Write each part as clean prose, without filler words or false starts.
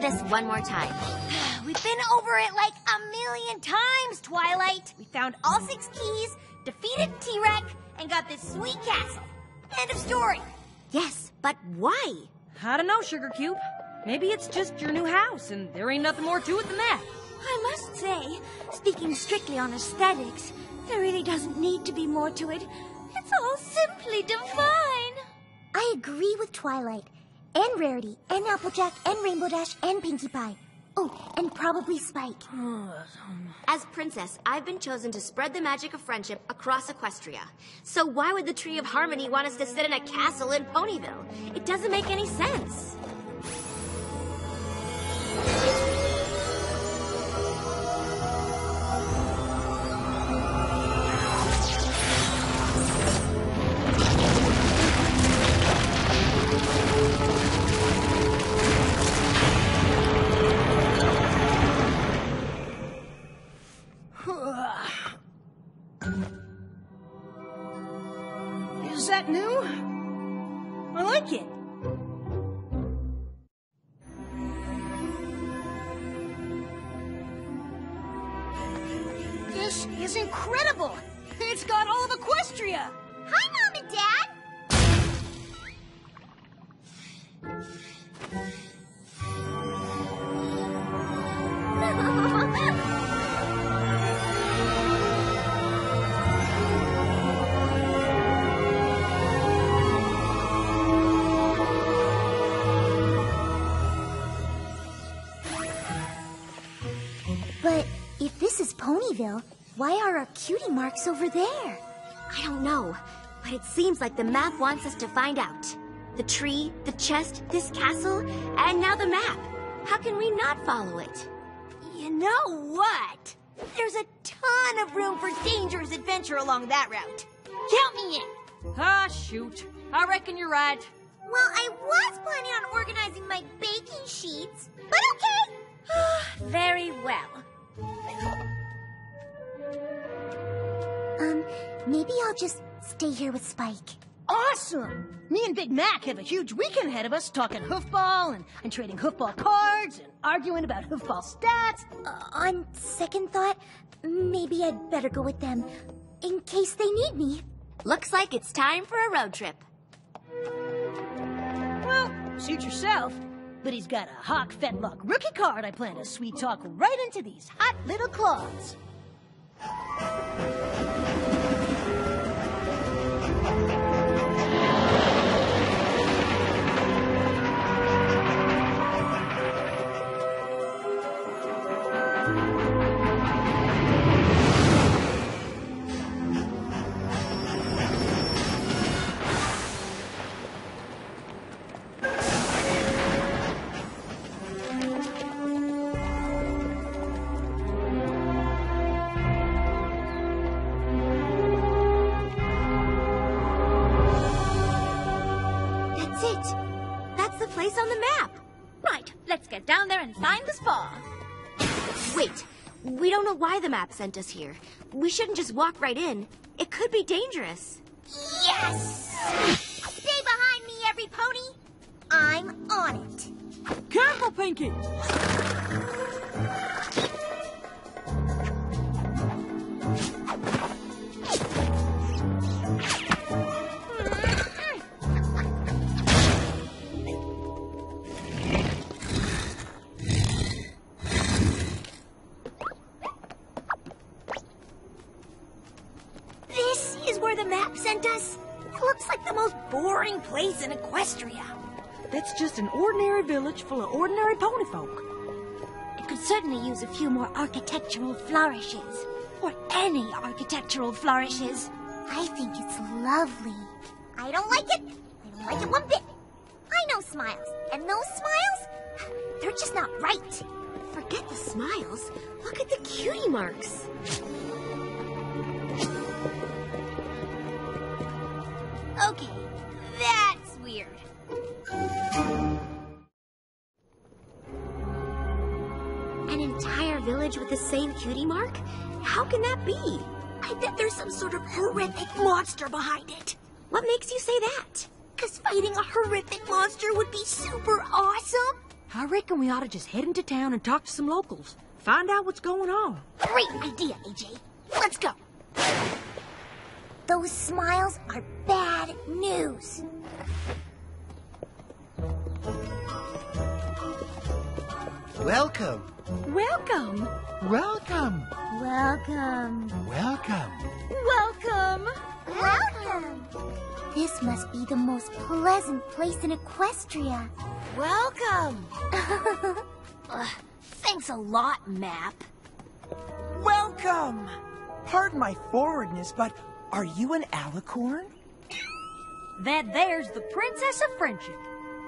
this one more time. We've been over it like a million times, Twilight. We found all 6 keys, defeated T-Rex, and got this sweet castle. End of story. Yes, but why? I don't know, Sugar Cube. Maybe it's just your new house, and there ain't nothing more to it than that. I must say, speaking strictly on aesthetics, there really doesn't need to be more to it. It's all simply divine. I agree with Twilight, and Rarity, and Applejack, and Rainbow Dash, and Pinkie Pie. Oh, and probably Spike. As princess, I've been chosen to spread the magic of friendship across Equestria. So why would the Tree of Harmony want us to sit in a castle in Ponyville? It doesn't make any sense. Is that new? I like it. This is incredible! It's got all of Equestria! Hi, Mom and Dad. But if this is Ponyville, why are our cutie marks over there? I don't know, but it seems like the map wants us to find out. The tree, the chest, this castle, and now the map. How can we not follow it? You know what? There's a ton of room for dangerous adventure along that route. Count me in. Ah, shoot. I reckon you're right. Well, I was planning on organizing my baking sheets, but okay. Very well. Maybe I'll just stay here with Spike. Awesome! Me and Big Mac have a huge weekend ahead of us talking hoofball and trading hoofball cards and arguing about hoofball stats. On second thought, maybe I'd better go with them, in case they need me. Looks like it's time for a road trip. Well, suit yourself. But he's got a Hawk Fetlock rookie card I plan to sweet talk right into these hot little claws. Place on the map. Right, let's get down there and find the spa. Wait, we don't know why the map sent us here. We shouldn't just walk right in. It could be dangerous. Yes! Stay behind me, every pony. I'm on it. Careful, Pinkie! The map sent us? It looks like the most boring place in Equestria. That's just an ordinary village full of ordinary pony folk. It could certainly use a few more architectural flourishes. Or any architectural flourishes. I think it's lovely. I don't like it. I don't like it one bit. I know smiles. And those smiles, they're just not right. Forget the smiles. Look at the cutie marks. Okay, that's weird. An entire village with the same cutie mark? How can that be? I bet there's some sort of horrific monster behind it. What makes you say that? 'Cause fighting a horrific monster would be super awesome. I reckon we ought to just head into town and talk to some locals. Find out what's going on. Great idea, AJ. Let's go. Those smiles are bad news. Welcome. Welcome. Welcome. Welcome. Welcome. Welcome. Welcome. This must be the most pleasant place in Equestria. Welcome. Thanks a lot, Map. Welcome! Pardon my forwardness, but are you an alicorn? That there's the Princess of Friendship.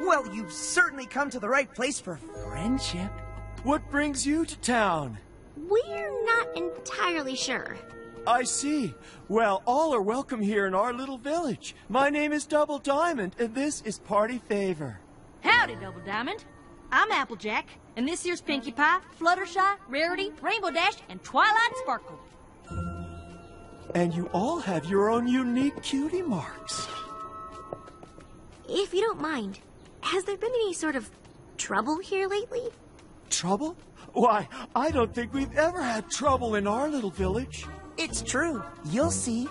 Well, you've certainly come to the right place for friendship. What brings you to town? We're not entirely sure. I see. Well, all are welcome here in our little village. My name is Double Diamond, and this is Party Favor. Howdy, Double Diamond. I'm Applejack, and this here's Pinkie Pie, Fluttershy, Rarity, Rainbow Dash, and Twilight Sparkle. And you all have your own unique cutie marks. If you don't mind, has there been any sort of trouble here lately? Trouble? Why, I don't think we've ever had trouble in our little village. It's true. You'll see.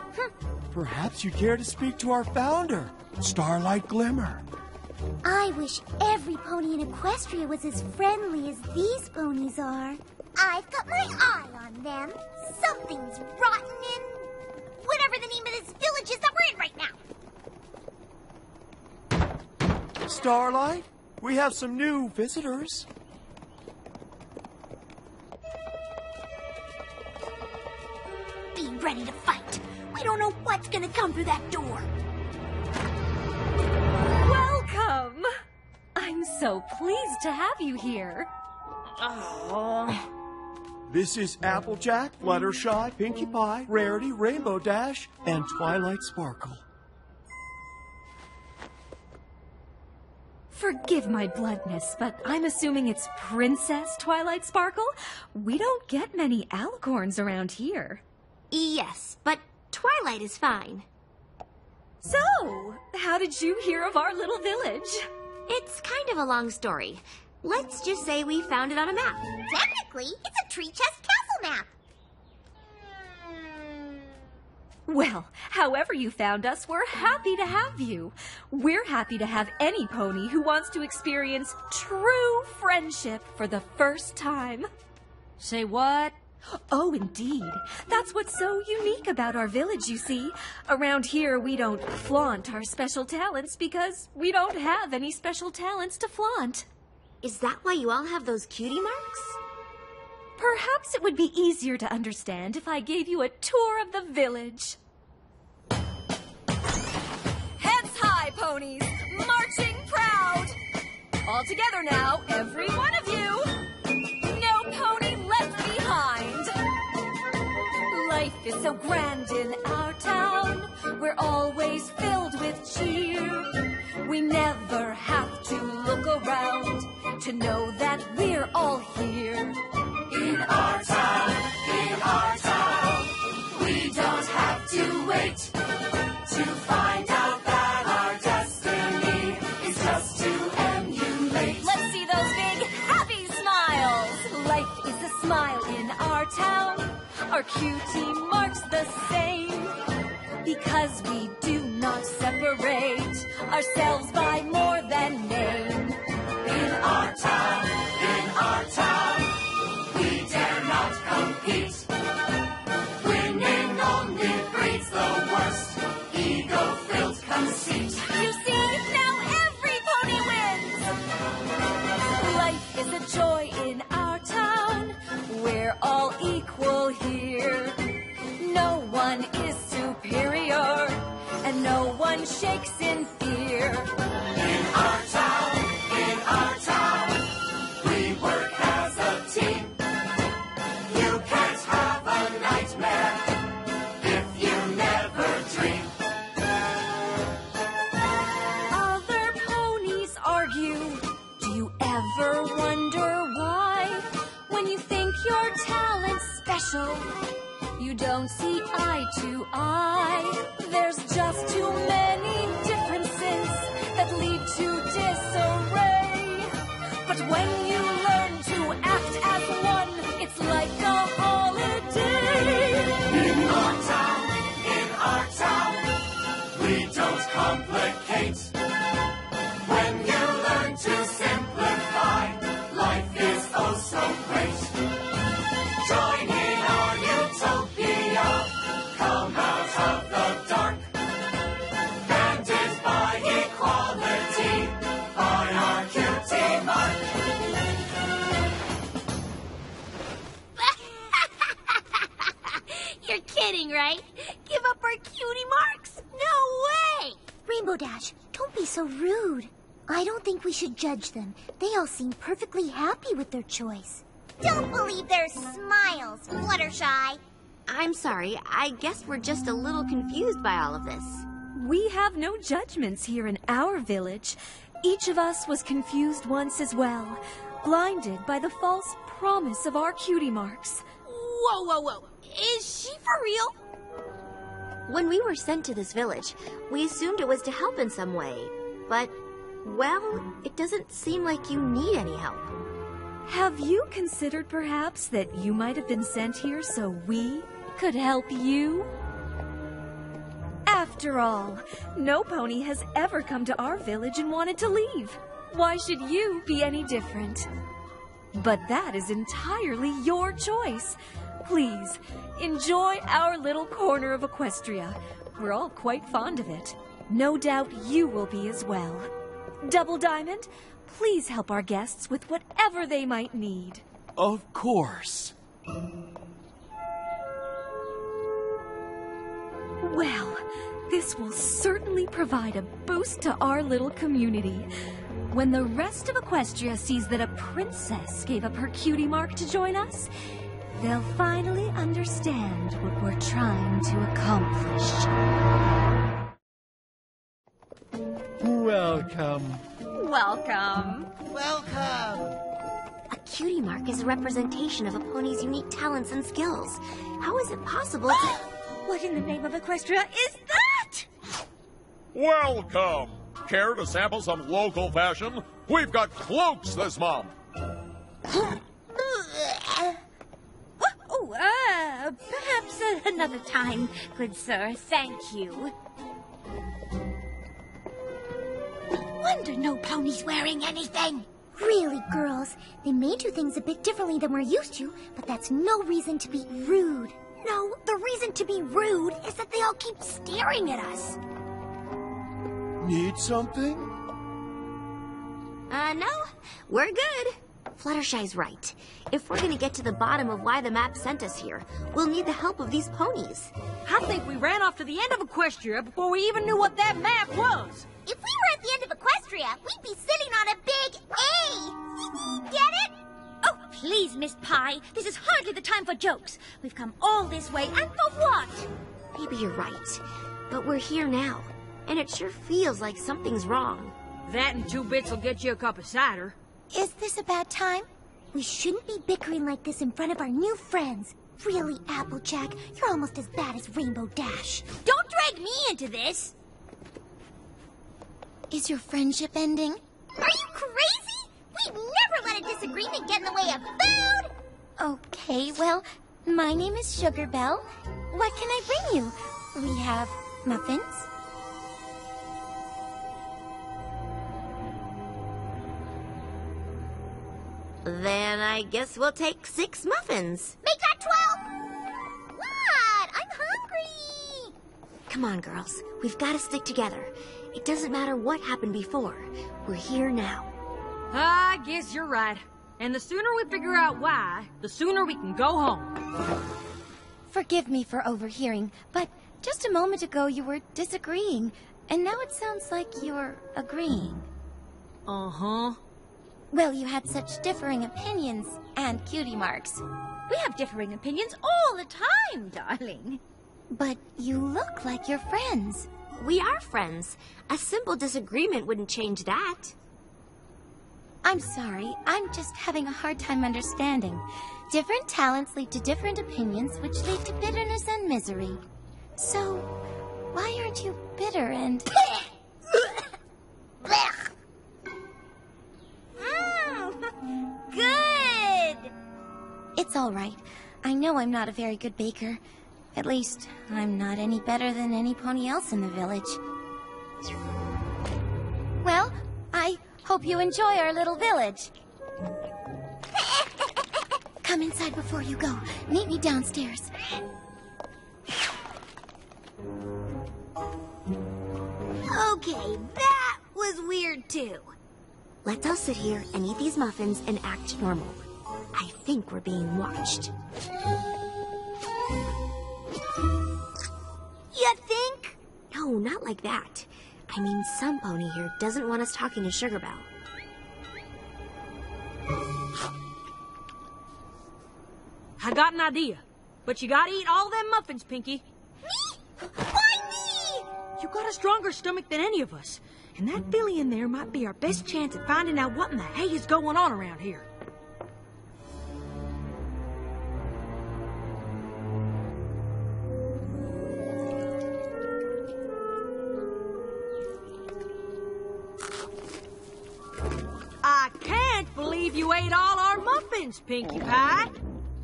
Perhaps you'd care to speak to our founder, Starlight Glimmer. I wish every pony in Equestria was as friendly as these ponies are. I've got my eye on them. Something's rotten in whatever the name of this village is that we're in right now. Starlight, we have some new visitors. Be ready to fight. We don't know what's gonna come through that door. Welcome! I'm so pleased to have you here. This is Applejack, Fluttershy, Pinkie Pie, Rarity, Rainbow Dash, and Twilight Sparkle. Forgive my bluntness, but I'm assuming it's Princess Twilight Sparkle? We don't get many alicorns around here. Yes, but Twilight is fine. So, how did you hear of our little village? It's kind of a long story. Let's just say we found it on a map. Technically, it's a tree chest castle map. Well, however you found us, we're happy to have you. We're happy to have any pony who wants to experience true friendship for the first time. Say what? Oh, indeed. That's what's so unique about our village, you see. Around here, we don't flaunt our special talents because we don't have any special talents to flaunt. Is that why you all have those cutie marks? Perhaps it would be easier to understand if I gave you a tour of the village. Heads high, ponies! Marching proud! All together now, every one of you! No pony left behind! Life is so grand in our town. We're always filled with cheer. We never have to look around to know that we're all here. In our town, we don't have to wait to find out that our destiny is just to emulate. Let's see those big, happy smiles. Life is a smile in our town. Our cutie marks the same because we do not separate ourselves by more than name. In our town, we dare not compete. Winning only breeds the worst ego-filled conceit. You see, now every pony wins. Life is a joy in our town. We're all equal here. No one is superior, and no one shakes in fear. In our town, we work as a team. You can't have a nightmare if you never dream. Other ponies argue. Do you ever wonder why? When you think your talent's special, you don't see eye to eye. There's just too many differences that lead to disarray. But when you learn to act as one, it's like a holiday. In our town, we don't complicate. When you learn to simplify, life is oh so great. Join in our utopia, come out of the dark. Banded by equality, by our cutie mark. You're kidding, right? Give up our cutie marks? No way! Rainbow Dash, don't be so rude. I don't think we should judge them. They all seem perfectly happy with their choice. Don't believe their smiles, Fluttershy. I'm sorry, I guess we're just a little confused by all of this. We have no judgments here in our village. Each of us was confused once as well, blinded by the false promise of our cutie marks. Whoa, whoa, whoa. Is she for real? When we were sent to this village, we assumed it was to help in some way. But, well, it doesn't seem like you need any help. Have you considered perhaps that you might have been sent here so we could help you? After all, no pony has ever come to our village and wanted to leave. Why should you be any different? But that is entirely your choice. Please, enjoy our little corner of Equestria. We're all quite fond of it. No doubt you will be as well. Double Diamond, please help our guests with whatever they might need. Of course. Well, this will certainly provide a boost to our little community. When the rest of Equestria sees that a princess gave up her cutie mark to join us, they'll finally understand what we're trying to accomplish. Welcome. Welcome. Welcome. A cutie mark is a representation of a pony's unique talents and skills. How is it possible to... What in the name of Equestria is that? Welcome! Care to sample some local fashion? We've got cloaks this month. Perhaps another time, good sir. Thank you. Wonder no pony's wearing anything. Really, girls, they may do things a bit differently than we're used to, but that's no reason to be rude. No, the reason to be rude is that they all keep staring at us. Need something? No. We're good. Fluttershy's right. If we're gonna get to the bottom of why the map sent us here, we'll need the help of these ponies. I think we ran off to the end of Equestria before we even knew what that map was. If we were at the end of Equestria, we'd be sitting on a big A. Get it? Oh, please, Miss Pie. This is hardly the time for jokes. We've come all this way, and for what? Maybe you're right. But we're here now, and it sure feels like something's wrong. That and 2 bits will get you a cup of cider. Is this a bad time? We shouldn't be bickering like this in front of our new friends. Really, Applejack, you're almost as bad as Rainbow Dash. Don't drag me into this. Is your friendship ending? Are you crazy? We'd never let a disagreement get in the way of food. Okay, well, my name is Sugar Belle. What can I bring you? We have muffins. Then I guess we'll take 6 muffins. Make that 12. What? I'm hungry. Come on, girls. We've got to stick together. It doesn't matter what happened before. We're here now. I guess you're right. And the sooner we figure out why, the sooner we can go home. Forgive me for overhearing, but just a moment ago you were disagreeing, and now it sounds like you're agreeing. Uh-huh. Well, you had such differing opinions and cutie marks. We have differing opinions all the time, darling. But you look like you're friends. We are friends. A simple disagreement wouldn't change that. I'm sorry, I'm just having a hard time understanding. Different talents lead to different opinions, which lead to bitterness and misery. So, why aren't you bitter and... It's all right. I know I'm not a very good baker. At least, I'm not any better than any pony else in the village. Well, I hope you enjoy our little village. Come inside before you go. Meet me downstairs. Okay, that was weird too. Let's all sit here and eat these muffins and act normal. I think we're being watched. You think? No, not like that. I mean, some pony here doesn't want us talking to Sugar Belle. I got an idea, but you gotta eat all them muffins, Pinky. Me? Why me? You got a stronger stomach than any of us, and that filly in there might be our best chance at finding out what in the hay is going on around here. I can't believe you ate all our muffins, Pinkie Pie.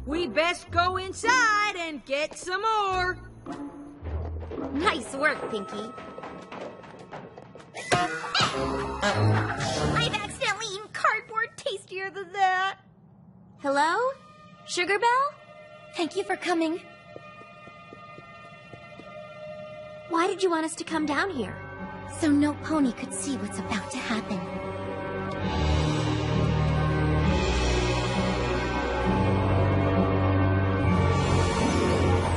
We best go inside and get some more. Nice work, Pinky. I've accidentally eaten cardboard tastier than that. Hello? Sugar Belle? Thank you for coming. Why did you want us to come down here? So no pony could see what's about to happen.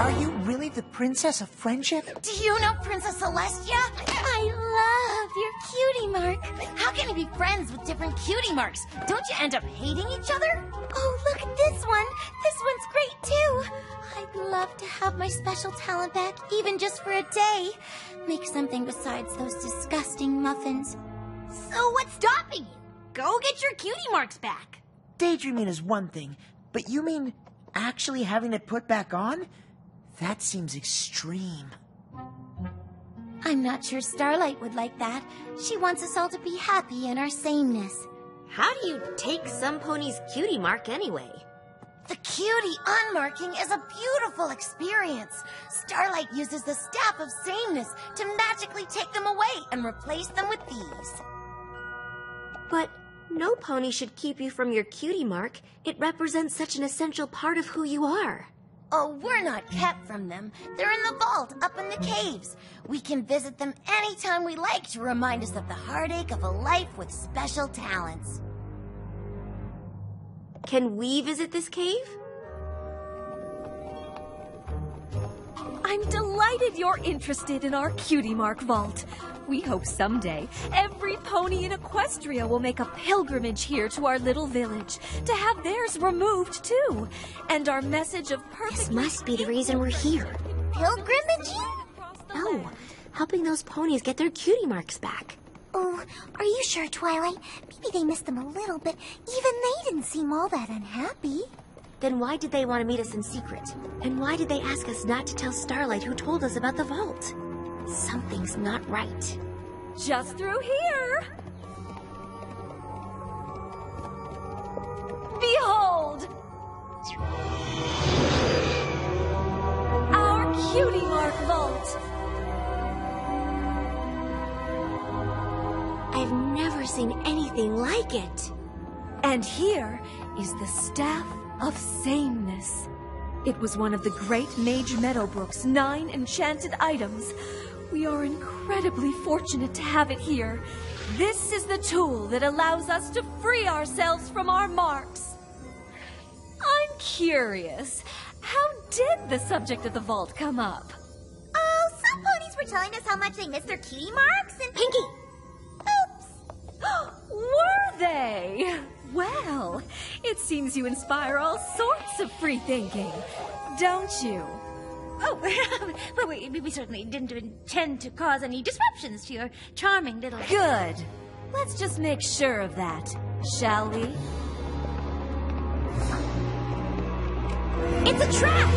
Are you really the Princess of Friendship? Do you know Princess Celestia? I love your cutie mark. How can you be friends with different cutie marks? Don't you end up hating each other? Oh, look at this one. This one's great, too. I'd love to have my special talent back, even just for a day. Make something besides those disgusting muffins. So what's stopping you? Go get your cutie marks back. Daydreaming is one thing, but you mean actually having it put back on? That seems extreme. I'm not sure Starlight would like that. She wants us all to be happy in our sameness. How do you take some pony's cutie mark anyway? The cutie unmarking is a beautiful experience. Starlight uses the Staff of Sameness to magically take them away and replace them with these. But no pony should keep you from your cutie mark. It represents such an essential part of who you are. Oh, we're not kept from them. They're in the vault, up in the caves. We can visit them anytime we like to remind us of the heartache of a life with special talents. Can we visit this cave? I'm delighted you're interested in our cutie mark vault. We hope someday every pony in Equestria will make a pilgrimage here to our little village to have theirs removed too. And our message of perfect... This must be the reason we're here. Pilgrimaging? No, helping those ponies get their cutie marks back. Oh, are you sure, Twilight? Maybe they missed them a little, but even they didn't seem all that unhappy. Then why did they want to meet us in secret? And why did they ask us not to tell Starlight who told us about the vault? Something's not right. Just through here. Behold! Our cutie mark vault. I've never seen anything like it. And here is the Staff of Sameness. It was one of the great Mage Meadowbrook's 9 enchanted items. We are incredibly fortunate to have it here. This is the tool that allows us to free ourselves from our marks. I'm curious, how did the subject of the vault come up? Oh, some ponies were telling us how much they miss their cutie marks and... Pinky! Oops! Were they? Well, it seems you inspire all sorts of free thinking, don't you? Oh, well, we certainly didn't intend to cause any disruptions to your charming little... Good. Let's just make sure of that, shall we? It's a trap!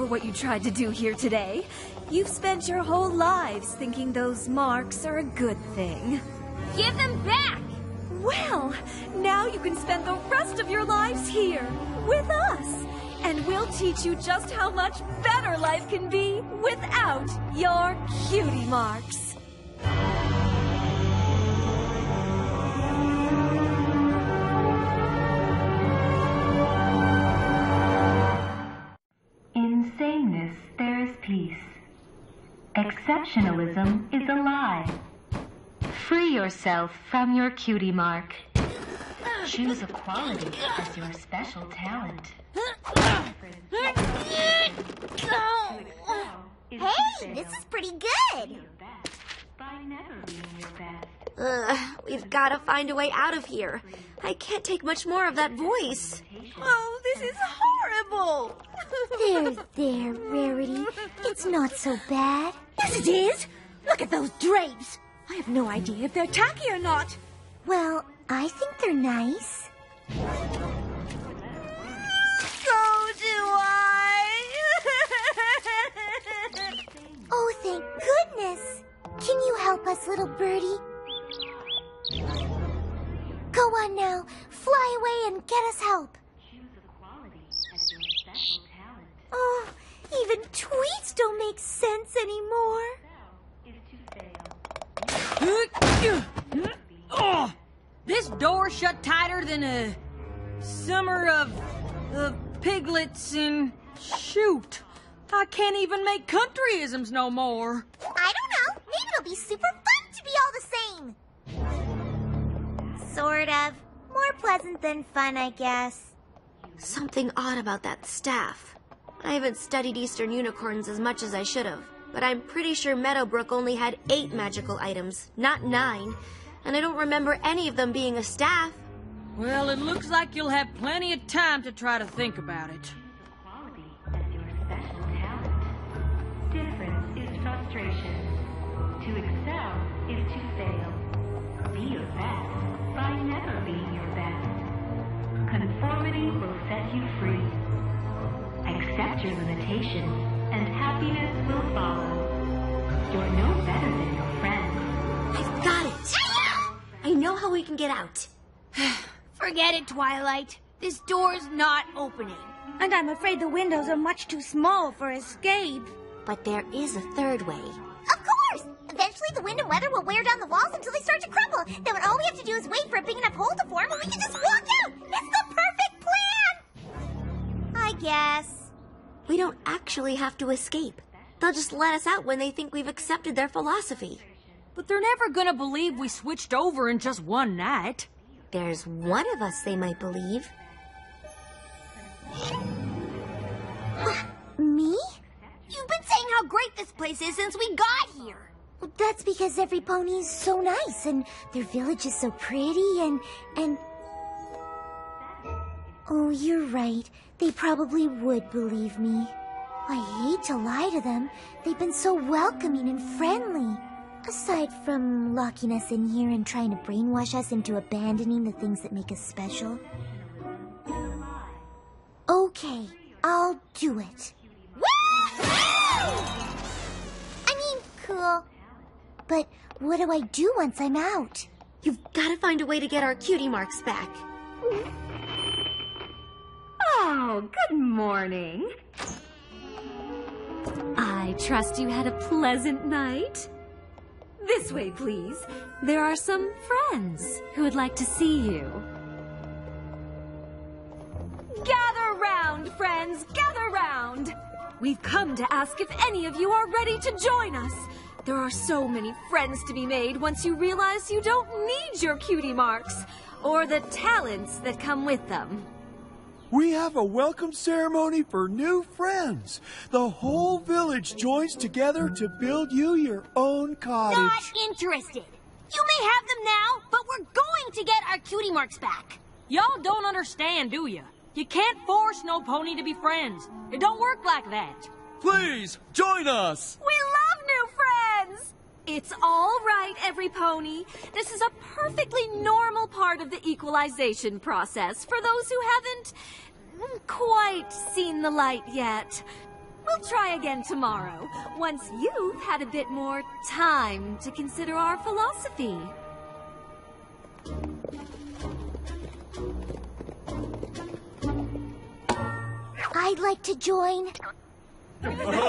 what you tried to do here today. You've spent your whole lives thinking those marks are a good thing. Give them back! Well, now you can spend the rest of your lives here, with us. And we'll teach you just how much better life can be without your cutie marks. In sameness, there is peace. Exceptionalism is a lie. Free yourself from your cutie mark. Choose equality as your special talent. Hey, this is pretty good. We've got to find a way out of here. I can't take much more of that voice. Oh, this is horrible. There, Rarity. It's not so bad. Yes, it is. Look at those drapes. I have no idea if they're tacky or not. Well, I think they're nice. So do I. Oh, thank goodness. Can you help us, little birdie? Go on now. Fly away and get us help. Oh, even tweets don't make sense anymore. Oh, this door shut tighter than a summer of piglets and shoot. I can't even make countryisms no more. I don't know. Maybe it'll be super fun to be all the same. Sort of. More pleasant than fun, I guess. Something odd about that staff. I haven't studied Eastern unicorns as much as I should have, but I'm pretty sure Meadowbrook only had 8 magical items, not 9, and I don't remember any of them being a staff. Well, it looks like you'll have plenty of time to try to think about it. Equality as your special talent. Difference is frustration. To excel is to fail. Be your best by never being your best. Conformity will set you free. Accept your limitations, and happiness will follow. You're no better than your friends. I've got it! I know how we can get out. Forget it, Twilight. This door's not opening. And I'm afraid the windows are much too small for escape. But there is a third way. Of course! Eventually the wind and weather will wear down the walls until they start to crumble. Then all we have to do is wait for a big enough hole to form and we can just walk out! It's the perfect plan! I guess. We don't actually have to escape. They'll just let us out when they think we've accepted their philosophy. But they're never gonna believe we switched over in just one night. There's one of us they might believe. Me? You've been saying how great this place is since we got here. Well, that's because every pony is so nice and their village is so pretty and... Oh, you're right. They probably would believe me. I hate to lie to them. They've been so welcoming and friendly. Aside from locking us in here and trying to brainwash us into abandoning the things that make us special. Okay, I'll do it. I mean, cool. But what do I do once I'm out? You've got to find a way to get our cutie marks back. Oh, good morning. I trust you had a pleasant night. This way, please. There are some friends who would like to see you. Gather round, friends, gather round. We've come to ask if any of you are ready to join us. There are so many friends to be made once you realize you don't need your cutie marks or the talents that come with them. We have a welcome ceremony for new friends. The whole village joins together to build you your own cottage. Not interested. You may have them now, but we're going to get our cutie marks back. Y'all don't understand, do you? You can't force no pony to be friends. It don't work like that. Please, join us! We love new friends! It's all right, every pony. This is a perfectly normal part of the equalization process for those who haven't quite seen the light yet. We'll try again tomorrow, once you've had a bit more time to consider our philosophy. I'd like to join. Fluttershy?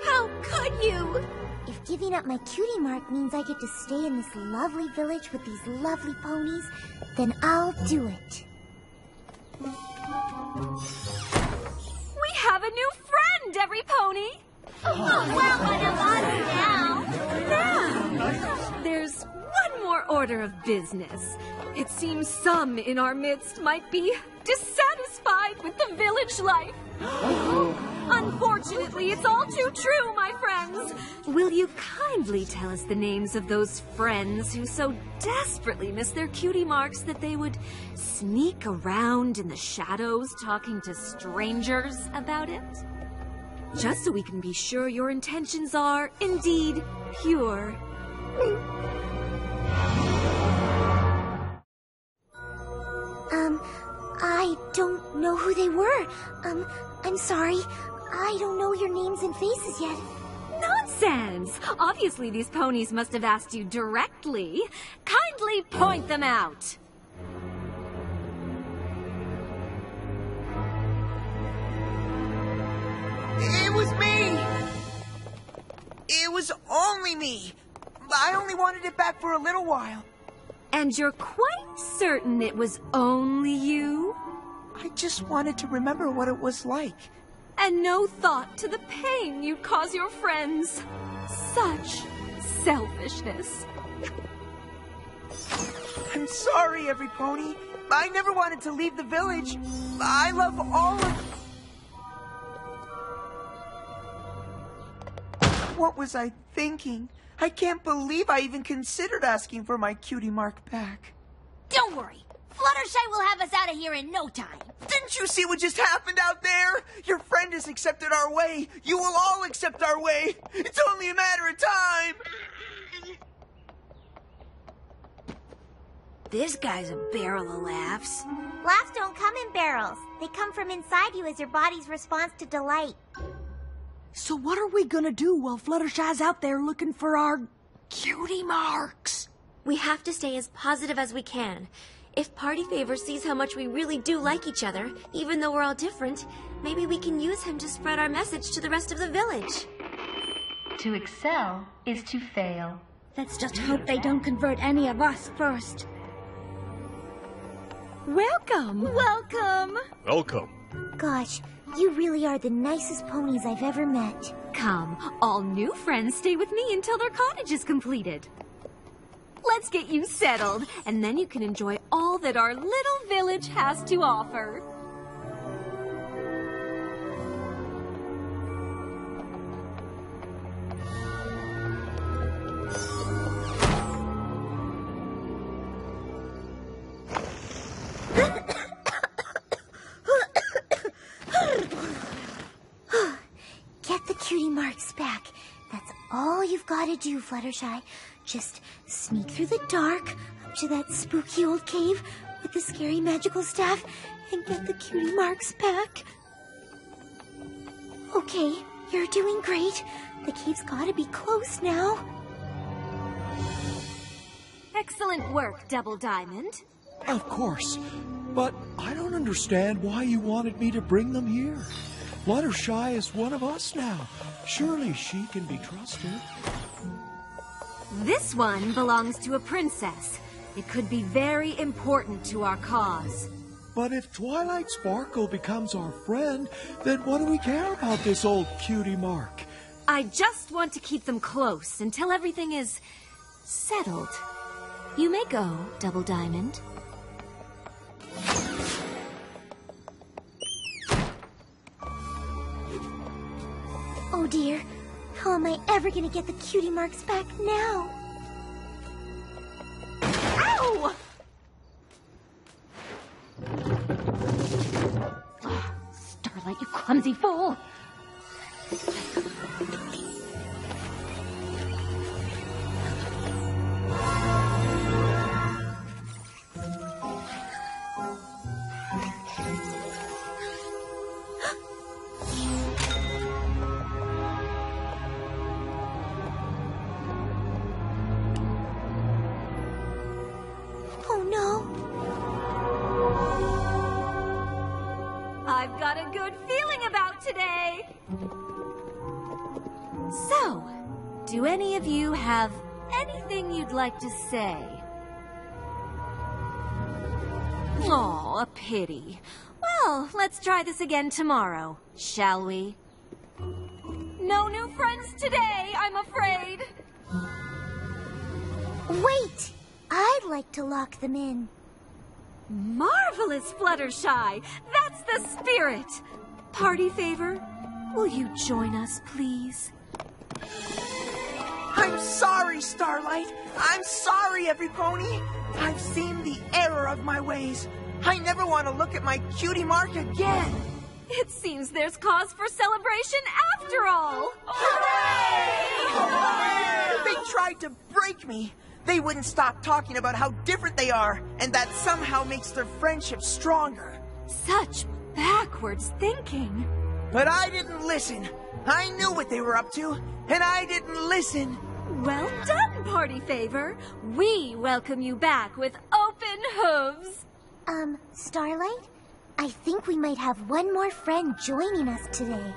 How could you? If giving up my cutie mark means I get to stay in this lovely village with these lovely ponies, then I'll do it. We have a new friend, every pony! Now, there's one more order of business. It seems some in our midst might be dissatisfied with the village life. Unfortunately, it's all too true, my friends. Will you kindly tell us the names of those friends who so desperately miss their cutie marks that they would sneak around in the shadows talking to strangers about it? Just so we can be sure your intentions are indeed pure. I don't know who they were. I'm sorry. I don't know your names and faces yet. Nonsense! Obviously, these ponies must have asked you directly. Kindly point them out. It was me! It was only me! I only wanted it back for a little while. And you're quite certain it was only you? I just wanted to remember what it was like. And no thought to the pain you'd cause your friends. Such selfishness. I'm sorry, every pony. I never wanted to leave the village. I love all of... What was I thinking? I can't believe I even considered asking for my cutie mark back. Don't worry. Fluttershy will have us out of here in no time. Didn't you see what just happened out there? Your friend has accepted our way. You will all accept our way. It's only a matter of time. This guy's a barrel of laughs. Laughs don't come in barrels. They come from inside you as your body's response to delight. So what are we gonna do while Fluttershy's out there looking for our cutie marks? We have to stay as positive as we can. If Party Favor sees how much we really do like each other, even though we're all different, maybe we can use him to spread our message to the rest of the village. To excel is to fail. Let's just hope they don't convert any of us first. Welcome! Welcome! Welcome. Gosh, you really are the nicest ponies I've ever met. Come, all new friends stay with me until their cottage is completed. Let's get you settled, and then you can enjoy all that our little village has to offer. Get the cutie marks back. That's all you've got to do, Fluttershy. Just sneak through the dark up to that spooky old cave with the scary magical staff and get the cutie marks back. Okay, you're doing great. The cave's gotta be close now. Excellent work, Double Diamond. Of course. But I don't understand why you wanted me to bring them here. Fluttershy is one of us now. Surely she can be trusted. This one belongs to a princess. It could be very important to our cause. But if Twilight Sparkle becomes our friend, then what do we care about this old cutie mark? I just want to keep them close until everything is settled. You may go, Double Diamond. Oh dear, how am I ever gonna get the cutie marks back now? Ow! Starlight, you clumsy fool! today. So, do any of you have anything you'd like to say? Oh, a pity. Well, let's try this again tomorrow, shall we? No new friends today, I'm afraid. Wait! I'd like to lock them in. Marvelous, Fluttershy! That's the spirit! Party favor, will you join us, please? I'm sorry, Starlight. I'm sorry, every pony. I've seen the error of my ways. I never want to look at my cutie mark again. It seems there's cause for celebration after all! Hooray! They tried to break me. They wouldn't stop talking about how different they are, and that somehow makes their friendship stronger. Such backwards thinking. But I didn't listen. I knew what they were up to, and I didn't listen. Well done, Party Favor. We welcome you back with open hooves. Starlight? I think we might have one more friend joining us today.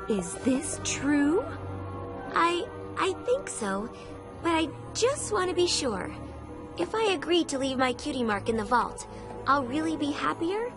Is this true? I think so, but I just want to be sure. If I agree to leave my cutie mark in the vault, I'll really be happier?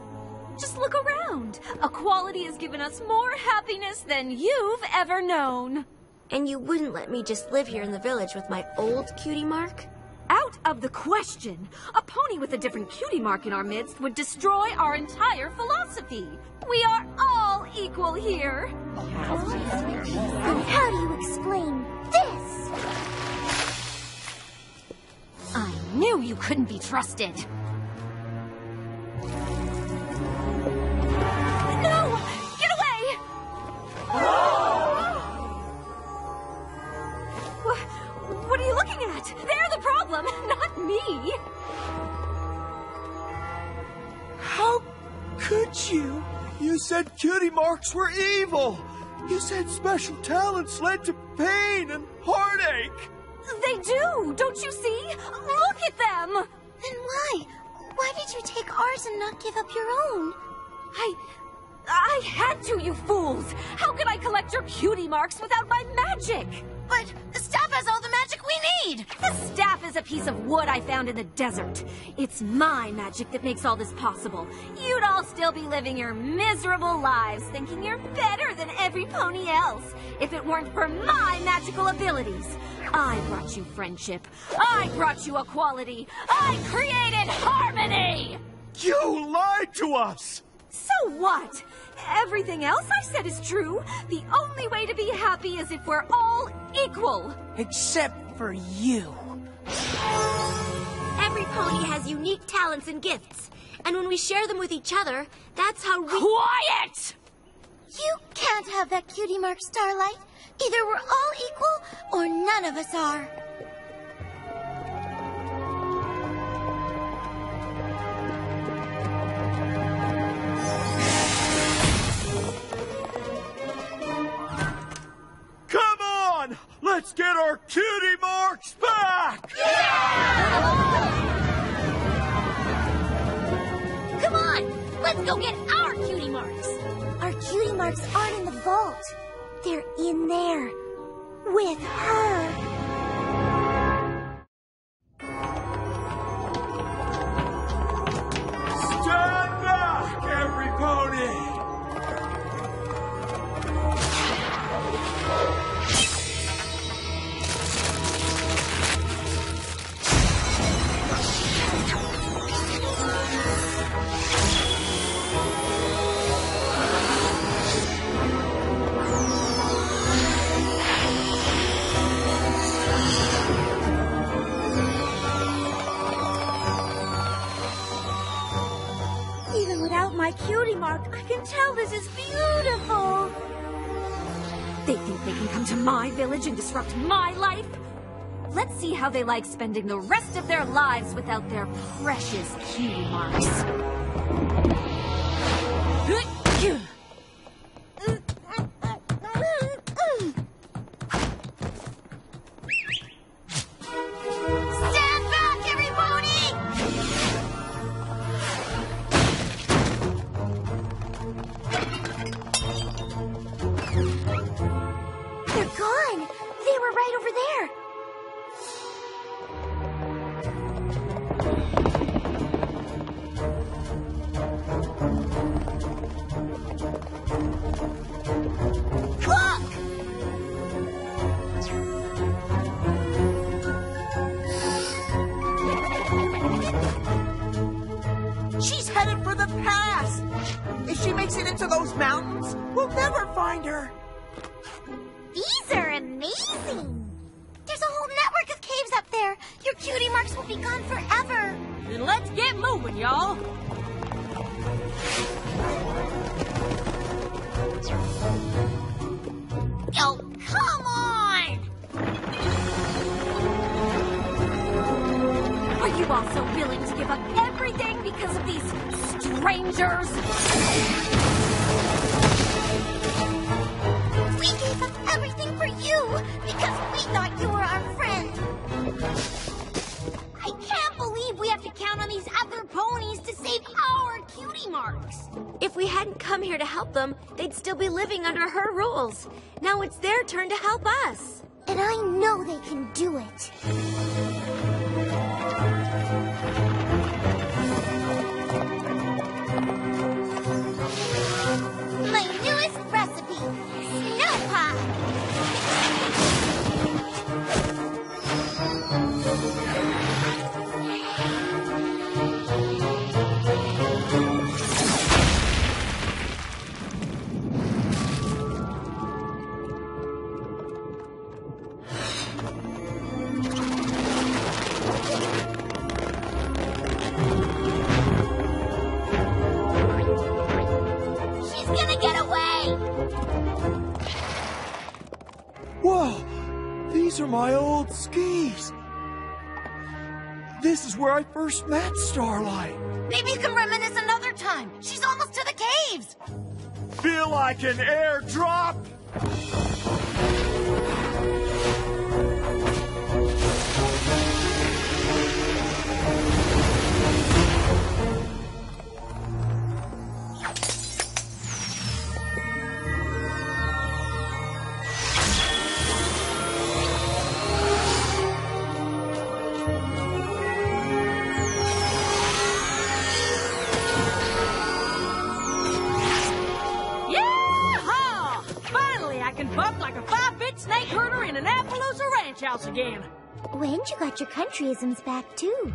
Just look around. Equality has given us more happiness than you've ever known. And you wouldn't let me just live here in the village with my old cutie mark? Out of the question. A pony with a different cutie mark in our midst would destroy our entire philosophy. We are all equal here. Then how do you explain this? I knew you couldn't be trusted. No! Get away! What are you looking at? They're the problem, not me. How could you? You said cutie marks were evil. You said special talents led to pain and heartache. They do, don't you see? Look at them. Then why? Why did you take ours and not give up your own? I had to, you fools! How could I collect your cutie marks without my magic? But the staff has all the magic we need! The staff is a piece of wood I found in the desert. It's my magic that makes all this possible. You'd all still be living your miserable lives thinking you're better than every pony else if it weren't for my magical abilities. I brought you friendship. I brought you equality. I created harmony! You lied to us! So what? Everything else I said is true. The only way to be happy is if we're all equal. Except for you. Every pony has unique talents and gifts. And when we share them with each other, that's how we... Quiet! You can't have that cutie mark, Starlight. Either we're all equal, or none of us are. Come on! Let's get our cutie marks back! Come on! Let's go get our cutie marks! Our cutie marks aren't in the vault. They're in there. With her. Stand back, every pony! Even without my cutie mark, I can tell this is beautiful. They think they can come to my village and disrupt my life? Let's see how they like spending the rest of their lives without their precious cutie marks. Stand back, every pony! were right over there. Look! She's headed for the pass. If she makes it into those mountains, we'll never find her. These are amazing. There's a whole network of caves up there. Your cutie marks will be gone forever. Then let's get moving, y'all. Oh, come on! Are you all so willing to give up everything because of these strangers? We gave up everything for you because we thought you were our friend. I can't believe we have to count on these other ponies to save our cutie marks. If we hadn't come here to help them, they'd still be living under her rules. Now it's their turn to help us. And I know they can do it. My newest recipe, snow pie. She's gonna get away! Whoa! These are my old skis. This is where I first met Starlight. Maybe you can reminisce another time. She's almost to the caves. Feel like an airdrop? Yeehaw! Finally, I can buck like a 5-bit snake herder in an Appaloosa ranch house again. When you got your countryisms back, too.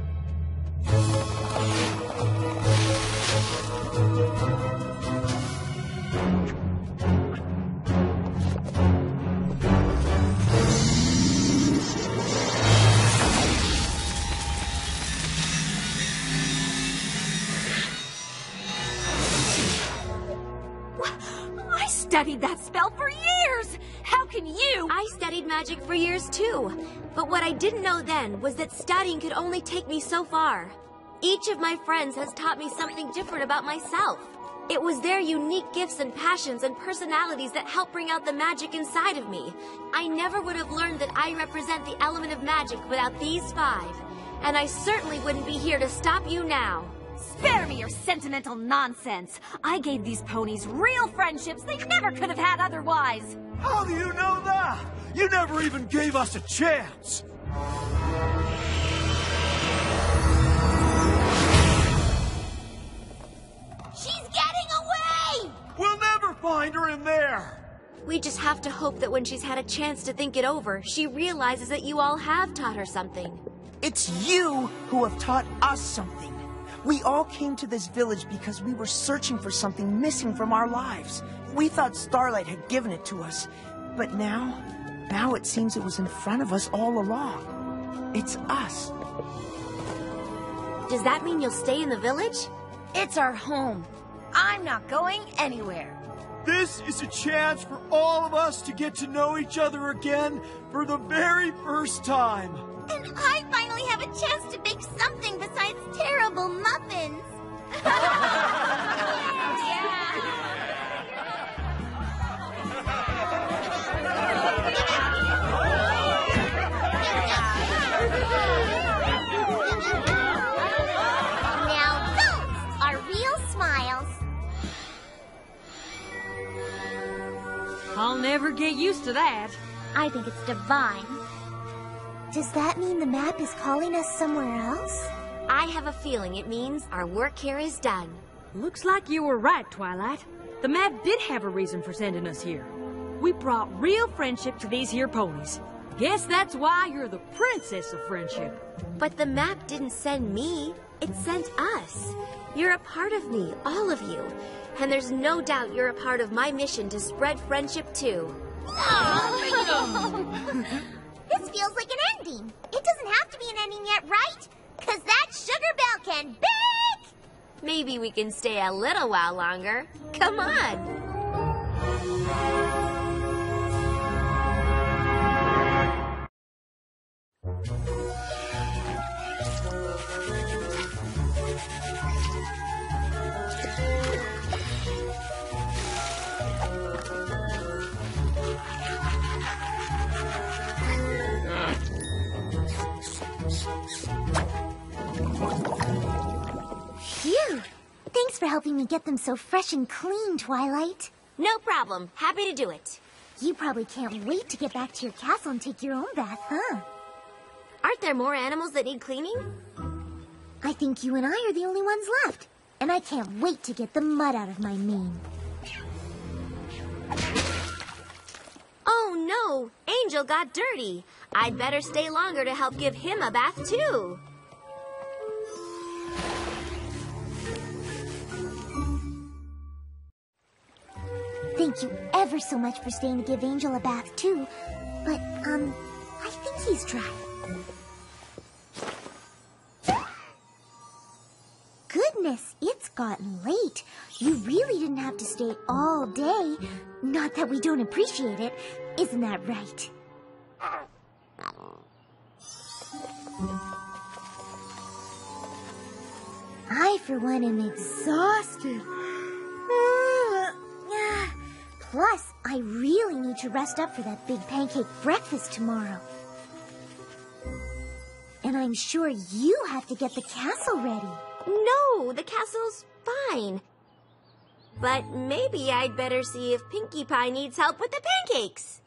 I studied that spell for years! How can you? I studied magic for years too. But what I didn't know then was that studying could only take me so far. Each of my friends has taught me something different about myself. It was their unique gifts and passions and personalities that helped bring out the magic inside of me. I never would have learned that I represent the element of magic without these 5. And I certainly wouldn't be here to stop you now. Spare me your sentimental nonsense. I gave these ponies real friendships they never could have had otherwise. How do you know that? You never even gave us a chance. She's getting away! We'll never find her in there. We just have to hope that when she's had a chance to think it over, she realizes that you all have taught her something. It's you who have taught us something. We all came to this village because we were searching for something missing from our lives. We thought Starlight had given it to us. But now it seems it was in front of us all along. It's us. Does that mean you'll stay in the village? It's our home. I'm not going anywhere. This is a chance for all of us to get to know each other again for the very first time. And I finally have a chance to bake something besides terrible muffins. Now those are real smiles. I'll never get used to that. I think it's divine. Does that mean the map is calling us somewhere else? I have a feeling it means our work here is done. Looks like you were right, Twilight. The map did have a reason for sending us here. We brought real friendship to these here ponies. Guess that's why you're the princess of friendship. But the map didn't send me. It sent us. You're a part of me, all of you. And there's no doubt you're a part of my mission to spread friendship too. This feels like an ending. It doesn't have to be an ending yet, right? 'Cause that sugar bell can bake! Maybe we can stay a little while longer. Come on! Phew! Thanks for helping me get them so fresh and clean, Twilight. No problem. Happy to do it. You probably can't wait to get back to your castle and take your own bath, huh? Aren't there more animals that need cleaning? I think you and I are the only ones left. And I can't wait to get the mud out of my mane. Oh no! Angel got dirty. I'd better stay longer to help give him a bath too. Thank you ever so much for staying to give Angel a bath too. But, I think he's dry. Goodness, it's gotten late. You really didn't have to stay all day. Not that we don't appreciate it. Isn't that right? I, for one, am exhausted. Plus, I really need to rest up for that big pancake breakfast tomorrow. And I'm sure you have to get the castle ready. No, the castle's fine. But maybe I'd better see if Pinkie Pie needs help with the pancakes.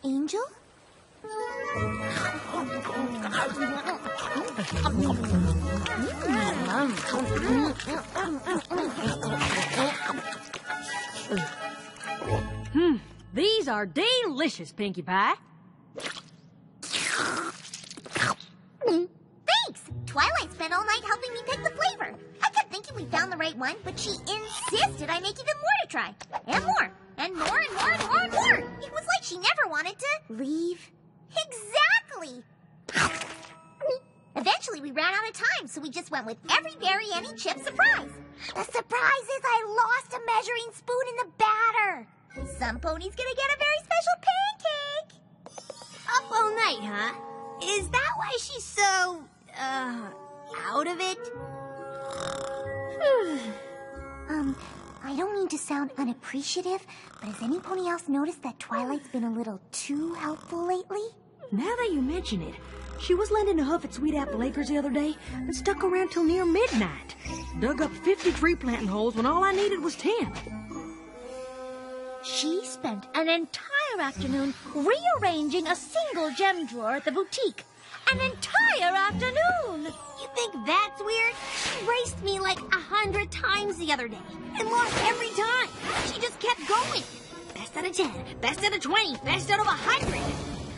Angel? These are delicious, Pinkie Pie. Thanks! Twilight spent all night helping me pick the flavor. I kept thinking we found the right one, but she insisted I make even more to try. And more. And more and more and more and more. It was like she never wanted to... leave? Exactly! Eventually, we ran out of time, so we just went with every berry, any chip surprise. The surprise is I lost a measuring spoon in the batter. Some pony's gonna get a very special pancake. Up all night, huh? Is that why she's so, out of it? I don't mean to sound unappreciative, but has any pony else noticed that Twilight's been a little too helpful lately? Now that you mention it, she was lending a hoof at Sweet Apple Acres the other day and stuck around till near midnight. Dug up 50 tree planting holes when all I needed was 10. She spent an entire afternoon rearranging a single gem drawer at the boutique. An entire afternoon! You think that's weird? She raced me like 100 times the other day and lost every time. She just kept going. Best out of 10, best out of 20, best out of 100.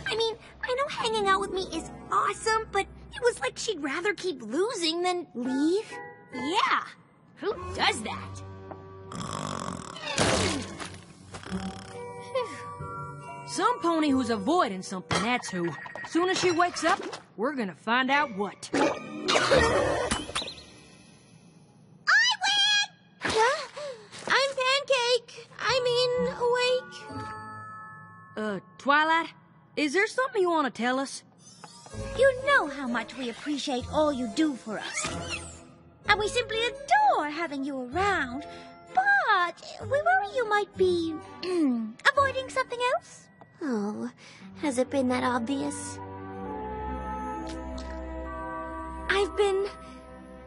I mean, I know hanging out with me is awesome, but it was like she'd rather keep losing than leave? Yeah. Who does that? Some pony who's avoiding something, that's who. Soon as she wakes up, we're gonna find out what. I win! I'm Pancake. awake. Twilight, is there something you want to tell us? You know how much we appreciate all you do for us. And we simply adore having you around. But we worry you might be avoiding something else. Oh, has it been that obvious?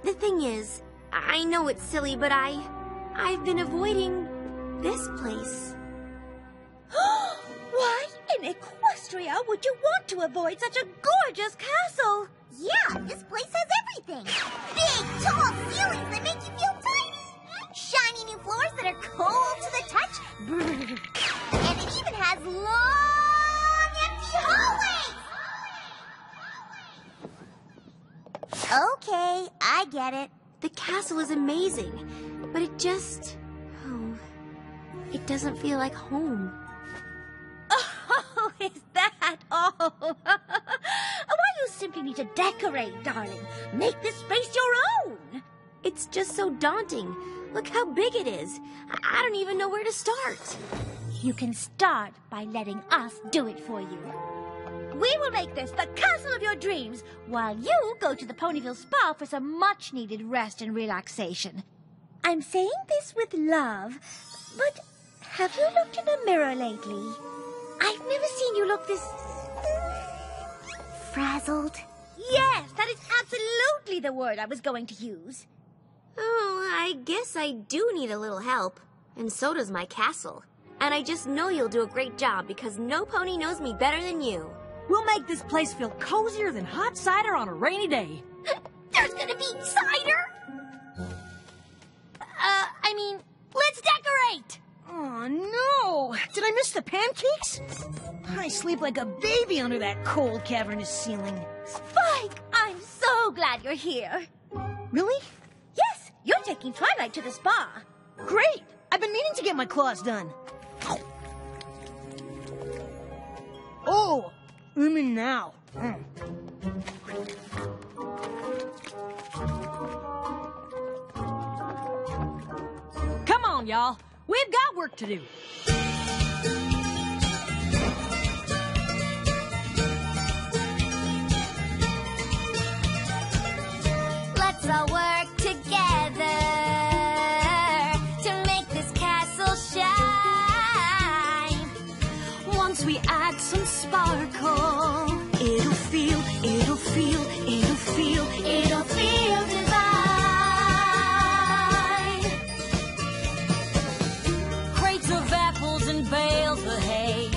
The thing is, I know it's silly, but I've been avoiding this place. Why in Equestria would you want to avoid such a gorgeous castle? Yeah, this place has everything. Big, tall ceilings that make you feel tiny. Shiny new floors that are cold to the touch. And it even has long, empty hallways. Okay, I get it. The castle is amazing, but it just... Oh, it doesn't feel like home. Oh, is that all? Why, you simply need to decorate, darling. Make this space your own. It's just so daunting. Look how big it is. I don't even know where to start. You can start by letting us do it for you. We will make this the castle of your dreams, while you go to the Ponyville Spa for some much-needed rest and relaxation. I'm saying this with love, but have you looked in a mirror lately? I've never seen you look this... frazzled? Yes, that is absolutely the word I was going to use. Oh, I guess I do need a little help. And so does my castle. And I just know you'll do a great job because no pony knows me better than you. We'll make this place feel cozier than hot cider on a rainy day. There's gonna be cider? Let's decorate! Oh, no! Did I miss the pancakes? I sleep like a baby under that cold, cavernous ceiling. Spike, I'm so glad you're here. Really? Yes, you're taking Twilight to the spa. Great! I've been meaning to get my claws done. Oh, I'm in now. Come on, y'all. We've got work to do. Let's all work together to make this castle shine. Once we add some sparkle, it'll feel divine. Crates of apples and bales of hay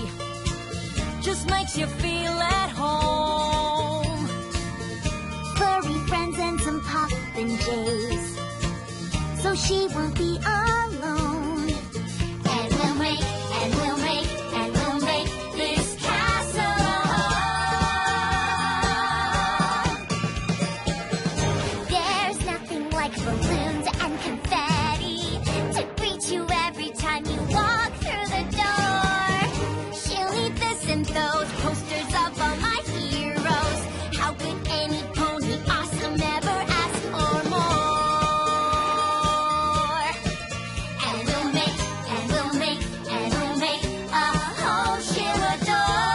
just makes you feel at home. Furry friends and some poppin' jays, so she won't be alone. And we'll make this castle home. There's nothing like balloons and confetti to greet you every time you walk through the door. She'll need this and those posters of all my heroes. How could any pony awesome ever ask for more? And we'll make a home she'll adore.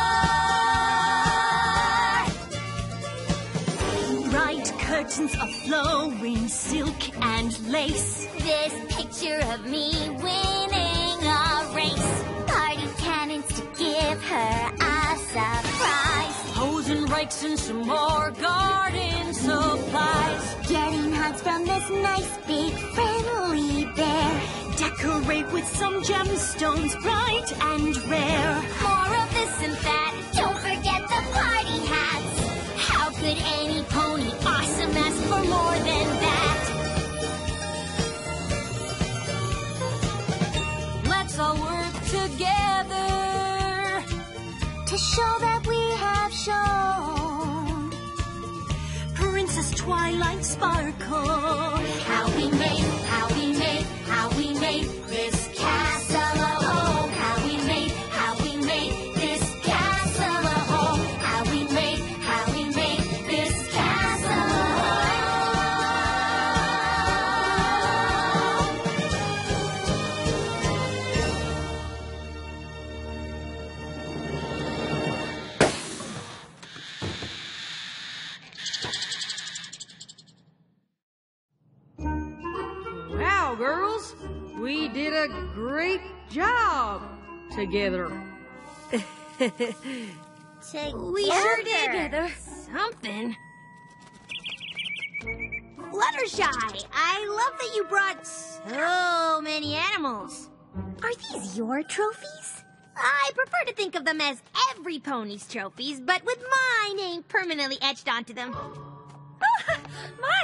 Bright curtains of flowing silk and lace. This picture of me winning a race. Party cannons to give her a surprise. Hose and rakes and some more garden supplies. Getting hugs from this nice big friendly bear. Decorate with some gemstones bright and rare. More of this and that. Don't forget the party hats. How could any pony awesome ask for more than that? Let's all work together To show that we have shown Princess Twilight Sparkle. how we made this castle a home. How we made this castle a home. How we made this castle a Wow, girls, we did a great job together. We sure did. Something. Fluttershy, I love that you brought so many animals. Are these your trophies? I prefer to think of them as every pony's trophies, but with my name permanently etched onto them.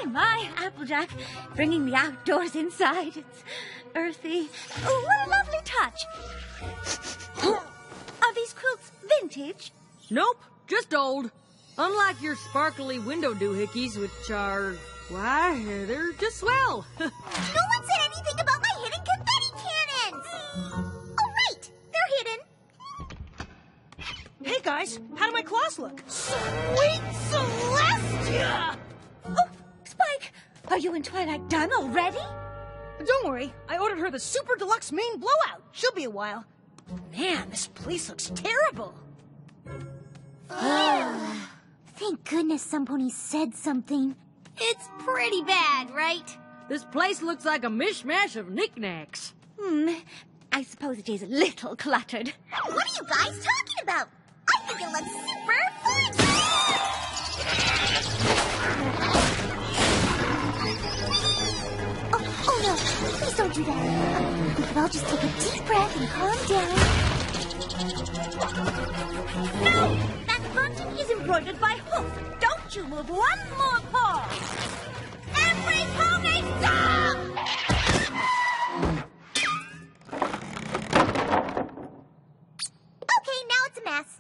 My, Applejack. Bringing the outdoors inside. It's earthy. Oh, what a lovely touch. Are these quilts vintage? Nope, just old. Unlike your sparkly window doohickeys, which are, why, they're just swell. No one said anything about my hidden confetti cannons! Oh, right! They're hidden. Hey, guys, how do my claws look? Sweet Celestia! Oh, Spike, are you and Twilight done already? Don't worry, I ordered her the super deluxe main blowout. She'll be a while. Man, this place looks terrible. Thank goodness some ponies said something. It's pretty bad, right? This place looks like a mishmash of knickknacks. I suppose it is a little cluttered. What are you guys talking about? I think it looks super fun! Oh no, please don't do that. We could all just take a deep breath and calm down. No! That curtain is embroidered by Hoof. Don't you move one more paw! Every pony stop! Okay, now it's a mess.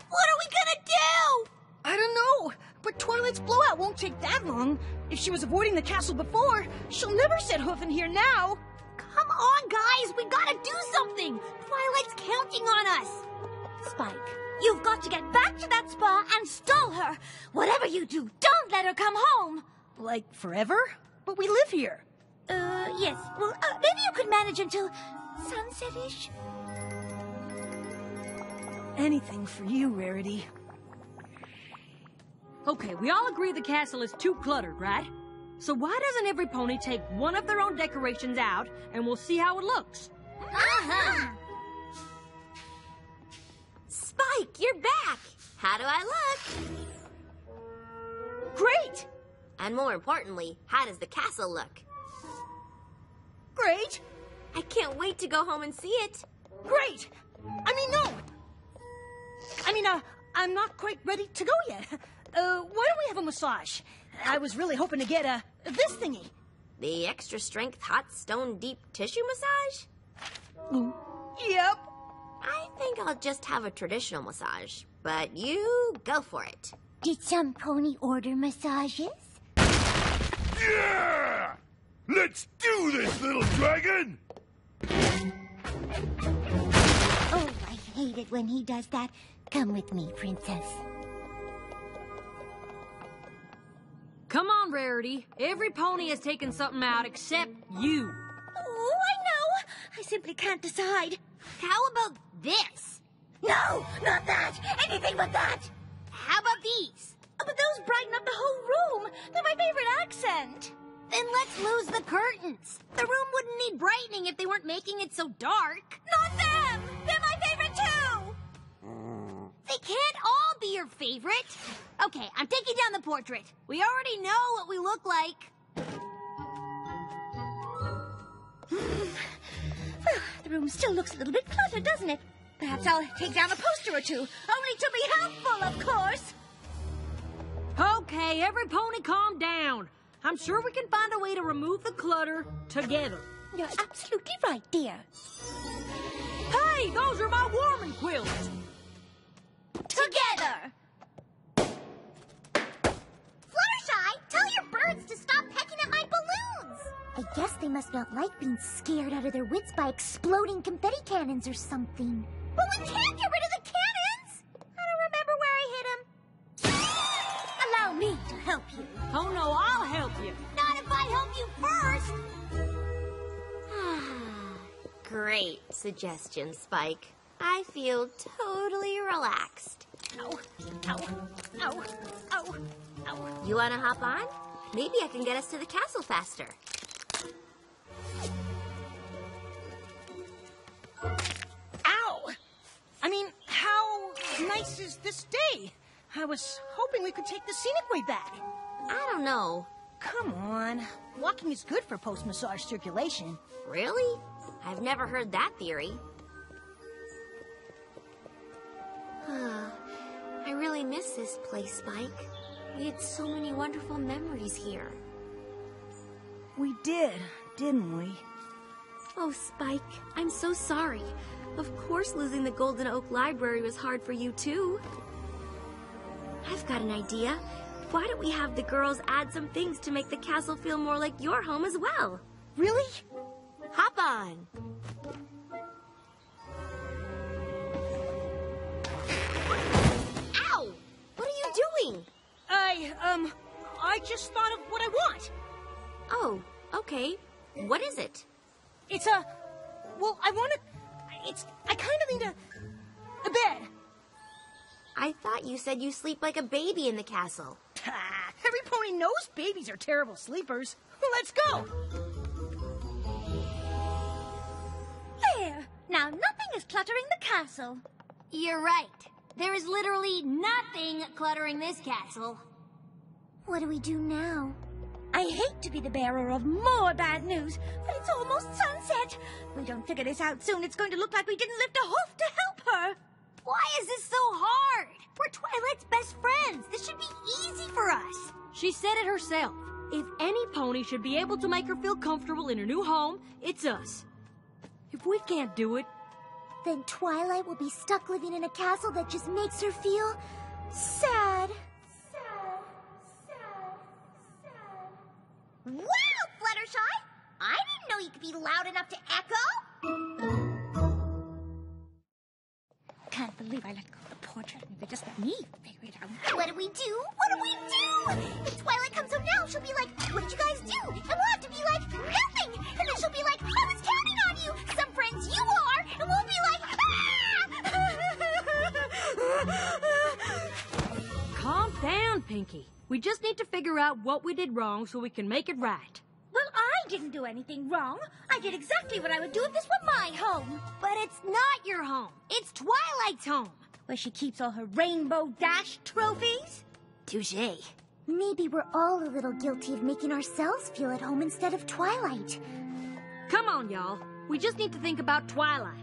What are we gonna do? I don't know, but Twilight's blowout won't take that long. If she was avoiding the castle before, she'll never set hoof in here now. Come on, guys, we gotta do something. Twilight's counting on us. Spike, you've got to get back to that spa and stall her. Whatever you do, don't let her come home. Like, forever? But we live here. Yes. Well, maybe you could manage until sunset-ish. Anything for you, Rarity. Okay, we all agree the castle is too cluttered, right? So why doesn't every pony take one of their own decorations out, and we'll see how it looks? Uh-huh. Spike, you're back. How do I look? Great! And more importantly, how does the castle look? Great! I can't wait to go home and see it. Great! I'm not quite ready to go yet. Why don't we have a massage? I was really hoping to get this thingy. The extra strength hot stone deep tissue massage? Yep. I think I'll just have a traditional massage, but you go for it. Did some pony order massages? Yeah! Let's do this, little dragon! Oh, I hate it when he does that. Come with me, princess. Come on, Rarity. Every pony has taken something out except you. Oh, I know. I simply can't decide. How about this? No, not that. Anything but that. How about these? Oh, but those brighten up the whole room. They're my favorite accent. Then let's lose the curtains. The room wouldn't need brightening if they weren't making it so dark. Not them! They're my favorite too! They can't all be your favorite. Okay, I'm taking down the portrait. We already know what we look like. The room still looks a little bit cluttered, doesn't it? Perhaps I'll take down a poster or two. Only to be helpful, of course. Okay, every pony calm down. I'm sure we can find a way to remove the clutter together. You're absolutely right, dear. Hey, those are my warming quilts. Together! Fluttershy, tell your birds to stop pecking at my balloons! I guess they must not like being scared out of their wits by exploding confetti cannons or something. But we can't get rid of the cannons! I don't remember where I hid them. Allow me to help you. Oh no, I'll help you. Not if I help you first. Great suggestion, Spike. I feel totally relaxed. Ow, ow, ow, ow, ow. You want to hop on? Maybe I can get us to the castle faster. Ow! I mean, how nice is this day? I was hoping we could take the scenic way back. I don't know. Come on. Walking is good for post-massage circulation. Really? I've never heard that theory. I really miss this place, Spike. We had so many wonderful memories here. We did, didn't we? Oh, Spike, I'm so sorry. Of course losing the Golden Oak Library was hard for you, too. I've got an idea. Why don't we have the girls add some things to make the castle feel more like your home as well? Really? Hop on. Ow! What are you doing? I just thought of what I want. Oh, okay. What is it? It's I kind of need a bed. I thought you said you sleep like a baby in the castle. Every pony knows babies are terrible sleepers. Let's go. There! Now nothing is cluttering the castle. You're right. There is literally nothing cluttering this castle. What do we do now? I hate to be the bearer of more bad news, but it's almost sunset. If we don't figure this out soon, it's going to look like we didn't lift a hoof to help her. Why is this so hard? We're Twilight's best friends. This should be easy for us. She said it herself. If any pony should be able to make her feel comfortable in her new home, it's us. If we can't do it, then Twilight will be stuck living in a castle that just makes her feel sad. Wow, Fluttershy! I didn't know you could be loud enough to echo. Can't believe I let go of the portrait. Maybe just let me figure it out. What do we do? What do we do? If Twilight comes home now, she'll be like, what did you guys do? And we'll have to be like, nothing! And then she'll be like, I was counting on you! Some friends you are! And we'll be like, ah! calm down, Pinky. We just need to figure out what we did wrong so we can make it right. Well, I didn't do anything wrong. I did exactly what I would do if this were my home. But it's not your home. It's Twilight's home. Where she keeps all her Rainbow Dash trophies. Touché. Maybe we're all a little guilty of making ourselves feel at home instead of Twilight. Come on, y'all. We just need to think about Twilight.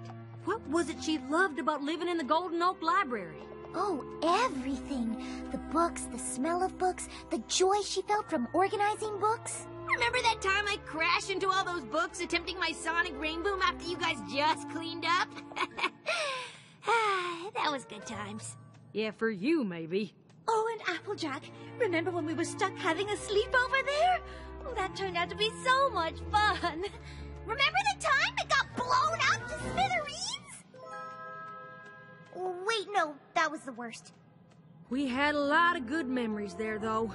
What was it she loved about living in the Golden Oak Library? Oh, everything. The books, the smell of books, the joy she felt from organizing books. Remember that time I crashed into all those books attempting my sonic rain boom after you guys just cleaned up? That was good times. Yeah, for you, maybe. Oh, and Applejack. Remember when we were stuck having a sleepover there? Oh, that turned out to be so much fun. Remember the time it got blown up to smithereens? Wait, no, that was the worst. We had a lot of good memories there, though.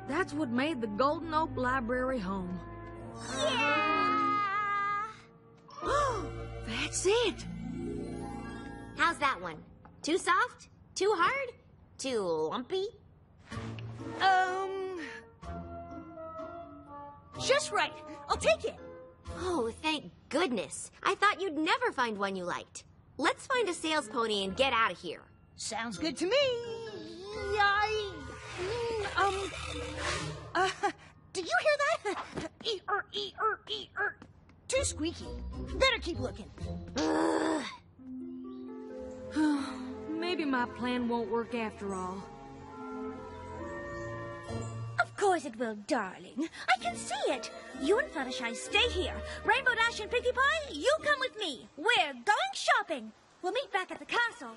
That's what made the Golden Oak Library home. Yeah! That's it! How's that one? Too soft? Too hard? Too lumpy? Just right. I'll take it. Oh, thank goodness. I thought you'd never find one you liked. Let's find a sales pony and get out of here. Sounds good to me. Did you hear that? E-er. Too squeaky. Better keep looking. Maybe my plan won't work after all. Of course it will, darling. I can see it. You and Fluttershy stay here. Rainbow Dash and Pinkie Pie, you come with me. We're going shopping. We'll meet back at the castle.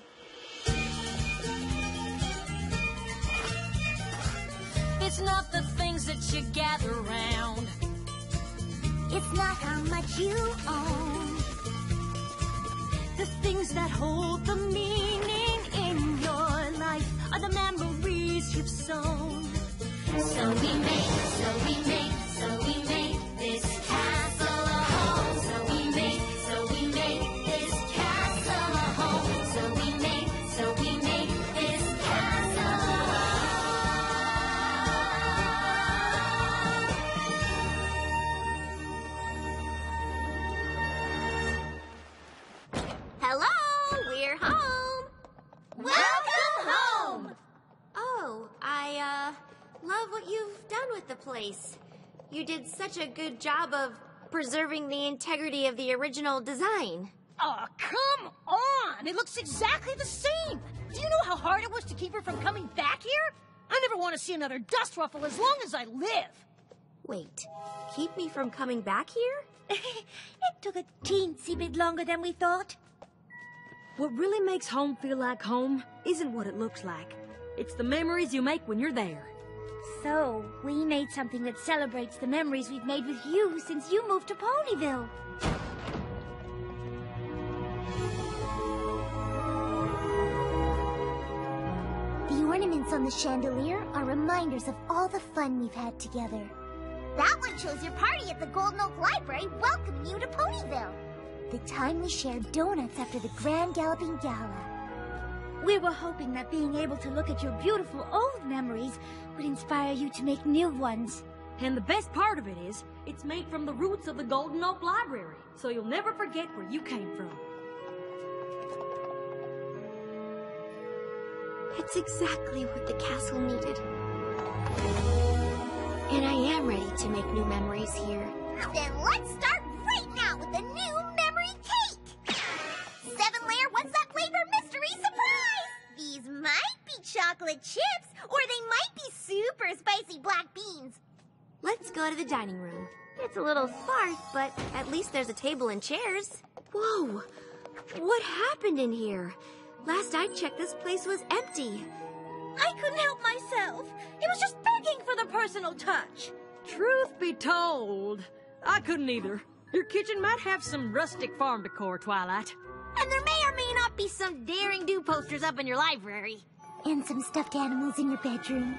It's not the things that you gather around. It's not how much you own. The things that hold the meaning in your life are the memories you've sown. So we make this castle a home. So we make this castle a home. So we make this castle a home. Hello, we're home. Welcome home! Oh, I love what you've done with the place? You did such a good job of preserving the integrity of the original design. Oh, come on! It looks exactly the same! Do you know how hard it was to keep her from coming back here? I never want to see another dust ruffle as long as I live! Wait, keep me from coming back here? It took a teensy bit longer than we thought. What really makes home feel like home isn't what it looks like. It's the memories you make when you're there. So, we made something that celebrates the memories we've made with you since you moved to Ponyville. The ornaments on the chandelier are reminders of all the fun we've had together. That one shows your party at the Golden Oak Library welcoming you to Ponyville. The time we shared donuts after the Grand Galloping Gala. We were hoping that being able to look at your beautiful old memories would inspire you to make new ones. And the best part of it is, it's made from the roots of the Golden Oak Library, so you'll never forget where you came from. It's exactly what the castle needed. And I am ready to make new memories here. Then let's start right now with the new memory cake! 7-layer, what's that flavor mystery surprise? These might be chocolate chips, or they might be super spicy black beans. Let's go to the dining room. It's a little sparse, but at least there's a table and chairs. Whoa! What happened in here? Last I checked, this place was empty. I couldn't help myself. It was just begging for the personal touch. Truth be told, I couldn't either. Your kitchen might have some rustic farm decor, Twilight. And there may or may not be some daring do posters up in your library. And some stuffed animals in your bedroom.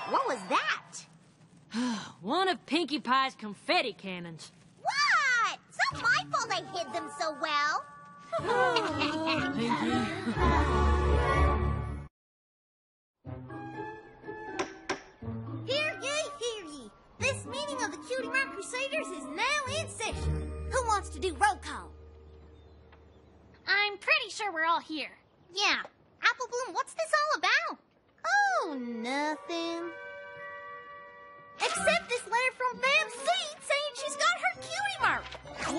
What was that? One of Pinkie Pie's confetti cannons. What? It's not my fault I hid them so well. Hear ye, hear ye. This meeting of the Cutie Mark Crusaders is now in session. Who wants to do roll call? I'm pretty sure we're all here. Yeah. Apple Bloom, what's this all about? Oh, nothing. Except this letter from Bam Seed saying she's got her cutie mark.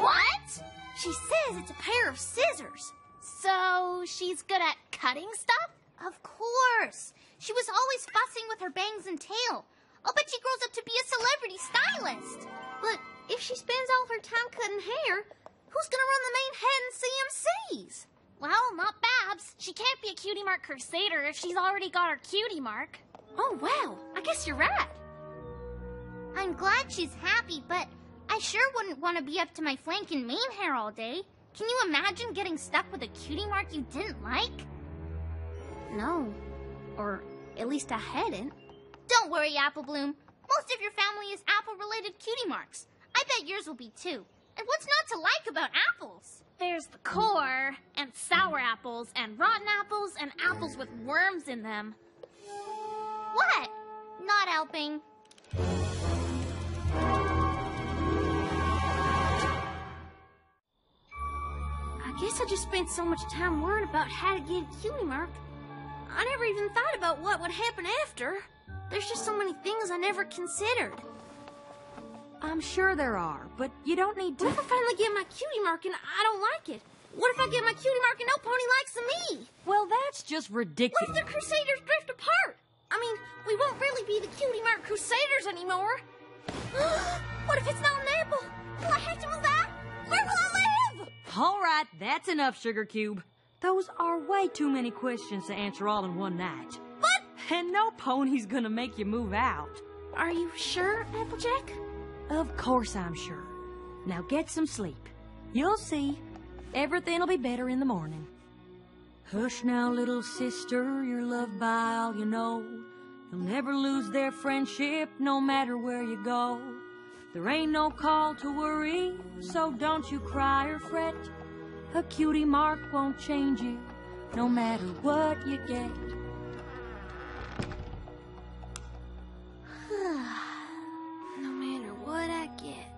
What? She says it's a pair of scissors. So she's good at cutting stuff? Of course. She was always fussing with her bangs and tail. I'll bet she grows up to be a celebrity stylist. But if she spends all her time cutting hair, who's gonna run the main head and CMCs? Well, not Babs. She can't be a Cutie Mark Crusader if she's already got her cutie mark. Oh, wow. I guess you're right. I'm glad she's happy, but I sure wouldn't want to be up to my flank and mane hair all day. Can you imagine getting stuck with a cutie mark you didn't like? No. Or at least I hadn't. Don't worry, Apple Bloom. Most of your family is apple-related cutie marks. I bet yours will be too. And what's not to like about apples? There's the core, and sour apples, and rotten apples, and apples with worms in them. What? Not helping. I guess I just spent so much time worrying about how to get a cutie mark. I never even thought about what would happen after. There's just so many things I never considered. I'm sure there are, but you don't need to... What if I finally get my cutie mark and I don't like it? What if I get my cutie mark and no pony likes me? Well, that's just ridiculous. What if the Crusaders drift apart? I mean, we won't really be the Cutie Mark Crusaders anymore. What if it's not an apple? Will I have to move out? Where will I live? All right, that's enough, Sugar Cube. Those are way too many questions to answer all in one night. But... And no pony's gonna make you move out. Are you sure, Applejack? Of course I'm sure. Now get some sleep. You'll see. Everything'll be better in the morning. Hush now, little sister, you're loved by all you know. You'll never lose their friendship, no matter where you go. There ain't no call to worry, so don't you cry or fret. A cutie mark won't change you, no matter what you get. No matter what I get.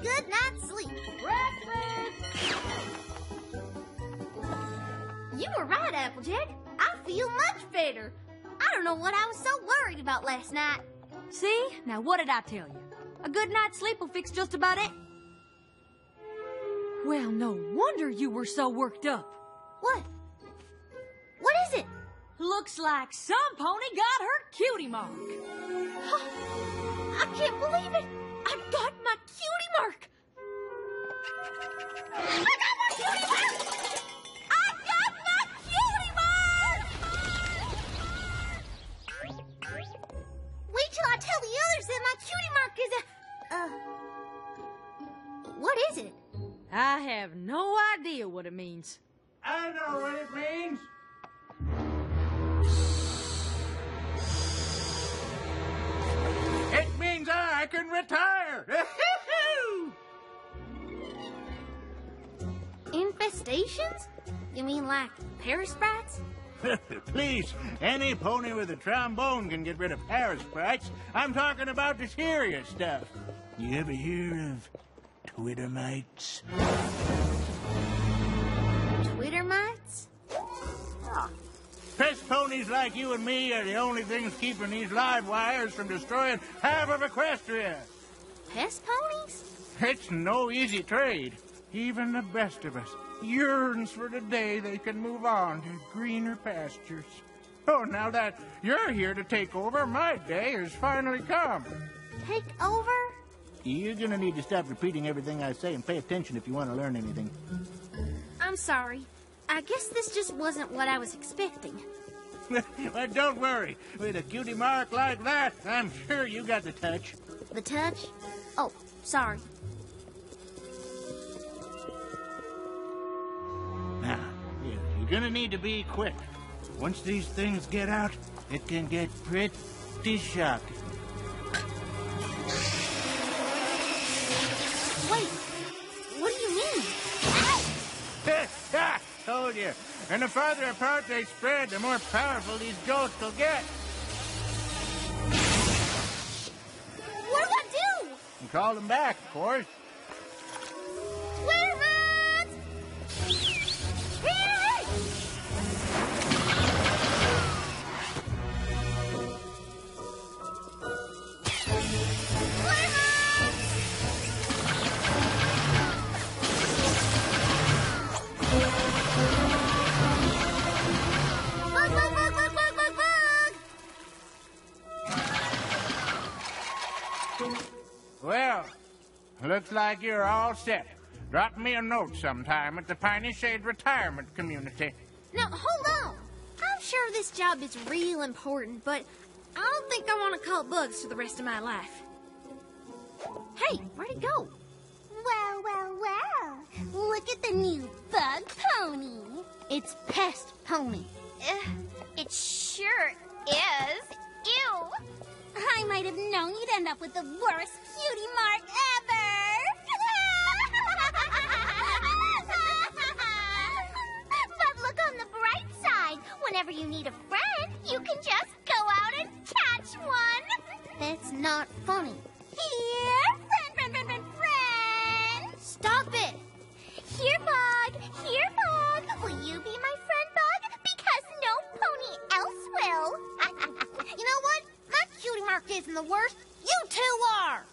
good night's sleep. You were right, Applejack. I feel much better. I don't know what I was so worried about last night. See? Now what did I tell you? A good night's sleep will fix just about it. Well, no wonder you were so worked up. What? What is it? Looks like some pony got her cutie mark. I can't believe it. I got my cutie mark. I got my cutie mark! I got my cutie mark! Wait till I tell the others that my cutie mark is a... What is it? I have no idea what it means. I know what it means. It means I can retire. Infestations? You mean like parasprites? Please, any pony with a trombone can get rid of parasprites. I'm talking about the serious stuff. You ever hear of Twittermites? Twittermites? Pest ponies like you and me are the only things keeping these live wires from destroying half of Equestria. Pest ponies? It's no easy trade. Even the best of us yearns for the day they can move on to greener pastures. Oh, now that you're here to take over, my day has finally come. Take over? You're gonna need to stop repeating everything I say and pay attention if you want to learn anything. I'm sorry. I guess this just wasn't what I was expecting. Well, don't worry. With a cutie mark like that, I'm sure you got the touch. The touch? Oh, sorry. Now, you're gonna need to be quick. Once these things get out, it can get pretty shocking. Wait, what do you mean? Told you. And the farther apart they spread, the more powerful these ghosts will get. What do I do? You call them back, of course. Twittermans! Here! Well, looks like you're all set. Drop me a note sometime at the Piney Shade Retirement Community. Now, hold on. I'm sure this job is real important, but I don't think I want to call bugs for the rest of my life. Hey, where'd he go? Well, well, well. Look at the new bug pony. It's Pest Pony. It sure is. Ew. I might have known you'd end up with the worst cutie mark ever. But look on the bright side. Whenever you need a friend, you can just go out and catch one. That's not funny. Here, friend. Stop it! Here, Bug. Will you be my friend, Bug? Because no pony else will. You know what? My cutie mark isn't the worst. You two are!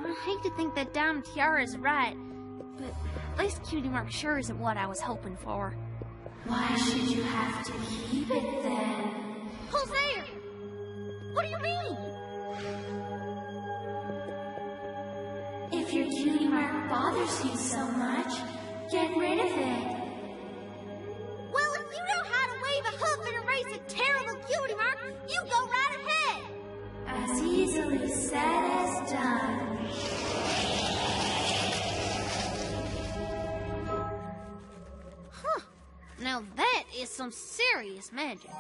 I hate to think that Dime Tiara is right, but this cutie mark sure isn't what I was hoping for. Why should you have to keep it then? Who's there? What do you mean? If your cutie mark bothers you so much, get rid of it. Well, if you know how to wave a hoof and erase a terrible cutie mark, you go right ahead. As easily said as done. Huh. Now that is some serious magic.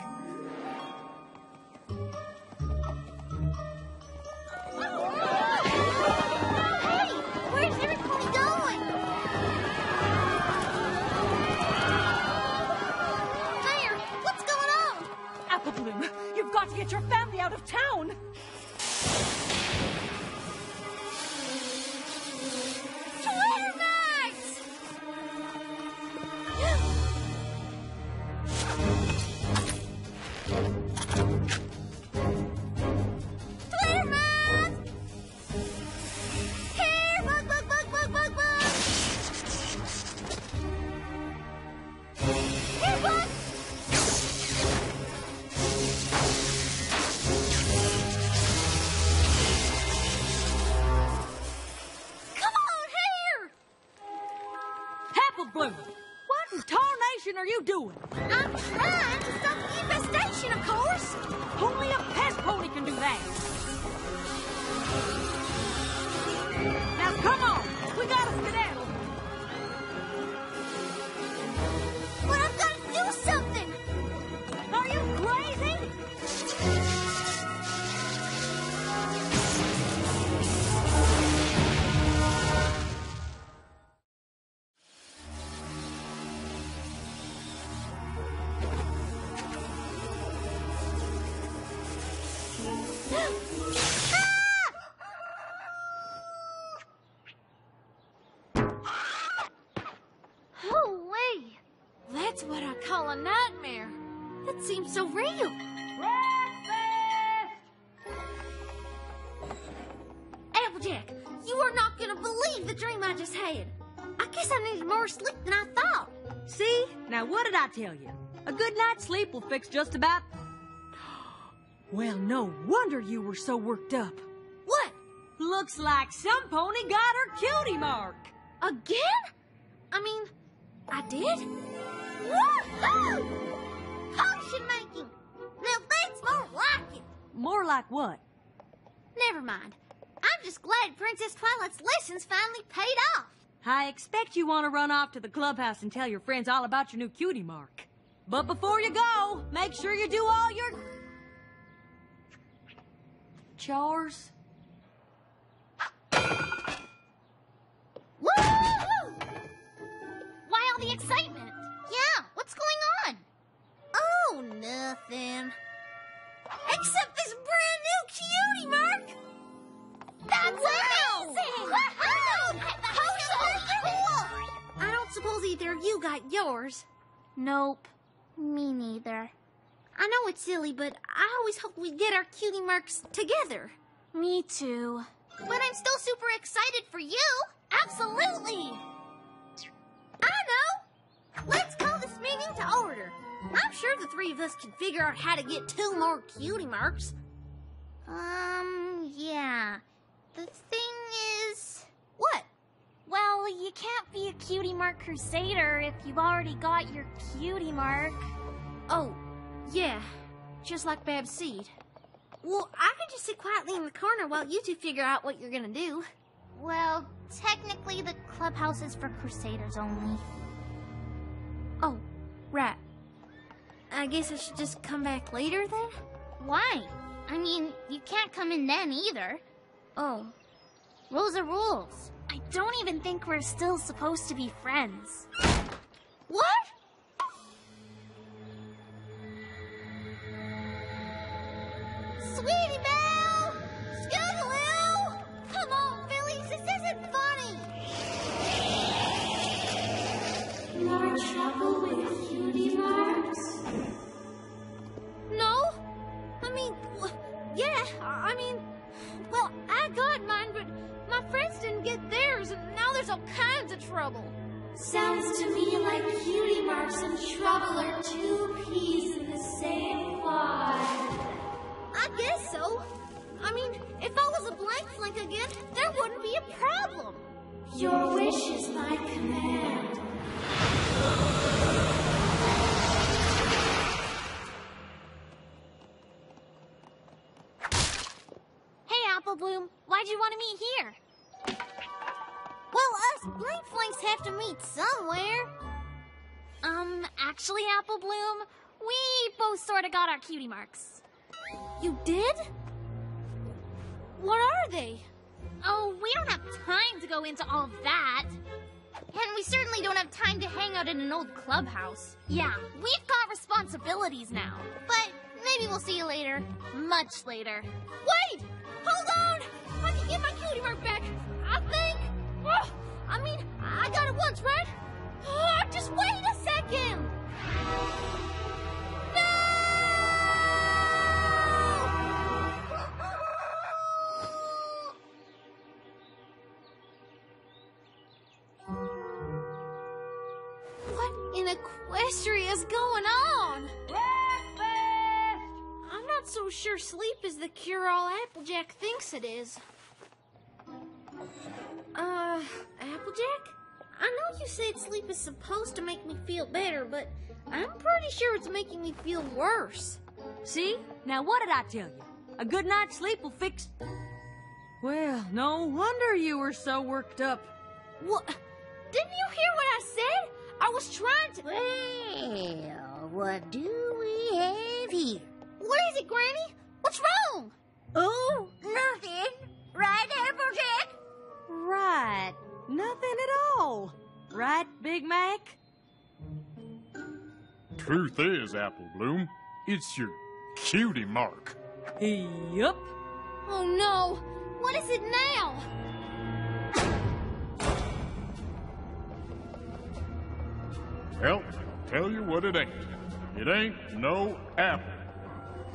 Hey, where's everybody going? get your family out of town! Bloom, what in tarnation are you doing? I'm trying to stop the infestation, of course. Only a pest pony can do that. Now come on, we gotta skedaddle. But I've got to do something. Are you crazy? Holy! That's what I call a nightmare. That seems so real. Applejack, you are not gonna believe the dream I just had. I guess I needed more sleep than I thought. See? Now what did I tell you? A good night's sleep will fix just about... Well, no wonder you were so worked up. What? Looks like some pony got her cutie mark. Again? I mean, I did? Woohoo! Potion making! Now that's more like it. More like what? Never mind. I'm just glad Princess Twilight's lessons finally paid off. I expect you want to run off to the clubhouse and tell your friends all about your new cutie mark. But before you go, make sure you do all your... chores. Woo-hoo! Why all the excitement? Yeah, what's going on? Oh, nothing. Except this brand new cutie mark! That's amazing! Woohoo! How so cool! I don't suppose either of you got yours. Nope. Me neither. I know it's silly, but I always hoped we'd get our cutie marks together. Me too. But I'm still super excited for you. Absolutely! I know! Let's call this meeting to order. I'm sure the three of us can figure out how to get 2 more cutie marks. Yeah. The thing is... What? Well, you can't be a cutie mark crusader if you've already got your cutie mark. Oh, yeah. Just like Bab's seed. Well, I can just sit quietly in the corner while you two figure out what you're gonna do. Well, technically the clubhouse is for crusaders only. Oh, right. I guess I should just come back later then? Why? I mean, you can't come in then either. Oh. Rules are rules. I don't even think we're still supposed to be friends. What? Sweetie Belle! Scootaloo! Come on, Phillies, this isn't funny! More trouble with cutie marks? No? I mean, yeah, I mean, well, I got mine, but my friends didn't get theirs, and now there's all kinds of trouble. Sounds to me like cutie marks and trouble are 2 peas in the same pod. I guess so. I mean, if I was a blank flank again, there wouldn't be a problem. Your wish is my command. Hey, Apple Bloom, why'd you want to meet here? Well, us blank flanks have to meet somewhere. Actually, Apple Bloom, we both sort of got our cutie marks. You did? What are they? Oh, we don't have time to go into all of that. And we certainly don't have time to hang out in an old clubhouse. Yeah, we've got responsibilities now. But Maybe we'll see you later. Much later. Wait! Hold on! I can get my cutie mark back, I think. Oh, I mean, I got it once, right? Oh, just wait a second! What in Equestria is going on? I'm not so sure sleep is the cure-all Applejack thinks it is. Applejack? I know you said sleep is supposed to make me feel better, but I'm pretty sure it's making me feel worse. See? Now what did I tell you? A good night's sleep will fix... Well, no wonder you were so worked up. What? Didn't you hear what I said? I was trying to... Well, what do we have here? What is it, Granny? What's wrong? Oh, nothing. Right, Applejack? Right. Nothing at all. Right, Big Mac? Truth is, Apple Bloom, it's your cutie mark. Yup. Oh, no. What is it now? Well, I'll tell you what it ain't. It ain't no apple.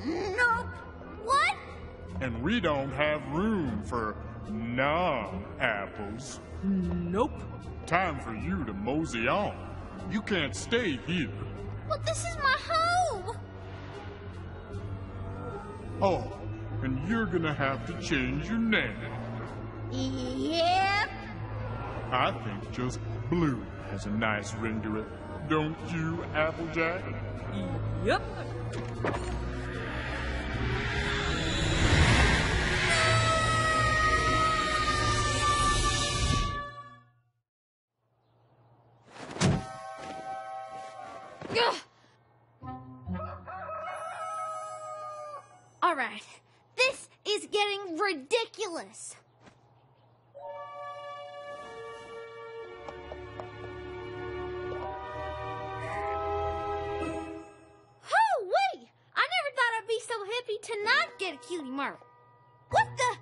Nope. What? And we don't have room for non-apples. Nope. Time for you to mosey on. You can't stay here. But this is my home. Oh, and you're gonna have to change your name. Yep. I think just Blue has a nice ring to it. Don't you, Applejack? Yep. All right. This is getting ridiculous. Hoo-wee! I never thought I'd be so happy to not get a cutie mark. What the?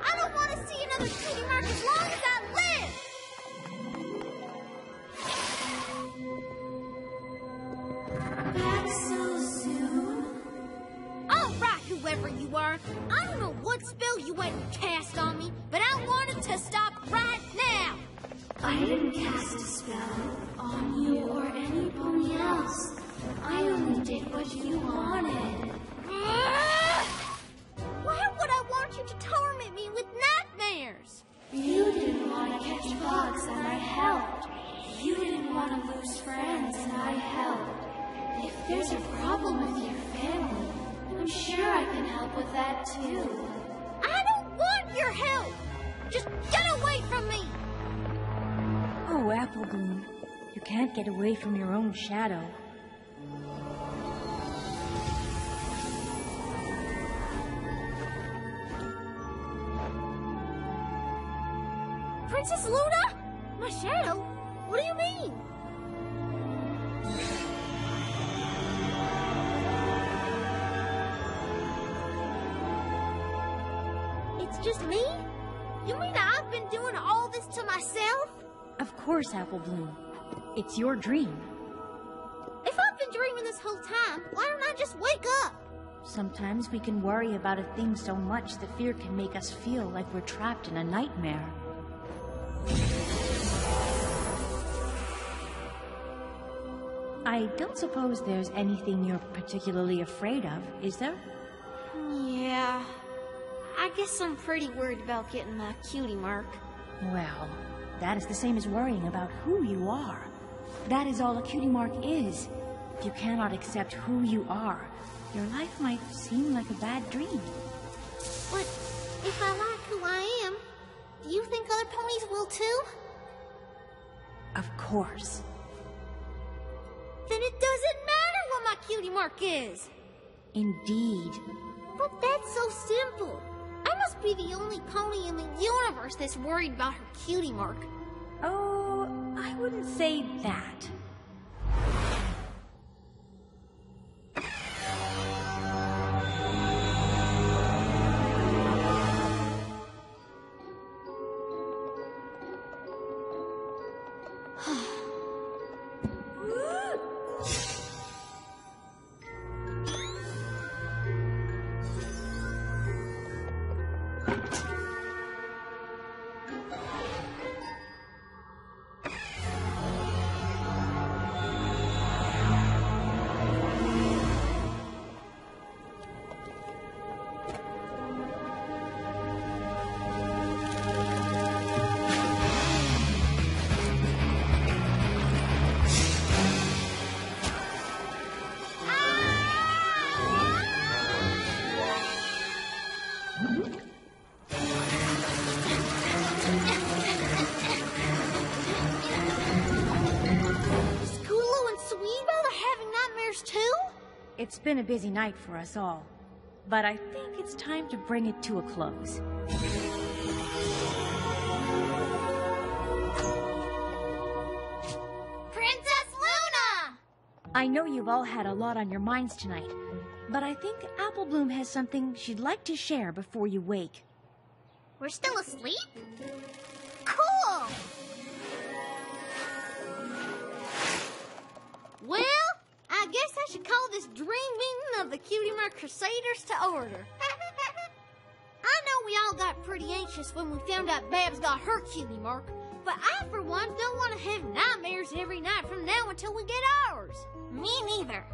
I don't want to see another cutie mark as long as I live. Back so soon? All right, whoever you are. I don't know what spell you went and cast on me, but I want it to stop right now. I didn't cast a spell on you or any pony else. I only did what you wanted. Why would I want you to torment me with nightmares? You didn't want to catch bugs and I helped. You didn't want to lose friends and I helped. If there's a problem with your family, I'm sure I can help with that too. I don't want your help. Just get away from me. Oh, Apple Bloom, you can't get away from your own shadow. Princess Luna? My shadow? What do you mean? It's just me? You mean I've been doing all this to myself? Of course, Apple Bloom. It's your dream. If I've been dreaming this whole time, why don't I just wake up? Sometimes we can worry about a thing so much the fear can make us feel like we're trapped in a nightmare. I don't suppose there's anything you're particularly afraid of, is there? Yeah. I guess I'm pretty worried about getting my cutie mark. Well, that is the same as worrying about who you are. That is all a cutie mark is. If you cannot accept who you are, your life might seem like a bad dream. But if I like who I am, do you think other ponies will too? Of course. Then it doesn't matter what my cutie mark is. Indeed. But that's so simple. I must must be the only pony in the universe that's worried about her cutie mark. Oh, I wouldn't say that. It's been a busy night for us all, but I think it's time to bring it to a close. Princess Luna! I know you've all had a lot on your minds tonight, but I think Apple Bloom has something she'd like to share before you wake. We're still asleep? Cool! Well, I guess I should call this dream meeting of the Cutie Mark Crusaders to order. I know we all got pretty anxious when we found out Babs got her cutie mark, but I, for one, don't want to have nightmares every night from now until we get ours. Me neither.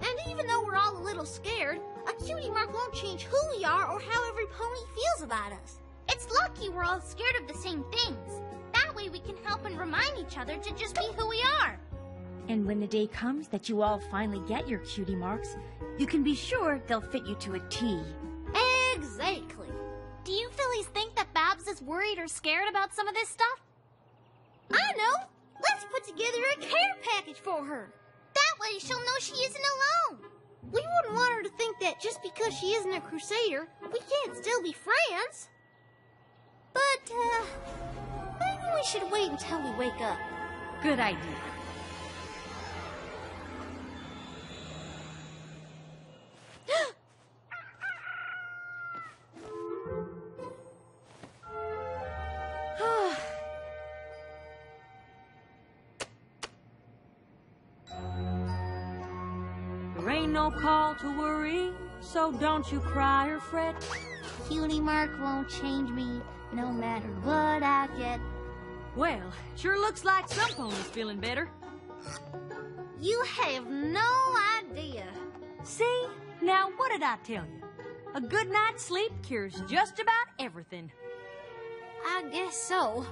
And even though we're all a little scared, a cutie mark won't change who we are or how every pony feels about us. It's lucky we're all scared of the same things. That way we can help and remind each other to just be who we are. And when the day comes that you all finally get your cutie marks, you can be sure they'll fit you to a T. Exactly. Do you fillies think that Babs is worried or scared about some of this stuff? I know. Let's put together a care package for her. That way she'll know she isn't alone. We wouldn't want her to think that just because she isn't a crusader, we can't still be friends. But, maybe we should wait until we wake up. Good idea. There ain't no call to worry, so don't you cry or fret. Cutie mark won't change me, no matter what I get. Well, sure looks like some ponies feeling better. You have no idea. See? Now, what did I tell you? A good night's sleep cures just about everything. I guess so.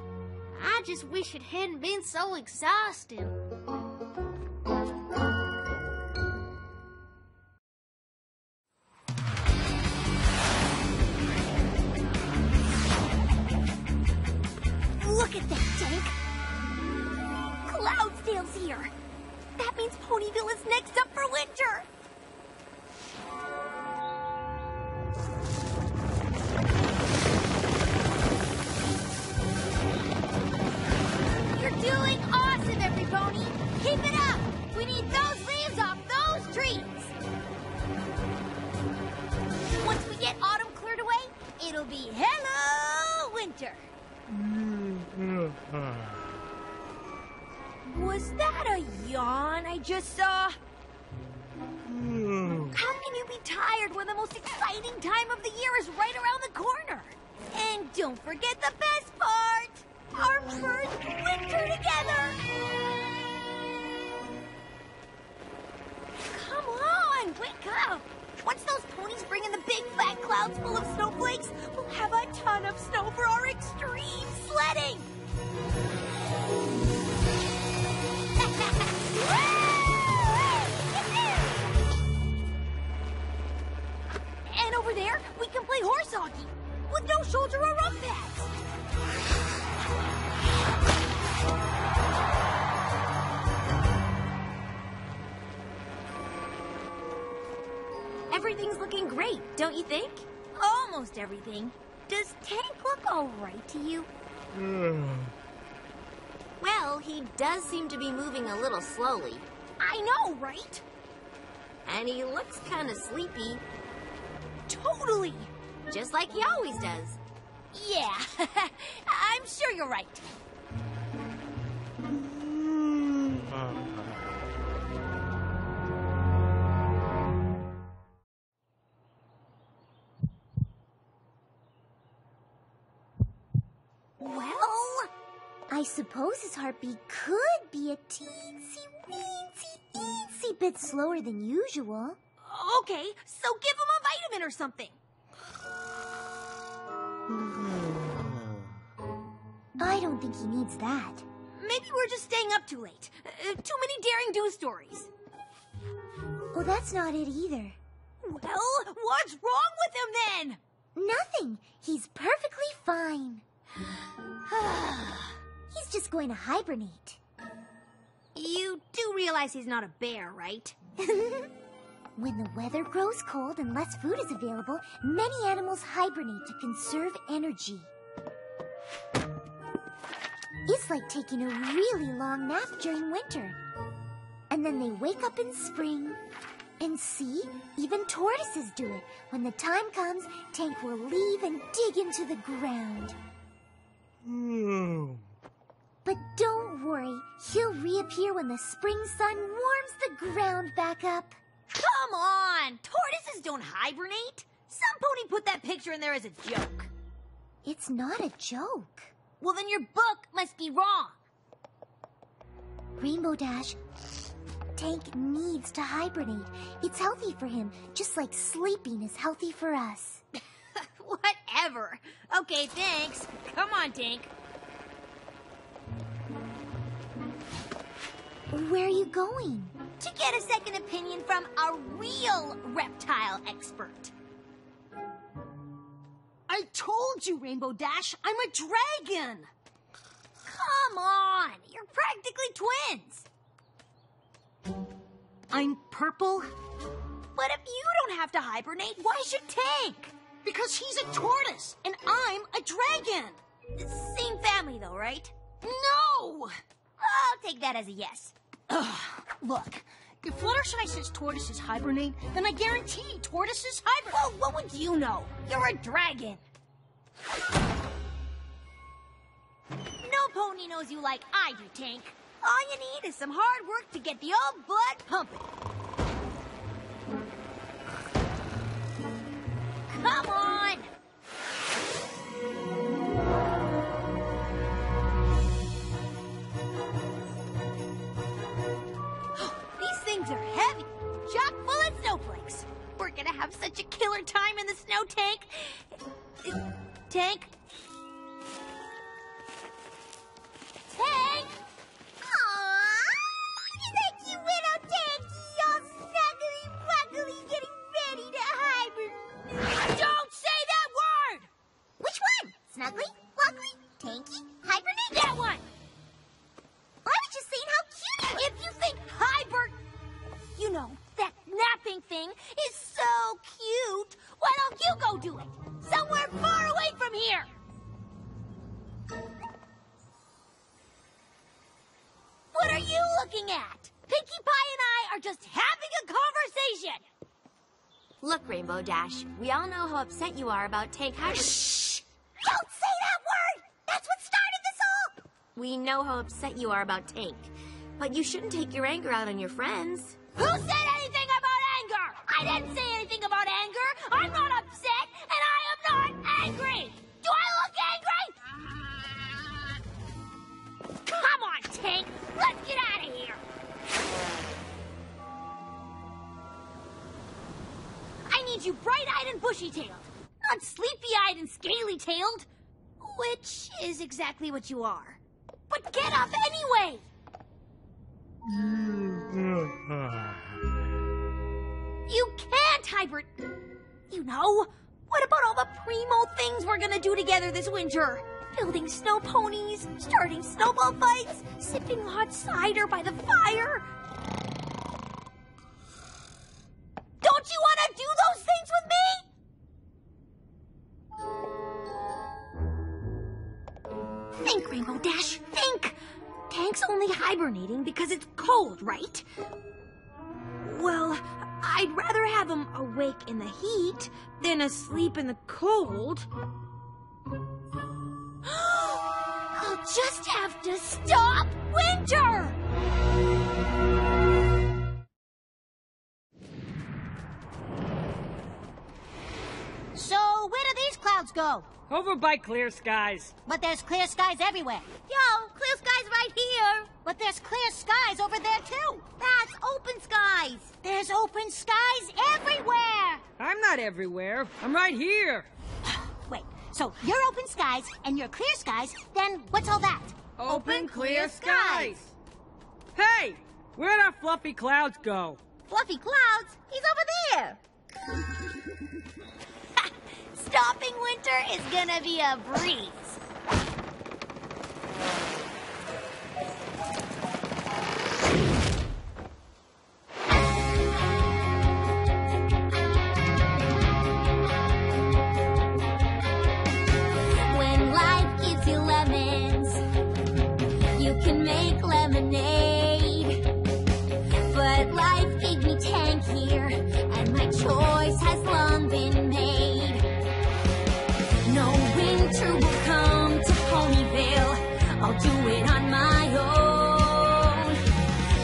I just wish it hadn't been so exhausting. Look at that, Tank! Cloudsdale's here! That means Ponyville is next up for winter! You're doing awesome, every pony! Keep it up! We need those leaves off those trees! Once we get autumn cleared away, it'll be hello winter! Was that a yawn I just saw? How can you be tired when the most exciting time of the year is right around the corner? And don't forget the best part! Our first winter together! Come on, wake up! Once those ponies bring in the big fat clouds full of snowflakes, we'll have a ton of snow for our extreme sledding! And over there, we can play horse hockey with no shoulder or rump pads. Everything's looking great, don't you think? Almost everything. Does Tank look all right to you? Well, he does seem to be moving a little slowly. I know, right? And he looks kind of sleepy. Totally. Just like he always does. Yeah, I'm sure you're right. Well, I suppose his heartbeat could be a teensy bit slower than usual. Okay, so give him a vitamin or something. I don't think he needs that. Maybe we're just staying up too late. Too many daring do stories. Well, that's not it either. Well, what's wrong with him then? Nothing. He's perfectly fine. He's just going to hibernate. You do realize he's not a bear, right? When the weather grows cold and less food is available, many animals hibernate to conserve energy. It's like taking a really long nap during winter. And then they wake up in spring. And see, even tortoises do it. When the time comes, Tank will leave and dig into the ground. But don't worry, he'll reappear when the spring sun warms the ground back up. Come on! Tortoises don't hibernate! Some pony put that picture in there as a joke. It's not a joke. Well, then your book must be wrong. Rainbow Dash, Tank needs to hibernate. It's healthy for him, just like sleeping is healthy for us. Whatever. Okay, thanks. Come on, Tank. Where are you going? To get a second opinion from a real reptile expert. I told you, Rainbow Dash, I'm a dragon. Come on, you're practically twins. I'm purple. But if you don't have to hibernate, why should Tank? Because he's a tortoise, and I'm a dragon. Same family, though, right? No! I'll take that as a yes. Look, if Fluttershy says tortoises hibernate, then I guarantee tortoises hibernate. Well, what would you know? You're a dragon. No pony knows you like I do, Tank. All you need is some hard work to get the old blood pumping. Come on! These things are heavy, chock full of snowflakes. We're gonna have such a killer time in the snow, Tank. Tank? Tank? Aww! Isn't you little Tanky all snuggly-wuggly getting ready to hibernate? Don't say that word! Which one? Snuggly? Wuggly? Tanky? Hibernate? That one! I was just saying how cute you If you think you know, that napping thing is so cute, why don't you go do it? Somewhere far away from here! What are you looking at? Pinkie Pie and I are just having a conversation! Look, Rainbow Dash, we all know how upset you are about Tank hibernating. Shh! Don't say that word! That's what started this all! We know how upset you are about Tank, but you shouldn't take your anger out on your friends. Who said anything about anger? I didn't say anything about anger. I'm not upset, and I am not angry. Do I look angry? Come on, Tank. Let's get out of here. I need you bright-eyed and bushy-tailed, not sleepy-eyed and scaly-tailed, which is exactly what you are. But get up anyway. You can't hibernate. You know, what about all the primo things we're gonna do together this winter? Building snow ponies, starting snowball fights, sipping hot cider by the fire. Don't you want to do those things with me? hibernating because it's cold, right? Well, I'd rather have him awake in the heat than asleep in the cold. I'll just have to stop winter! So, where do these clouds go? Over by clear skies. But there's clear skies everywhere. Yo, clear skies right here! But there's clear skies over there, too. That's open skies! There's open skies everywhere! I'm not everywhere. I'm right here. Wait, so you're open skies and you're clear skies, then what's all that? Open clear skies. Hey, where'd our fluffy clouds go? Fluffy clouds? He's over there! Stopping winter is gonna be a breeze. When life gives you lemons, you can make lemonade. But life gave me Tank here, and my choice has long been made. No winter will come to Ponyville. I'll do it on my own.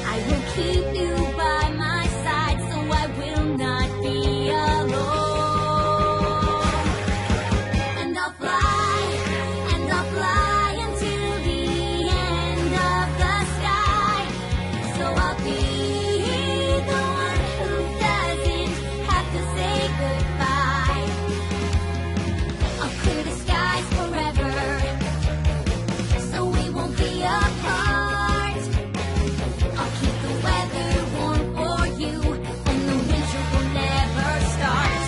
I will keep you by my side, so I will not be alone. And I'll fly until the end of the sky. So I'll be the one who doesn't have to say goodbye. I'll clear the skies forever, so we won't be apart. I'll keep the weather warm for you, and the winter will never start.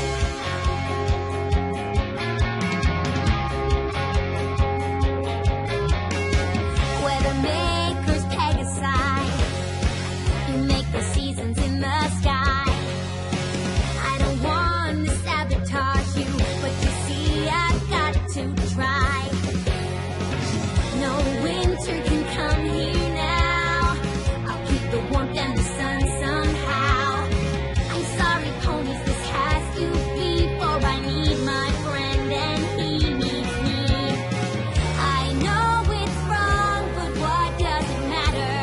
Weather makers peg aside, you make the seasons in the sky. I don't want to sabotage you, but you see I've got to try. No winter can come here now. I'll keep the warmth and the sun somehow. I'm sorry, ponies, this has to be, for I need my friend and he needs me. I know it's wrong, but what does it matter?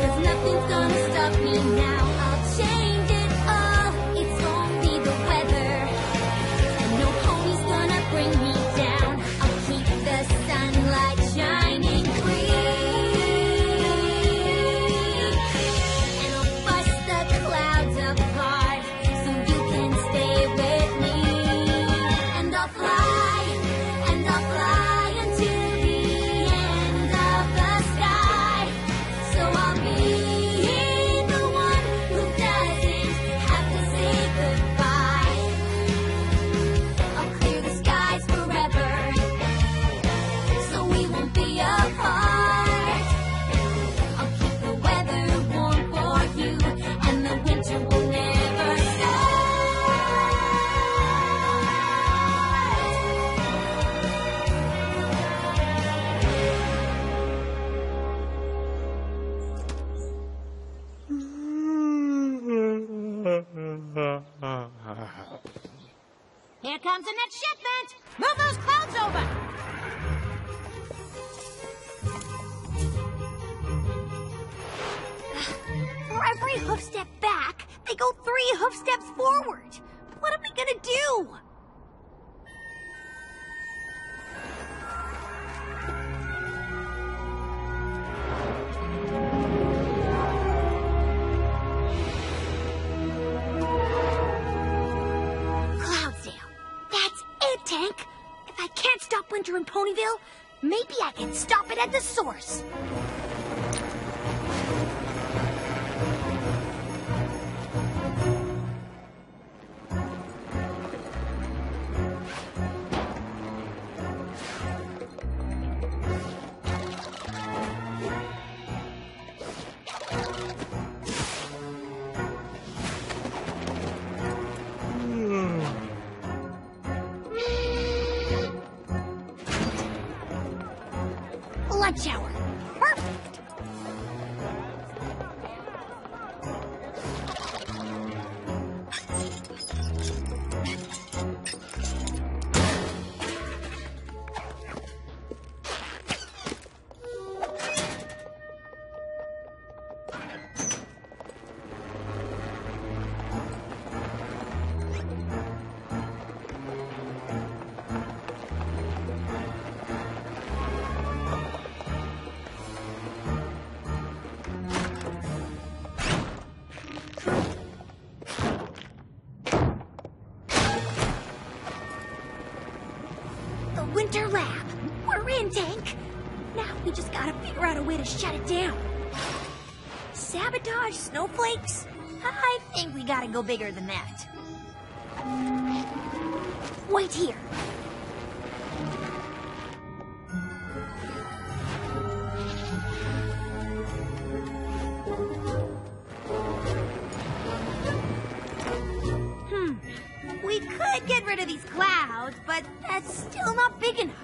'Cause nothing's gonna stop me now. I'll change it all, it's only the weather. And no pony's gonna bring me down. I'll keep the sunlight shining free. And I'll bust the clouds apart, so you can stay with me. And I'll fly until the end of the sky. So I'll be the one who doesn't have to say goodbye. I'll clear the skies forever, so we won't be apart. I'll keep the weather warm for you, and the winter will never start. Here comes the next shipment! Move those clouds over! For every hoof step back, they go 3 hoof steps forward. What are we gonna do? Cloudsdale. That's it, Tank. If I can't stop winter in Ponyville, maybe I can stop it at the source. Lunch hour. Burp. winter lab. We're in, Tank. Now we just gotta figure out a way to shut it down. Sabotage snowflakes? I think we gotta go bigger than that. Wait here. We could get rid of these clouds, but that's still not big enough.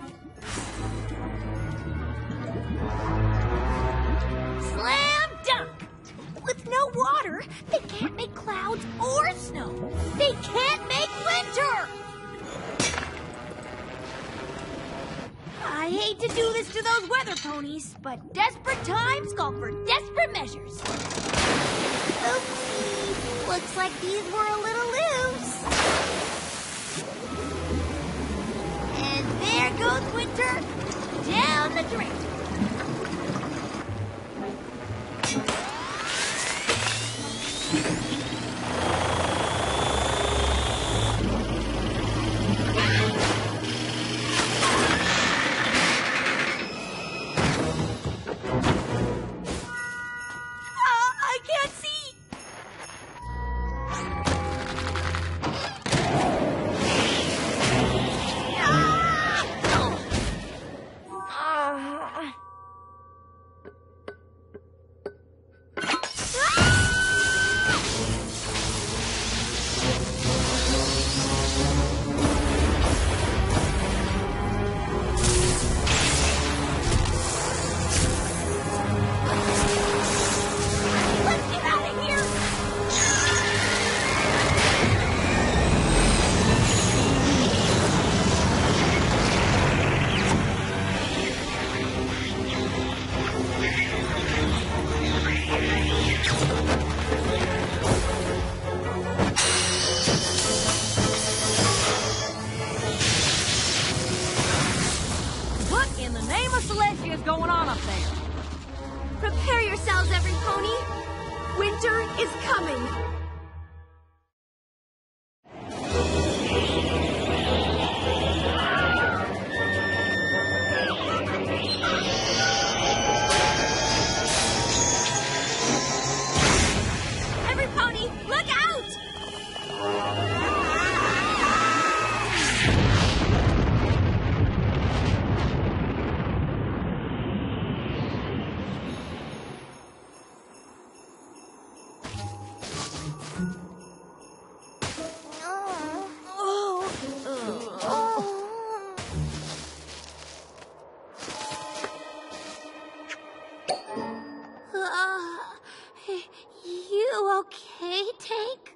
Slam dunk! With no water, they can't make clouds or snow. They can't make winter! I hate to do this to those weather ponies, but desperate times call for desperate measures. Oopsie. Looks like these were a little loose. And there goes winter down the drain. I can't see. Let's get out of here. What in the name of Celestia is going on up there? Prepare yourselves, every pony. Winter is coming. Every pony, look out! You okay, Tank?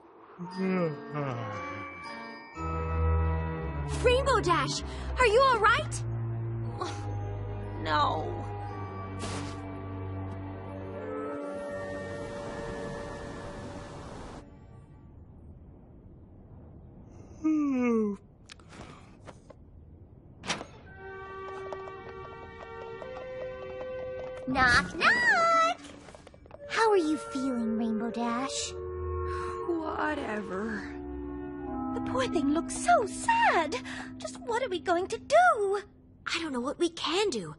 Rainbow Dash, are you all right? No. Knock, knock! How are you feeling, Rainbow Dash? Whatever. The poor thing looks so sad. Just what are we going to do? I don't know what we can do.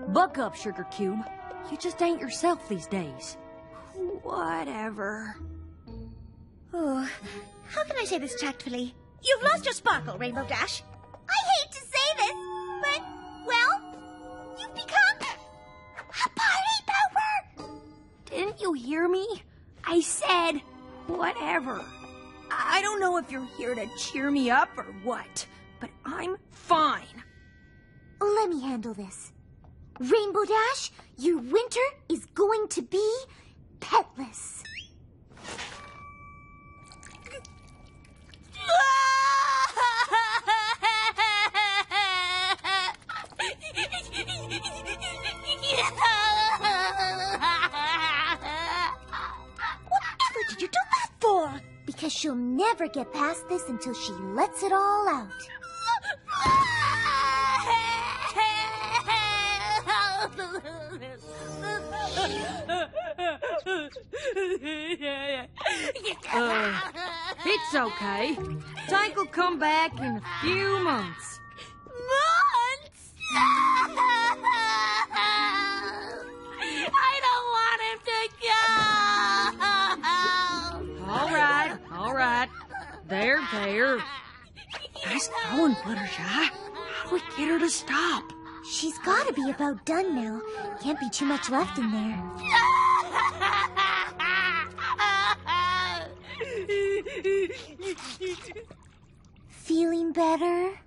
Buck up, Sugar Cube. You just ain't yourself these days. Whatever. Oh, how can I say this tactfully? You've lost your sparkle, Rainbow Dash. I hate to say this, but, well, you've become a party pooper! Didn't you hear me? I said whatever. I don't know if you're here to cheer me up or what, but I'm fine. Let me handle this. Rainbow Dash, your winter is going to be petless. Whatever did you do that for? Because she'll never get past this until she lets it all out. It's okay. Tank will come back in a few months. No! There. Nice going, Fluttershy. How do we get her to stop? She's gotta be about done now. Can't be too much left in there. Feeling better?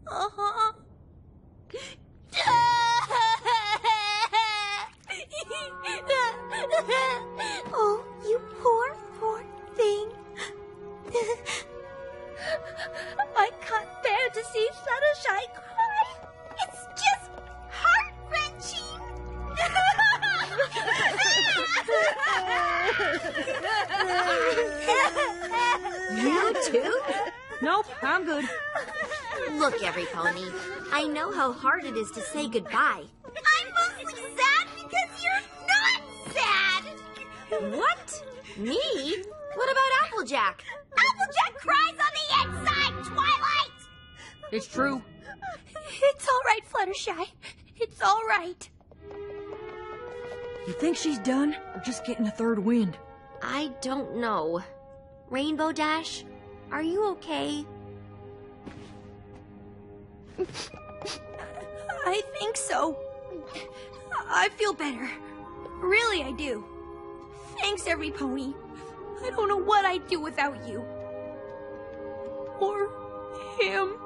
Uh-huh. Oh, you poor thing. I can't bear to see Fluttershy cry. It's just heart-wrenching. You too? Nope, I'm good. Look, every pony, I know how hard it is to say goodbye. I'm mostly sad because you're not sad. What? Me? What about Applejack? Applejack cries on the inside, Twilight! It's true. It's all right, Fluttershy. It's all right. You think she's done, or just getting a third wind? I don't know. Rainbow Dash, are you okay? I think so. I feel better. Really, I do. Thanks, every pony. I don't know what I'd do without you. Or him.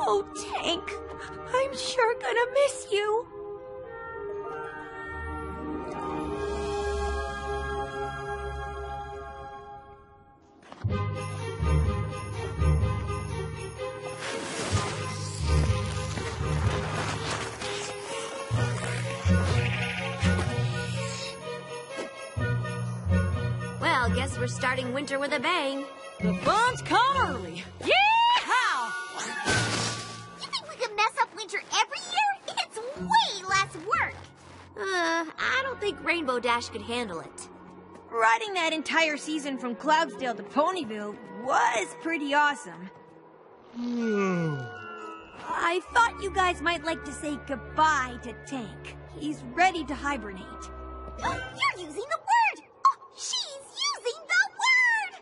Oh, Tank, I'm sure gonna miss you. Well, guess we're starting winter with a bang. The fun's come early. Yeehaw! You think we could mess up winter every year? It's way less work. I don't think Rainbow Dash could handle it. Riding that entire season from Cloudsdale to Ponyville was pretty awesome. I thought you guys might like to say goodbye to Tank. He's ready to hibernate. You're using the word! Oh, she's using the word!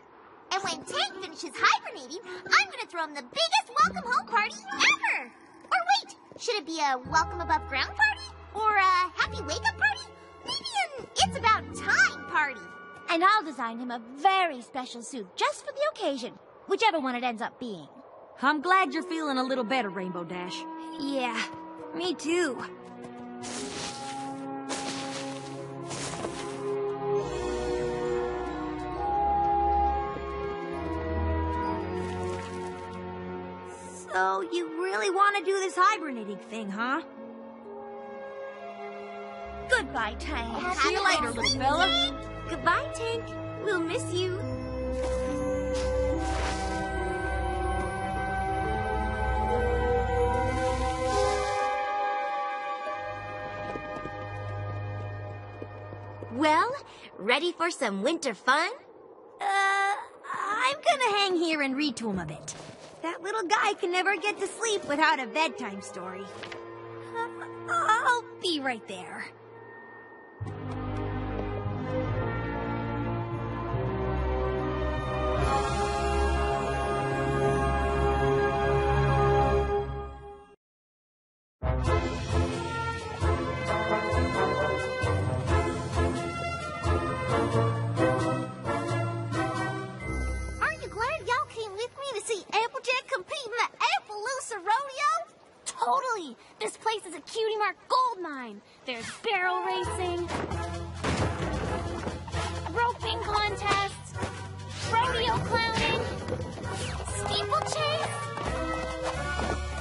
And when Tank finishes hibernating, I'm gonna throw him the biggest welcome home party ever! Or wait, should it be a welcome above ground party? Or a happy wake-up party? Maybe an it's about time party. And I'll design him a very special suit just for the occasion, whichever one it ends up being. I'm glad you're feeling a little better, Rainbow Dash. Yeah, me too. So you really want to do this hibernating thing, huh? Goodbye, Tank. See you later, little fella. Goodbye, Tank. We'll miss you. Well, ready for some winter fun? I'm gonna hang here and read to him a bit. That little guy can never get to sleep without a bedtime story. I'll be right there. Aren't you glad y'all came with me to see Applejack compete in the Appaloosa Rodeo? Totally! This place is a cutie mark gold mine. There's barrel racing, roping contests, rodeo clowning, steeplechase.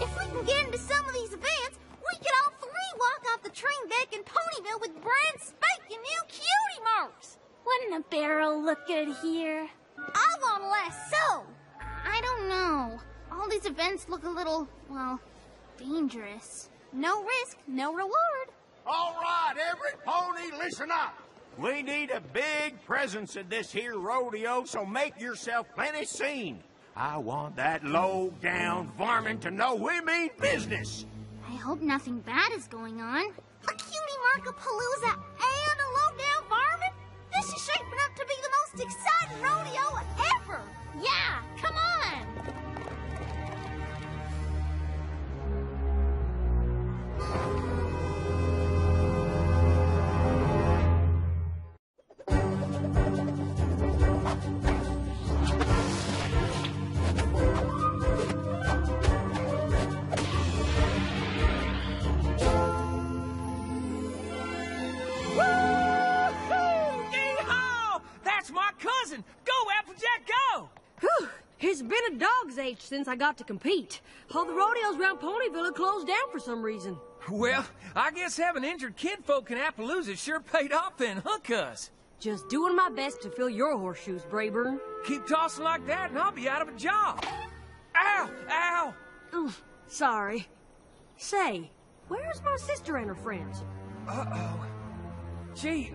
If we can get into some of these events, we could all three walk off the train back in Ponyville with brand spanking new cutie marks. Wouldn't a barrel look good here? I want a lasso. I don't know. All these events look a little, well, dangerous. No risk, no reward. All right, every pony, listen up. We need a big presence at this here rodeo, so make yourself plenty seen. I want that low-down varmint to know we mean business. I hope nothing bad is going on. A cutie mark of Palooza and a low-down varmint? This It's been a dog's age since I got to compete. All the rodeos around Ponyville have closed down for some reason. Well, I guess having injured kinfolk in Appaloosa sure paid off then, huh, cuz? Just doing my best to fill your horseshoes, Brayburn. Keep tossing like that and I'll be out of a job. Ow! Ow! Sorry. Say, where's my sister and her friends? Uh-oh. Gee,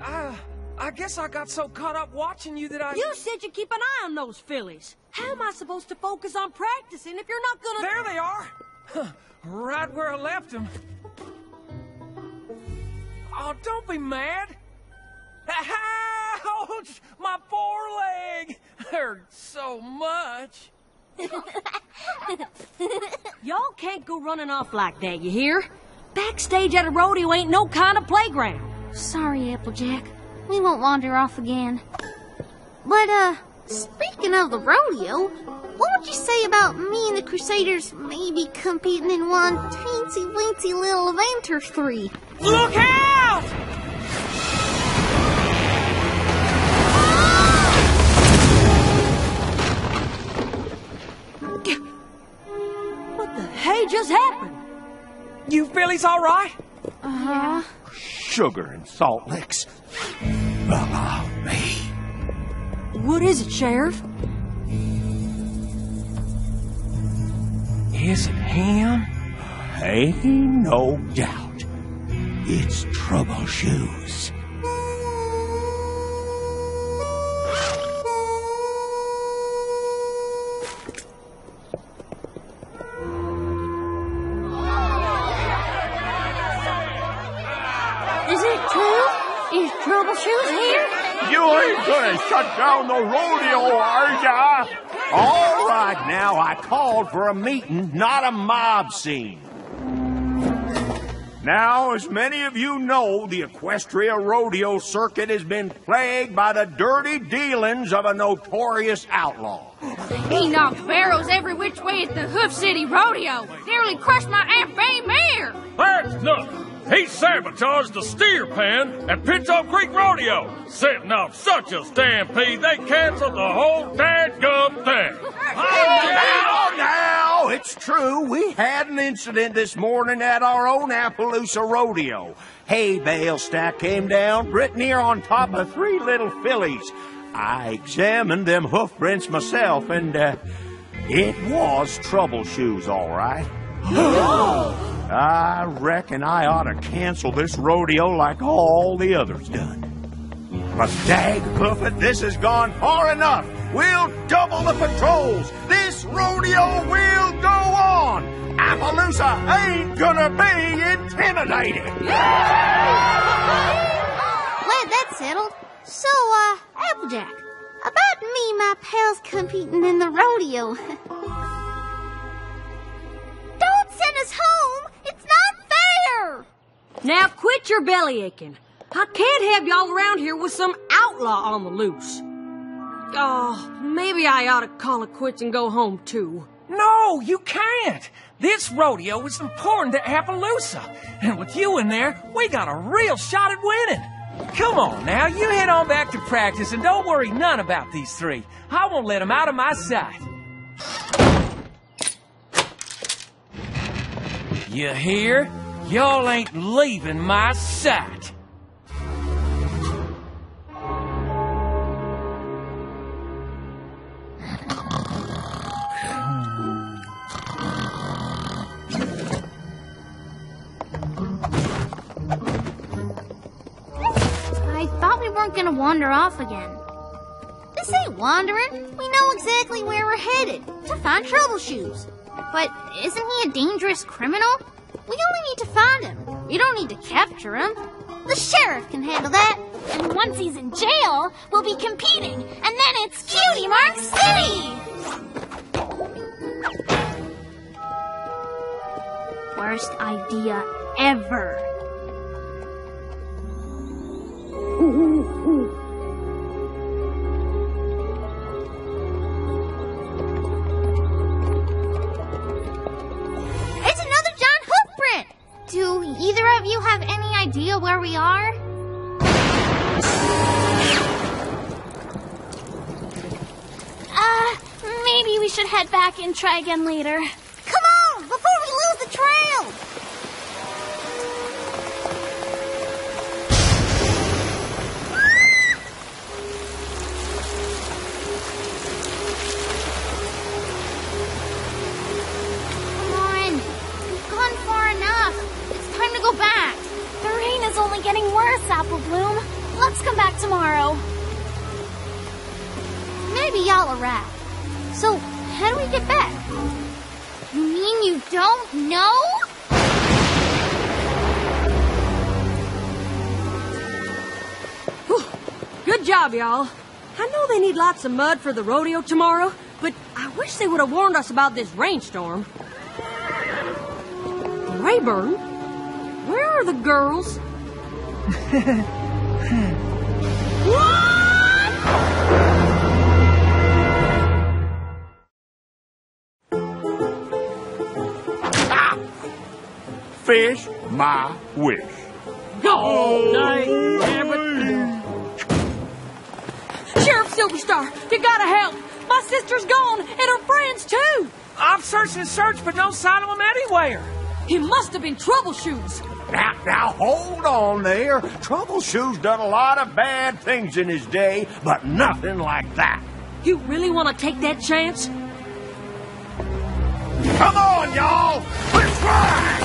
I guess I got so caught up watching you that I... You said you'd keep an eye on those fillies. How am I supposed to focus on practicing if you're not gonna... There they are! Right where I left them. Oh, don't be mad. Ouch! My foreleg hurts so much. Y'all can't go running off like that, you hear? Backstage at a rodeo ain't no kind of playground. Sorry, Applejack. We won't wander off again. But, speaking of the rodeo, what would you say about me and the Crusaders maybe competing in one teensy-weensy little event or three? Look out! What the hey just happened? You fillies all right? Uh-huh. Sugar and salt licks. Allow me. What is it, Sheriff? Is it him? Ain't no doubt. It's Trouble Shoes. Is it true? Is Trouble Shoes here? You ain't gonna shut down the rodeo, are ya? All right, now, I called for a meeting, not a mob scene. Now, as many of you know, the Equestria Rodeo Circuit has been plagued by the dirty dealings of a notorious outlaw. He knocked barrels every which way at the Hoof City Rodeo. Nearly crushed my Aunt Bay mare. That's nothing. He sabotaged the steer pen at Pinto Creek Rodeo, setting off such a stampede they canceled the whole dadgum thing. Now, it's true. We had an incident this morning at our own Appaloosa Rodeo. Hay bale stack came down, Brittany on top of 3 little fillies. I examined them hoof prints myself, and it was Trouble Shoes, all right. I reckon I ought to cancel this rodeo like all the others done. But daghoofit, this has gone far enough. We'll double the patrols. This rodeo will go on. Appaloosa ain't gonna be intimidated. Glad that's settled. So, Applejack, about me and my pals competing in the rodeo. Don't send us home! It's not fair! Now quit your belly aching. I can't have y'all around here with some outlaw on the loose. Oh, maybe I ought to call it quits and go home, too. No, you can't. This rodeo is important to Appaloosa. And with you in there, we got a real shot at winning. Come on now, you head on back to practice and don't worry none about these 3. I won't let them out of my sight. You hear? Y'all ain't leaving my sight. I thought we weren't gonna wander off again. This ain't wandering. We know exactly where we're headed, to find Trouble Shoes. But isn't he a dangerous criminal? We only need to find him. We don't need to capture him. The sheriff can handle that. And once he's in jail, we'll be competing. And then it's Cutie Mark City! Worst idea ever. It's another John hoof print! Do either of you have any idea where we are? Me Maybe we should head back and try again later. Come on, before we lose the trail! Come on. We've gone far enough. It's time to go back. The rain is only getting worse, Apple Bloom. Let's come back tomorrow. Maybe y'all are right. So, how do we get back? You mean you don't know? Whew. Good job, y'all. I know they need lots of mud for the rodeo tomorrow, but I wish they would have warned us about this rainstorm. Rayburn? Where are the girls? Fish my wish. Oh, Sheriff Silverstar, you gotta help. My sister's gone, and her friends too. I've searched and searched, but no sign of them anywhere. He must have been Troubleshoes. Now, hold on there. Troubleshoes done a lot of bad things in his day, but nothing like that. You really want to take that chance? Come on, y'all! Let's fly!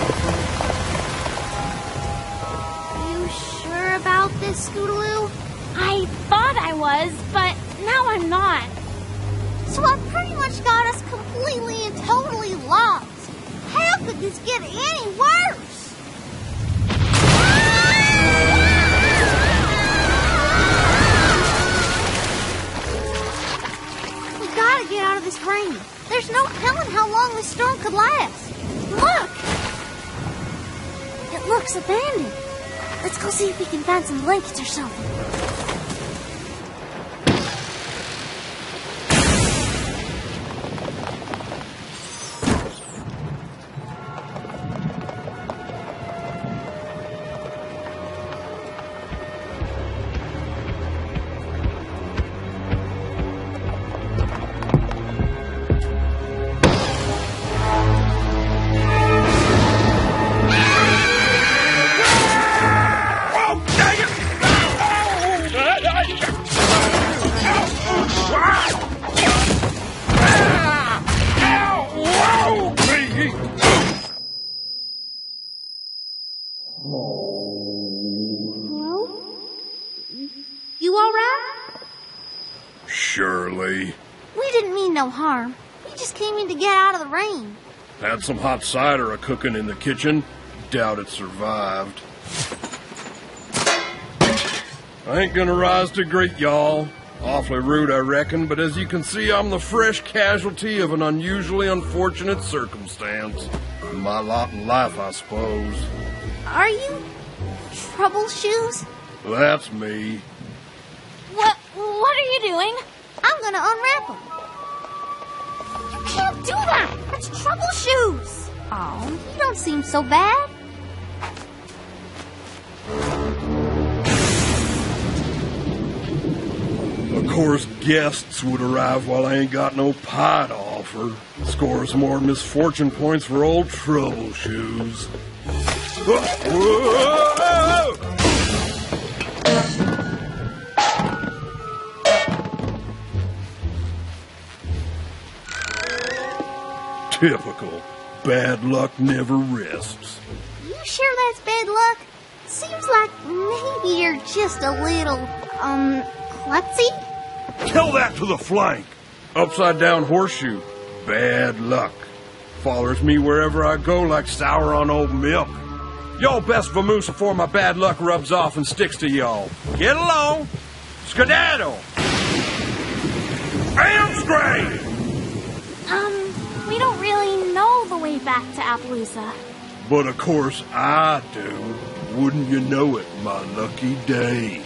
You sure about this, Scootaloo? I thought I was, but now I'm not. So I pretty much got us completely and totally lost. How could this get any worse? We gotta get out of this rain. There's no telling how long this storm could last. Look! It looks abandoned. Let's go see if we can find some blankets or something. Surely. We didn't mean no harm. We just came in to get out of the rain. Had some hot cider a-cooking in the kitchen. Doubt it survived. I ain't gonna rise to greet y'all. Awfully rude, I reckon, but as you can see, I'm the fresh casualty of an unusually unfortunate circumstance. My lot in life, I suppose. Are you Troubleshoes? That's me. What are you doing? I'm gonna unwrap them. You can't do that! That's Troubleshoes! Oh, you don't seem so bad. Of course, guests would arrive while I ain't got no pie to offer. Score some more misfortune points for old Troubleshoes. Typical. Bad luck never rests. You sure that's bad luck? Seems like maybe you're just a little, klutzy? Tell that to the flank. Upside down horseshoe. Bad luck. Follows me wherever I go like sour on old milk. Y'all best vamoose before my bad luck rubs off and sticks to y'all. Get along. Skedaddle. Amstrade! We don't really know the way back to Appaloosa. But of course I do. Wouldn't you know it, my lucky day.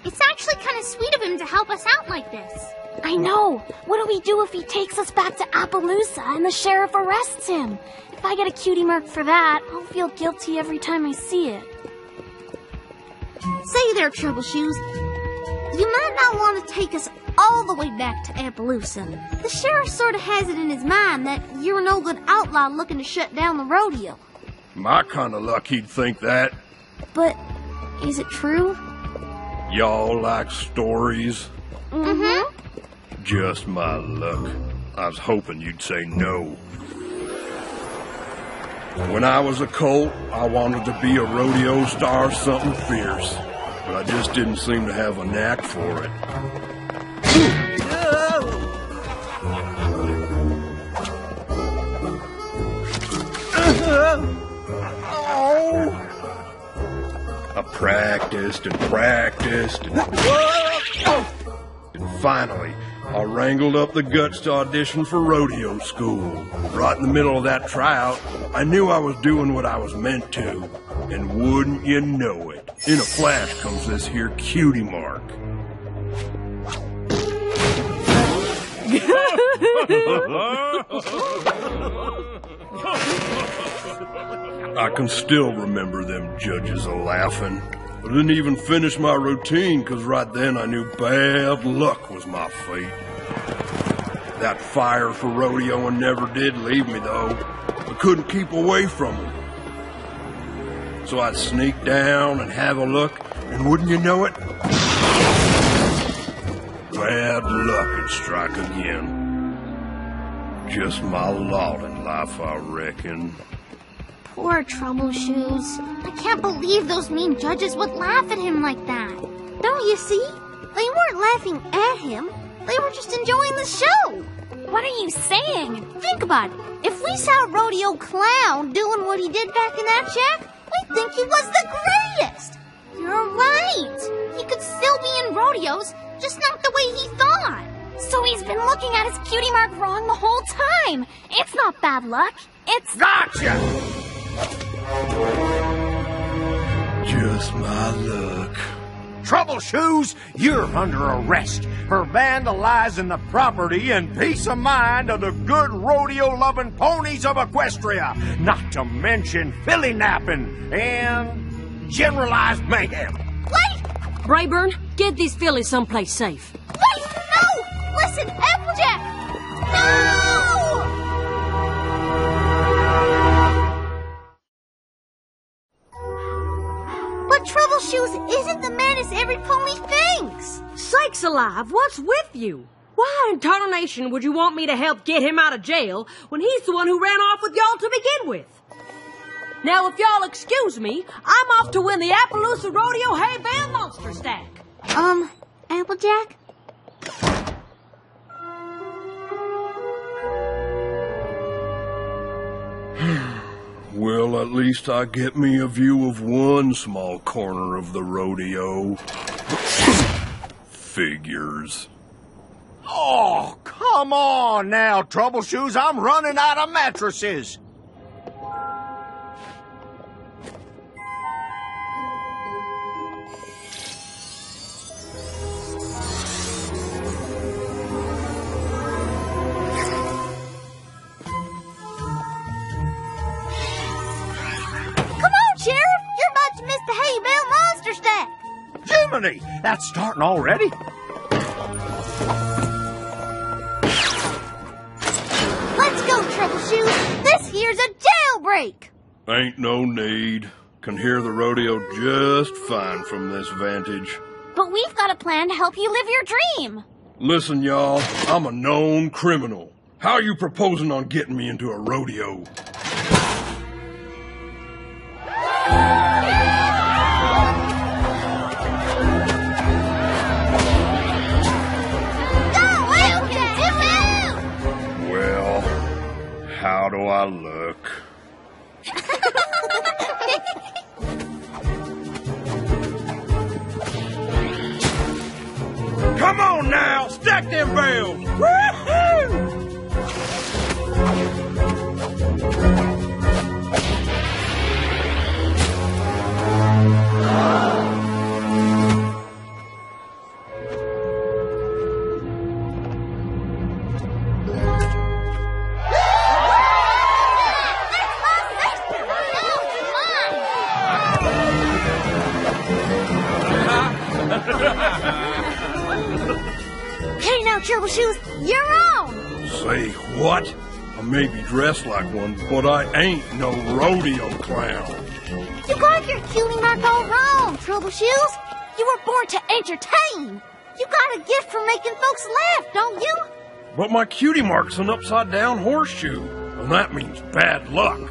It's actually kind of sweet of him to help us out like this. I know. What do we do if he takes us back to Appaloosa and the sheriff arrests him? If I get a cutie mark for that, I'll feel guilty every time I see it. Say there, Troubleshoes. You might not want to take us all the way back to Appaloosa. The sheriff sort of has it in his mind that you're an old good outlaw looking to shut down the rodeo. My kind of luck he'd think that. But is it true? Y'all like stories? Mm-hmm. Just my luck. I was hoping you'd say no. When I was a colt, I wanted to be a rodeo star, something fierce. But I just didn't seem to have a knack for it. I practiced and practiced and finally I wrangled up the guts to audition for rodeo school. Right in the middle of that tryout, I knew I was doing what I was meant to. And wouldn't you know it, in a flash comes this here cutie mark. I can still remember them judges a-laughing. I didn't even finish my routine, because right then I knew bad luck was my fate. That fire for rodeoing never did leave me, though. I couldn't keep away from it. So I'd sneak down and have a look, and wouldn't you know it, bad luck would strike again. Just my lot in life, I reckon. Poor Troubleshoes. I can't believe those mean judges would laugh at him like that. Don't you see? They weren't laughing at him. They were just enjoying the show. What are you saying? Think about it. If we saw a rodeo clown doing what he did back in that shack, we'd think he was the greatest. You're right. He could still be in rodeos, just not the way he thought. So he's been looking at his cutie mark wrong the whole time. It's not bad luck. It's... Gotcha! Just my luck. Troubleshoes, you're under arrest for vandalizing the property and peace of mind of the good rodeo-loving ponies of Equestria, not to mention filly napping and generalized mayhem. Wait! Brayburn, get these fillies someplace safe. Wait, no! Listen, Applejack! No! But Troubleshoes isn't the menace every pony thinks. Sakes alive, what's with you? Why in tarnation would you want me to help get him out of jail when he's the one who ran off with y'all to begin with? Now, if y'all excuse me, I'm off to win the Appaloosa Rodeo Hay Bale Monster Stack. Applejack? Well, at least I get me a view of one small corner of the rodeo. Figures. Oh, come on now, Troubleshoes. I'm running out of mattresses. Sheriff, you're about to miss the Hay Bale Monster Stack. Jiminy, that's starting already. Let's go, Troubleshoes. This here's a jailbreak. Ain't no need. Can hear the rodeo just fine from this vantage. But we've got a plan to help you live your dream. Listen, y'all, I'm a known criminal. How are you proposing on getting me into a rodeo? Well, how do I look? Come on now, stack them bales! Woo-hoo! Okay, now, Trouble Shoes, you're on! Say what? I may be dressed like one, but I ain't no rodeo clown. You got your cutie mark all wrong, Trouble Shoes. You were born to entertain. You got a gift for making folks laugh, don't you? But my cutie mark's an upside-down horseshoe, and that means bad luck.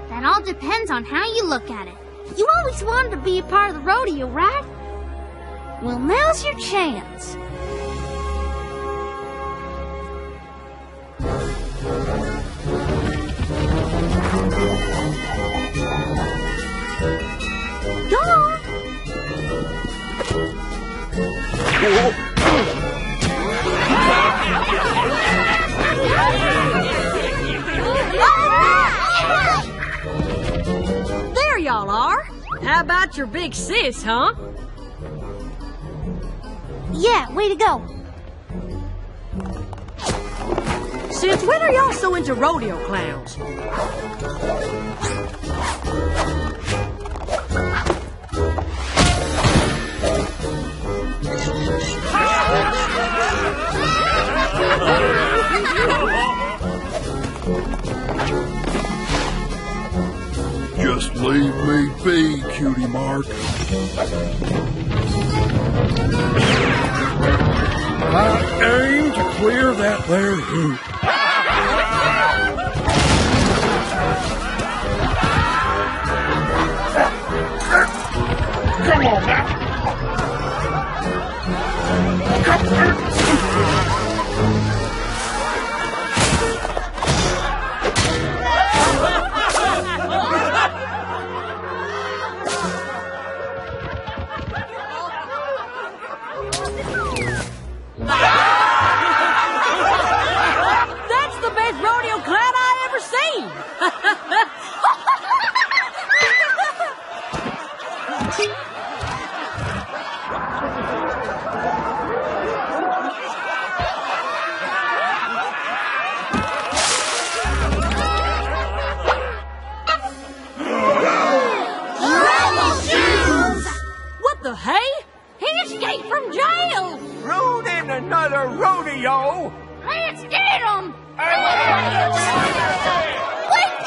That all depends on how you look at it. You always wanted to be a part of the rodeo, right? Well, now's your chance. Go on. There y'all are. How about your big sis, huh? Yeah, way to go. Since when are y'all so into rodeo clowns? Just leave me be, cutie mark. I aim to clear that there hoop. Come on now. That's the best rodeo clown I ever seen. What the hey? He escaped from jail! Rode in another rodeo! Let's get him! Wait,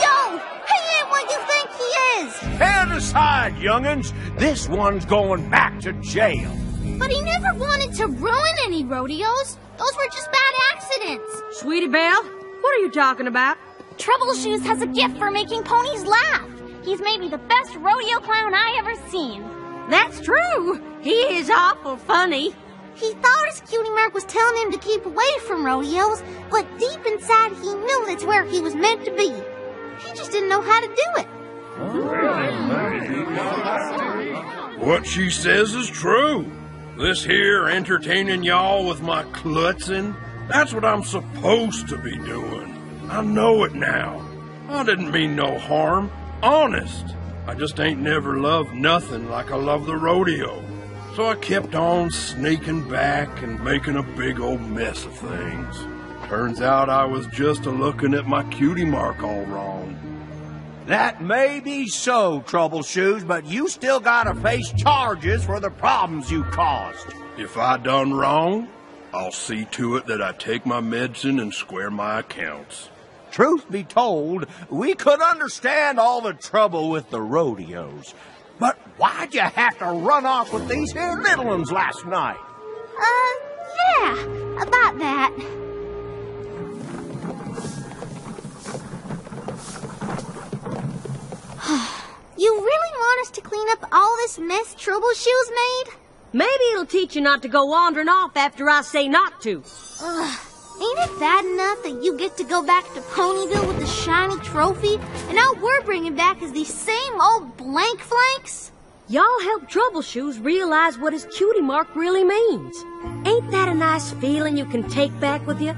yo! He ain't what you think he is! Head aside, young'uns. This one's going back to jail. But he never wanted to ruin any rodeos. Those were just bad accidents. Sweetie Belle, what are you talking about? Trouble Shoes has a gift for making ponies laugh. He's maybe the best rodeo clown I ever seen. That's true. He is awful funny. He thought his cutie mark was telling him to keep away from rodeos, but deep inside he knew that's where he was meant to be. He just didn't know how to do it. What she says is true. This here entertaining y'all with my klutzing, that's what I'm supposed to be doing. I know it now. I didn't mean no harm. Honest. I just ain't never loved nothing like I love the rodeo. So I kept on sneaking back and making a big old mess of things. Turns out I was just a-looking at my cutie mark all wrong. That may be so, Trouble Shoes, but you still gotta face charges for the problems you caused. If I done wrong, I'll see to it that I take my medicine and square my accounts. Truth be told, we could understand all the trouble with the rodeos. But why'd you have to run off with these here little ones last night? Yeah, about that. You really want us to clean up all this mess Trouble Shoes made? Maybe it'll teach you not to go wandering off after I say not to. Ain't it bad enough that you get to go back to Ponyville with the shiny trophy, and all we're bringing back is these same old blank flanks? Y'all help Trouble Shoes realize what his cutie mark really means. Ain't that a nice feeling you can take back with you?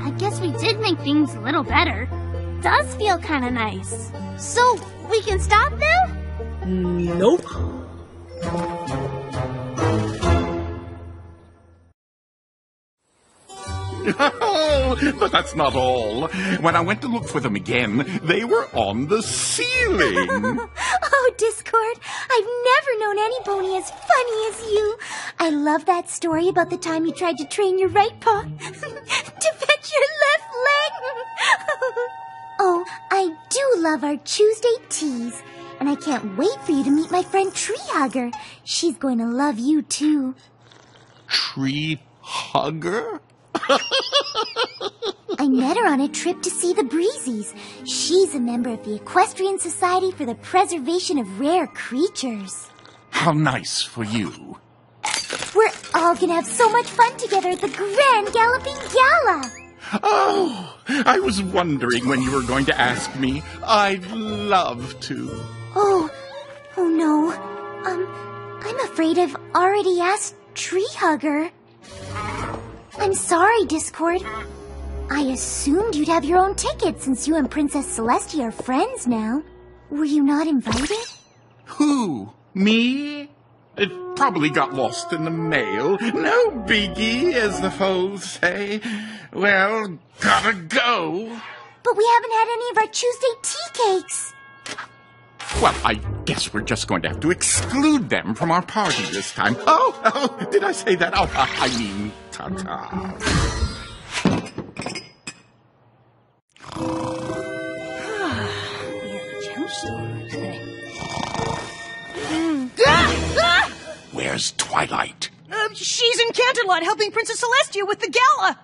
I guess we did make things a little better. Does feel kind of nice. So, we can stop now? Nope. Oh, but that's not all. When I went to look for them again, they were on the ceiling. Oh, Discord, I've never known any pony as funny as you. I love that story about the time you tried to train your right paw to fetch your left leg. Oh, I do love our Tuesday teas. And I can't wait for you to meet my friend Tree Hugger. She's going to love you, too. Tree Hugger? I met her on a trip to see the Breezies. She's a member of the Equestrian Society for the Preservation of Rare Creatures. How nice for you. We're all gonna have so much fun together at the Grand Galloping Gala. Oh, I was wondering when you were going to ask me. I'd love to. Oh no. I'm afraid I've already asked Tree Hugger. I'm sorry, Discord. I assumed you'd have your own ticket since you and Princess Celestia are friends now. Were you not invited? Who? Me? It probably got lost in the mail. No biggie, as the folks say. Well, gotta go. But we haven't had any of our Tuesday tea cakes. Well, I guess we're just going to have to exclude them from our party this time. Oh, did I say that? Oh, I mean, ta-ta. Where's Twilight? She's in Canterlot helping Princess Celestia with the gala.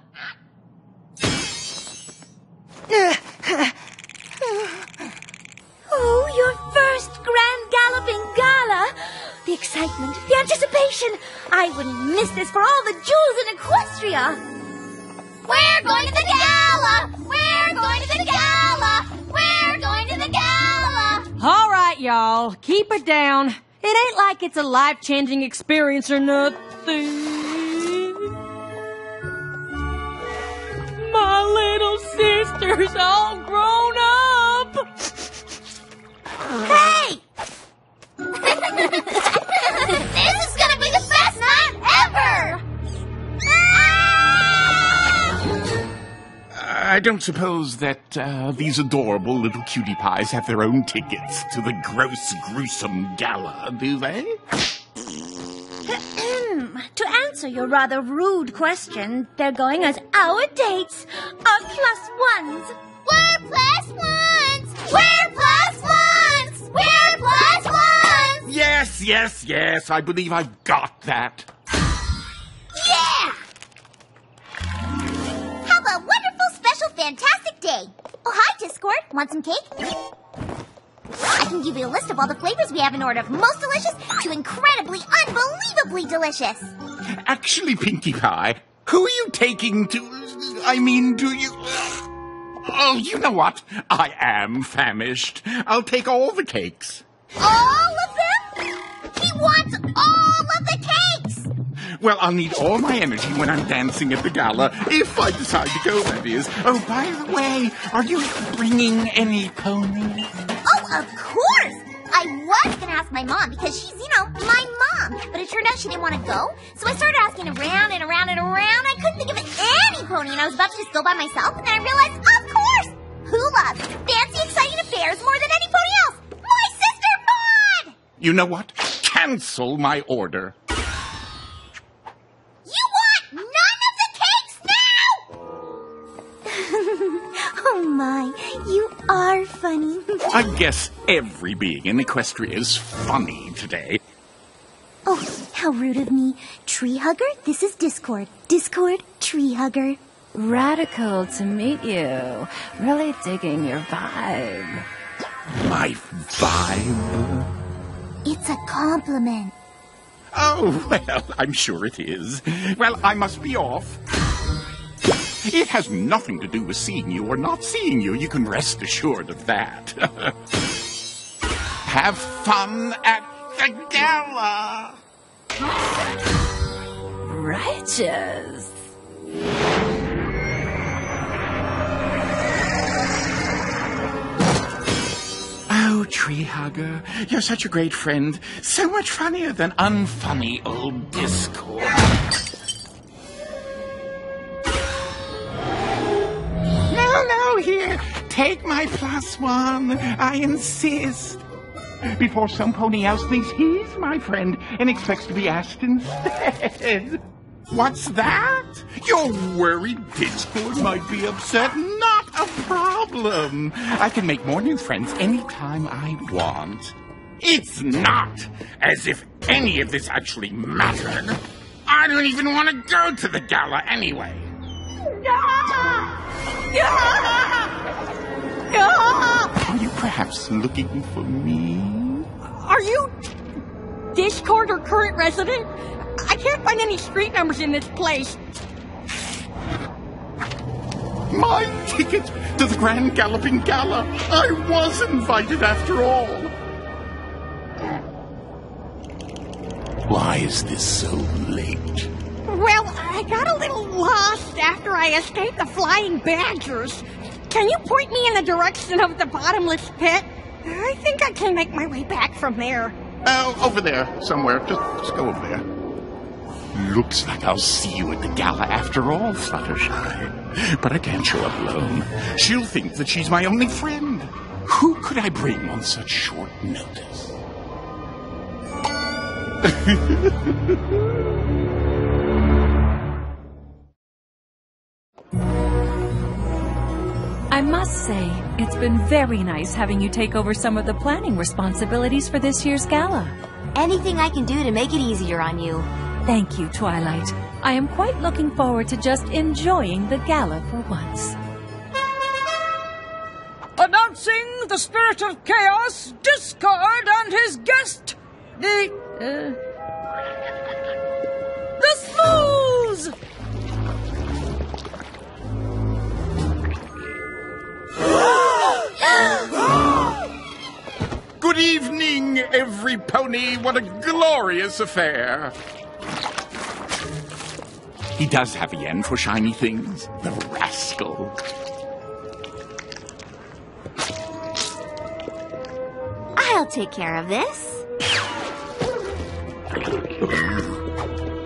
Oh, your first Grand Galloping Gala! The excitement, the anticipation! I wouldn't miss this for all the jewels in Equestria! We're going to the gala! We're going to the gala! We're going to the gala! All right, y'all. Keep it down. It ain't like it's a life-changing experience or nothing. My little sister's all grown up. Hey! This is gonna be the best night ever! I don't suppose that these adorable little cutie pies have their own tickets to the gross, gruesome gala, do they? To answer your rather rude question, they're going as our dates, our plus ones. We're plus ones! We're plus ones! We're plus ones! Yes, I believe I've got that. Yeah! Have a wonderful, special, fantastic day. Oh, hi, Discord. Want some cake? I can give you a list of all the flavors we have in order, from most delicious to incredibly, unbelievably delicious. Actually, Pinkie Pie, who are you taking to... do you... Oh, you know what? I am famished. I'll take all the cakes. All of them? He wants all of the cakes! Well, I'll need all my energy when I'm dancing at the gala, if I decide to go, that is. Oh, by the way, are you bringing any ponies? Oh, of course! I was going to ask my mom because she's, my mom. But it turned out she didn't want to go. So I started asking around and around and around. I couldn't think of any pony, and I was about to just go by myself. And then I realized, of course! Who loves fancy, exciting affairs more than any pony else? My sister Maud! You know what? Cancel my order. You want none of the cakes now? Oh my, you are funny. I guess every being in Equestria is funny today. Oh, how rude of me. Tree Hugger, this is Discord. Discord, Tree Hugger. Radical to meet you. Really digging your vibe. My vibe? It's a compliment. Oh, well, I'm sure it is. Well, I must be off. It has nothing to do with seeing you or not seeing you. You can rest assured of that. Have fun at the gala. Righteous. Oh, Tree Hugger, you're such a great friend. So much funnier than unfunny old Discord. No, here. Take my +1. I insist. before some pony else thinks he's my friend and expects to be asked instead. What's that? You're worried Discord might be upset? Not a problem. I can make more new friends anytime I want. It's not as if any of this actually mattered. I don't even want to go to the gala anyway. Are you perhaps looking for me? Are you Discord or current resident? I can't find any street numbers in this place. My ticket to the Grand Galloping Gala. I was invited after all. Why is this so late? Well, I got a little lost after I escaped the flying badgers. Can you point me in the direction of the bottomless pit? I think I can make my way back from there. Over there, somewhere. Just go over there. Looks like I'll see you at the gala after all, Fluttershy. But I can't show up alone. She'll think that she's my only friend. Who could I bring on such short notice? I must say, it's been very nice having you take over some of the planning responsibilities for this year's gala. Anything I can do to make it easier on you. Thank you, Twilight. I am quite looking forward to just enjoying the gala for once. Announcing the spirit of chaos, Discord and his guest, the Smooths! Good evening, every pony. What a glorious affair. He does have a yen for shiny things, the rascal. I'll take care of this.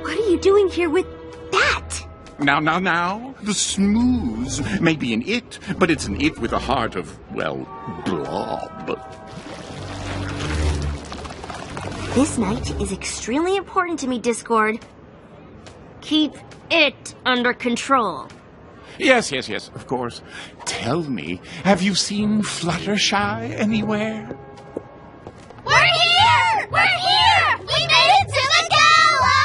What are you doing here with that? Now. The Smooths may be an it, but it's an it with a heart of, well, blob. This night is extremely important to me, Discord. Keep it under control. Yes, of course. Tell me, have you seen Fluttershy anywhere? We're here! We're here! We made it to the gala!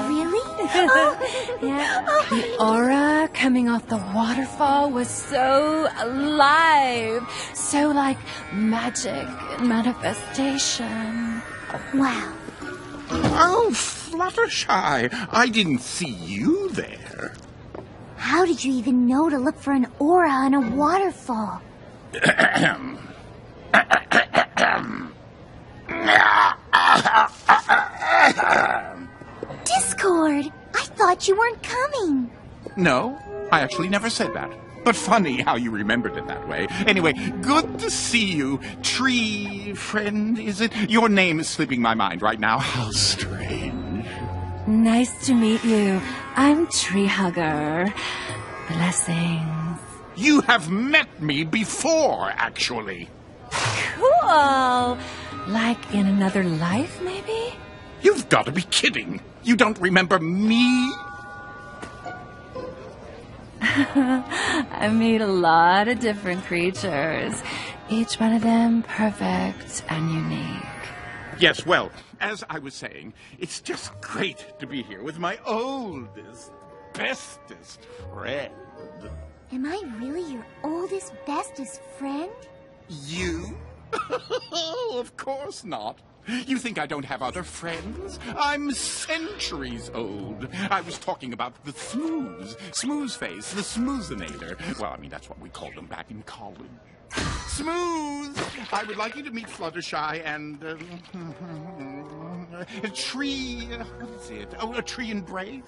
Really? Yeah. The aura coming off the waterfall was so alive. So like magic and manifestation. Wow. Oh, Fluttershy, I didn't see you there. How did you even know to look for an aura on a waterfall? Discord! I thought you weren't coming. No, I actually never said that. But funny how you remembered it that way. Anyway, good to see you. Tree friend, is it? Your name is slipping my mind right now. How strange. Nice to meet you. I'm Tree Hugger. Blessings. You have met me before, actually. Cool. Like in another life, maybe? You've got to be kidding. You don't remember me? I meet a lot of different creatures. Each one of them perfect and unique. Yes, well, as I was saying, it's just great to be here with my oldest, bestest friend. Am I really your oldest, bestest friend? You? Of course not. You think I don't have other friends? I'm centuries old. I was talking about the Smooths. Smoothface, the Smoothinator. Well, I mean, that's what we called them back in college. Smooth! I would like you to meet Fluttershy and... a tree... what is it? Oh, a tree embrace?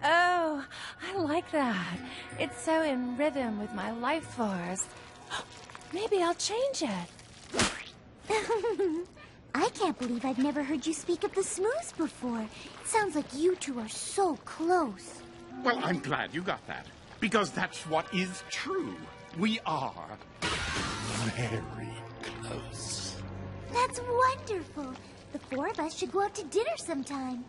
Oh, I like that. It's so in rhythm with my life force. Maybe I'll change it. I can't believe I've never heard you speak of the Smooths before. It sounds like you two are so close. Well, I'm glad you got that. because that's what is true. We are very close. That's wonderful. The four of us should go out to dinner sometime.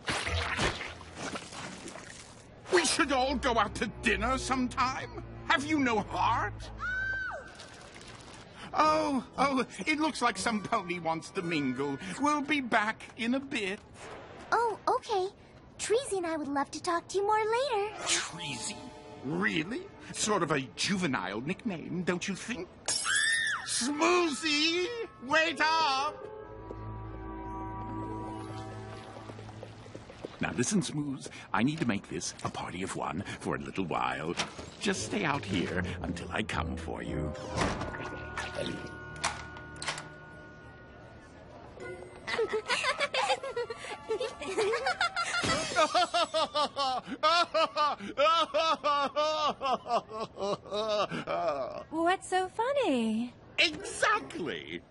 We should all go out to dinner sometime. Have you no heart? Oh, it looks like some pony wants to mingle. We'll be back in a bit. Oh, okay. Treasy and I would love to talk to you more later. Treasy? Really? Sort of a juvenile nickname, don't you think? Smoozy, wait up! Now listen, Smooth, I need to make this a party of one for a little while. Just stay out here until I come for you. What's so funny? Exactly!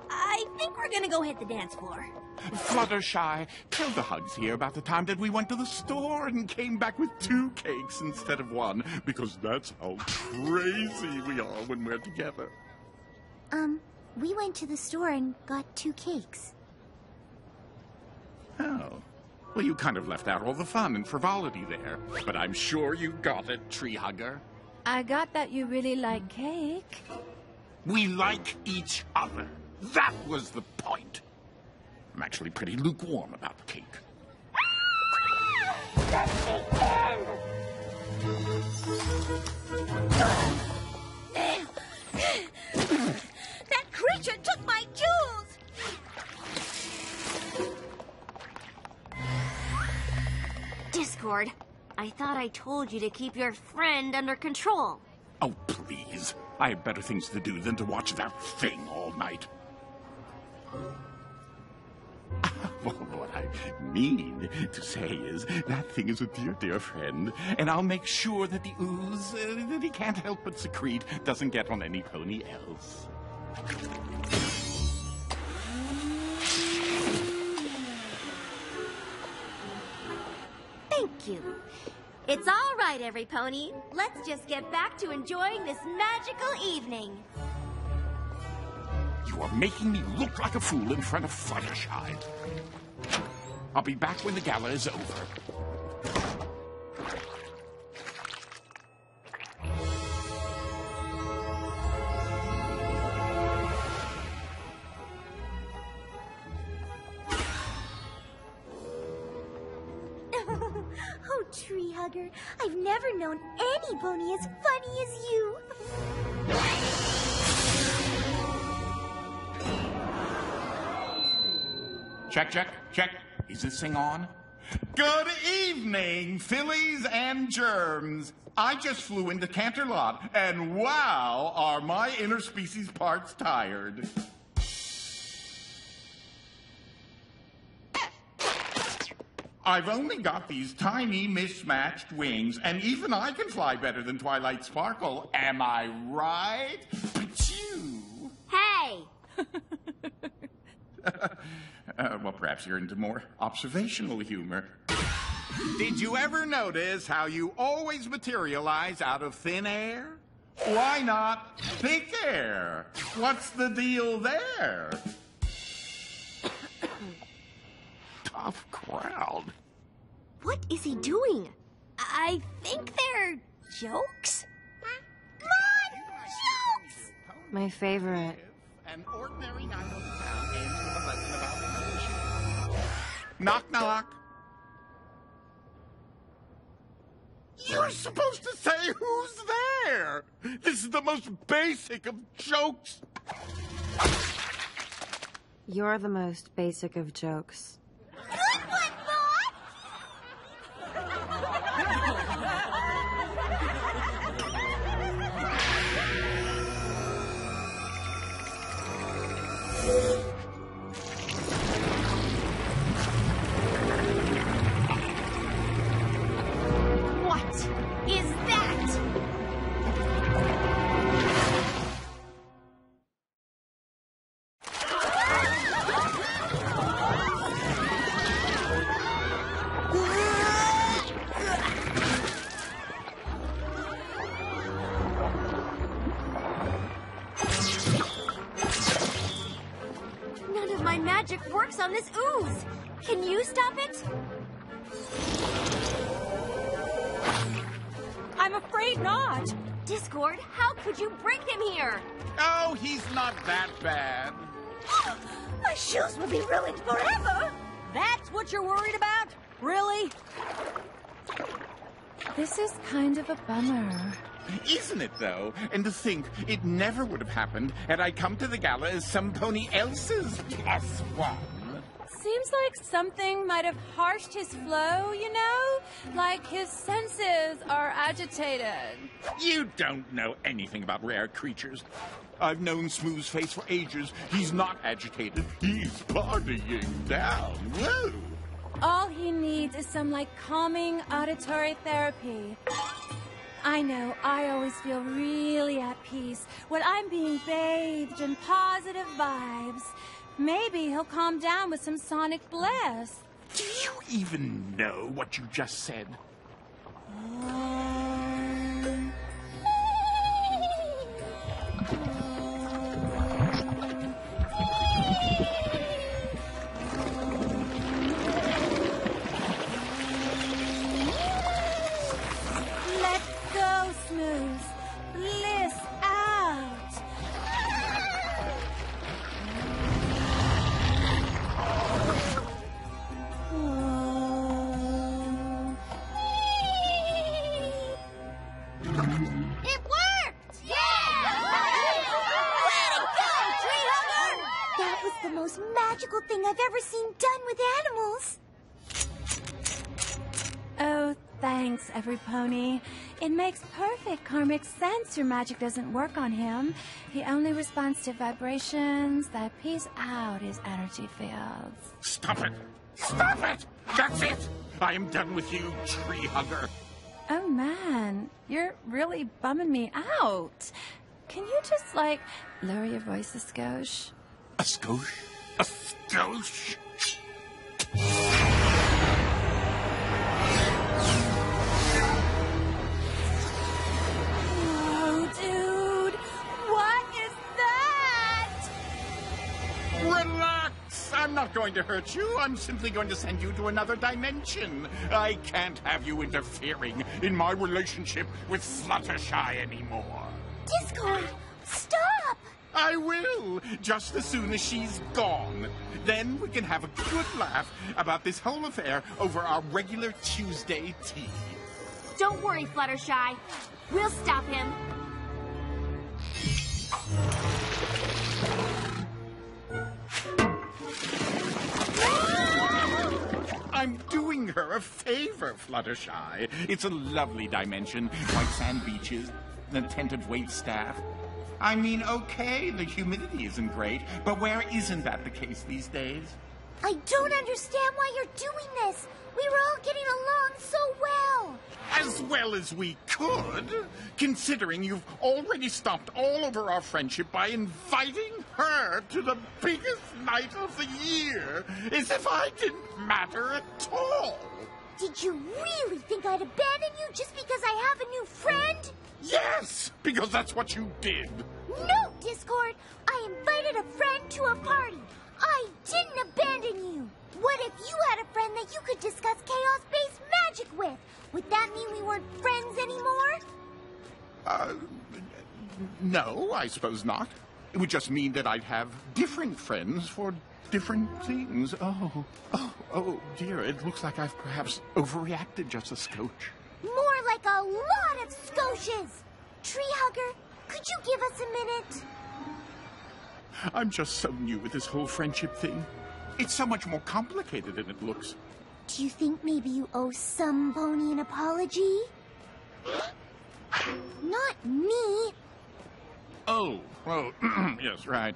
I think we're gonna go hit the dance floor. Fluttershy, tell the Hugs here about the time that we went to the store and came back with 2 cakes instead of 1, because that's how crazy we are when we're together. We went to the store and got 2 cakes. Oh. Well, you kind of left out all the fun and frivolity there. But I'm sure you got it, Tree Hugger. I got that you really like cake. We like each other. That was the point. I'm actually pretty lukewarm about the cake. That creature took my jewels! Discord, I thought I told you to keep your friend under control. Oh, please. I have better things to do than to watch that thing all night. Well, what I mean to say is that thing is a dear, dear friend, and I'll make sure that the ooze that he can't help but secrete doesn't get on any pony else. Thank you. It's all right, every pony. Let's just get back to enjoying this magical evening. You are making me look like a fool in front of Fluttershy. I'll be back when the gala is over. Oh, Tree Hugger, I've never known any pony as funny as you. Check, check, check. Is this thing on? Good evening, fillies and germs. I just flew into Canterlot, and wow, are my interspecies parts tired. I've only got these tiny mismatched wings, and even I can fly better than Twilight Sparkle. Am I right? Pachoo! Hey! Well, perhaps you're into more observational humor. Did you ever notice how you always materialize out of thin air? Why not thick air? What's the deal there? Tough crowd. What is he doing? I think they're jokes. Jokes! My favorite. An ordinary night on the town ends with a lesson about emotion. Knock, knock. You're supposed to say who's there. This is the most basic of jokes. You're the most basic of jokes. Good one, boy! What is that? magic works on this ooze. Can you stop it? I'm afraid not. Discord, how could you bring him here? Oh, he's not that bad. My shoes will be ruined forever. That's what you're worried about? Really? This is kind of a bummer. Isn't it, though? And to think, it never would have happened had I come to the gala as some pony else's +1. Seems like something might have harshed his flow, you know? Like his senses are agitated. You don't know anything about rare creatures. I've known Smooth's face for ages. He's not agitated. He's partying down. Whoa! All he needs is some, like, calming auditory therapy. I know, I always feel really at peace when I'm being bathed in positive vibes. Maybe he'll calm down with some sonic bliss. Do you even know what you just said? Let go, Smooth. Bliss out. It worked! Yeah! Way to go, Tree Hugger! That was the most magical thing I've ever seen done with animals. Oh, thanks, every pony. It makes perfect karmic sense your magic doesn't work on him. He only responds to vibrations that piece out his energy fields. Stop it! Stop it! That's it! I am done with you, Tree Hugger. Oh, man, you're really bumming me out. Can you just, like, lower your voice a skosh? A skosh? A skosh? Oh, dude. What is that? Relax! I'm not going to hurt you. I'm simply going to send you to another dimension. I can't have you interfering in my relationship with Fluttershy anymore. Discord, stop! I will, just as soon as she's gone. Then we can have a good laugh about this whole affair over our regular Tuesday tea. Don't worry, Fluttershy. We'll stop him. I'm doing her a favor, Fluttershy. It's a lovely dimension. White sand beaches, an attentive waitstaff. I mean, okay, the humidity isn't great, but where isn't that the case these days? I don't understand why you're doing this. We were all getting along so well. As well as we could, considering you've already stomped all over our friendship by inviting her to the biggest night of the year, as if I didn't matter at all. Did you really think I'd abandon you just because I have a new friend? Yes, because that's what you did. No, Discord. I invited a friend to a party. I didn't abandon you. What if you had a friend that you could discuss chaos-based magic with? Would that mean we weren't friends anymore? No, I suppose not. It would just mean that I'd have different friends for different things. Oh, dear, it looks like I've perhaps overreacted just a scotch. More like a lot of scotches. Tree Hugger, could you give us a minute? I'm just so new with this whole friendship thing. It's so much more complicated than it looks. Do you think maybe you owe some pony an apology? Not me. Oh, yes, right.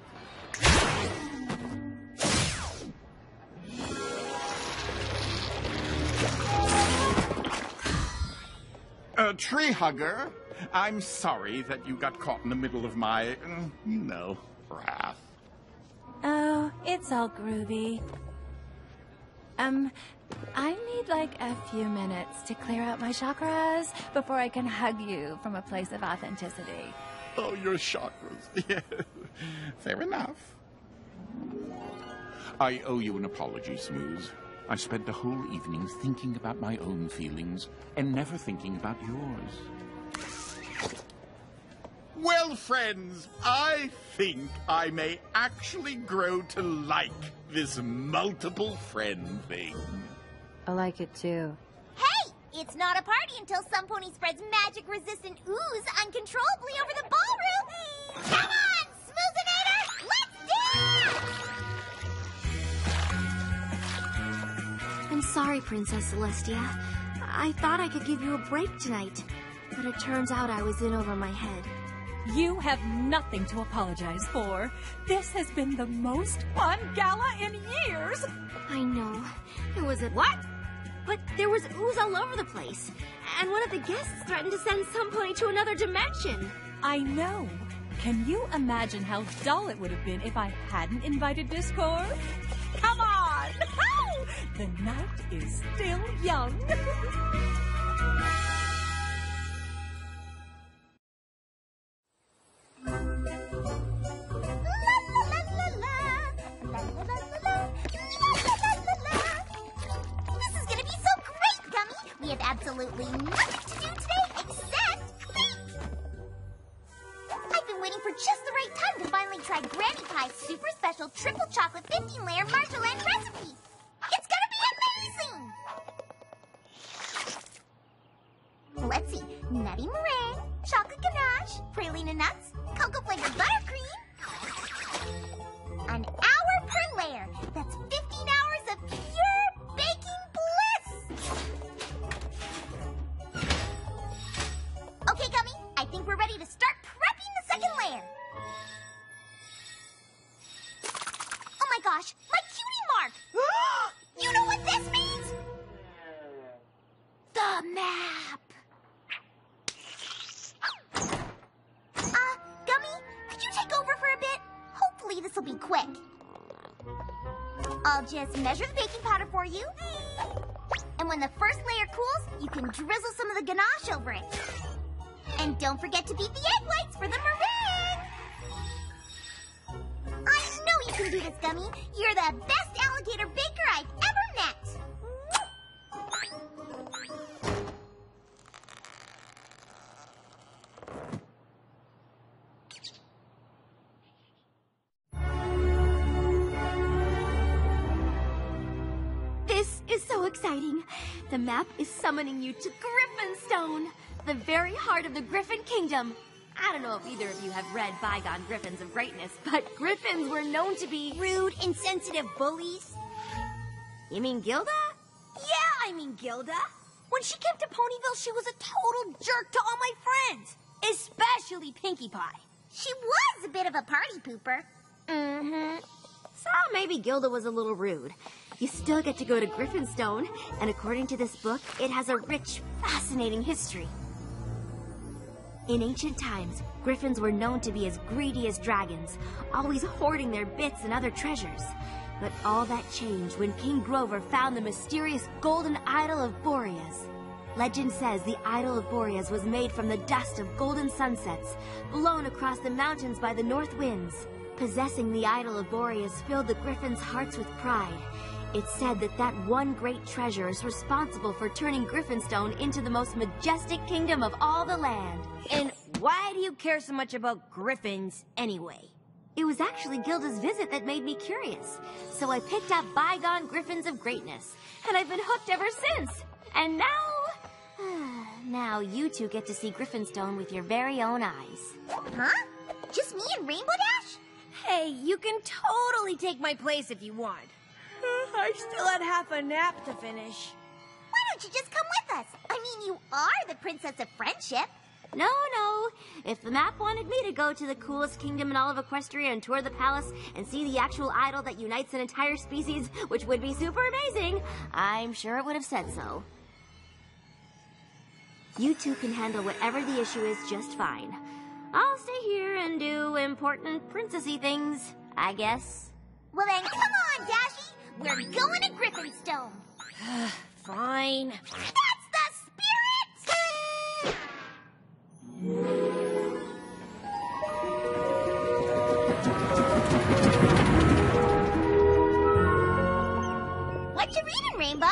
Tree Hugger, I'm sorry that you got caught in the middle of my, wrath. Oh, it's all groovy. I need like a few minutes to clear out my chakras before I can hug you from a place of authenticity. Oh, your chakras. Yeah, fair enough. I owe you an apology, Smooth. I spent the whole evening thinking about my own feelings and never thinking about yours. Well, friends, I think I may actually grow to like this multiple friend thing. I like it too. Hey! It's not a party until some pony spreads magic-resistant ooze uncontrollably over the ballroom! Come on, Smoothinator! Let's dance! I'm sorry, Princess Celestia. I thought I could give you a break tonight, but it turns out I was in over my head. You have nothing to apologize for. This has been the most fun gala in years. I know. There was a... What? But there was ooze all over the place. And one of the guests threatened to send some pony to another dimension. I know. Can you imagine how dull it would have been if I hadn't invited Discord? Come on! The night is still young. Absolutely nothing to do today except eat! I've been waiting for just the right time to finally try Granny Pie's super special triple chocolate 15-layer marshmallow recipe. It's gonna be amazing! Let's see. Nutty meringue, chocolate ganache, praline nuts, cocoa flavored buttercream. An hour per layer. That's 15 hours of pure baking bliss! Okay, Gummy, I think we're ready to start prepping the second layer. Oh my gosh, my cutie mark! You know what this means? The map! Gummy, could you take over for a bit? Hopefully this will be quick. I'll just measure the baking powder for you. And when the first layer cools, you can drizzle some of the ganache over it. And don't forget to beat the egg whites for the meringue! I know you can do this, Gummy. You're the best alligator baker I've ever met. This is so exciting. The map is summoning you to Griffinstone, the very heart of the Griffin Kingdom. I don't know if either of you have read Bygone Griffins of Greatness, but Griffins were known to be rude, insensitive bullies. You mean Gilda? Yeah, I mean Gilda. When she came to Ponyville, she was a total jerk to all my friends, especially Pinkie Pie. She was a bit of a party pooper. Mm-hmm. So maybe Gilda was a little rude. You still get to go to Griffinstone, and according to this book, it has a rich, fascinating history. In ancient times, griffins were known to be as greedy as dragons, always hoarding their bits and other treasures. But all that changed when King Grover found the mysterious golden idol of Boreas. Legend says the idol of Boreas was made from the dust of golden sunsets, blown across the mountains by the north winds. Possessing the idol of Boreas filled the griffins' hearts with pride. It's said that that one great treasure is responsible for turning Griffinstone into the most majestic kingdom of all the land. And why do you care so much about griffins anyway? It was actually Gilda's visit that made me curious. So I picked up Bygone Griffins of Greatness, and I've been hooked ever since. And now... now you two get to see Griffinstone with your very own eyes. Huh? Just me and Rainbow Dash? Hey, you can totally take my place if you want. I still had half a nap to finish. Why don't you just come with us? I mean, you are the Princess of Friendship. No. If the map wanted me to go to the coolest kingdom in all of Equestria and tour the palace and see the actual idol that unites an entire species, which would be super amazing, I'm sure it would have said so. You two can handle whatever the issue is just fine. I'll stay here and do important princessy things, I guess. Well then, come on, Dashy! We're going to Griffinstone! Fine. That's the spirit! you reading, Rainbow?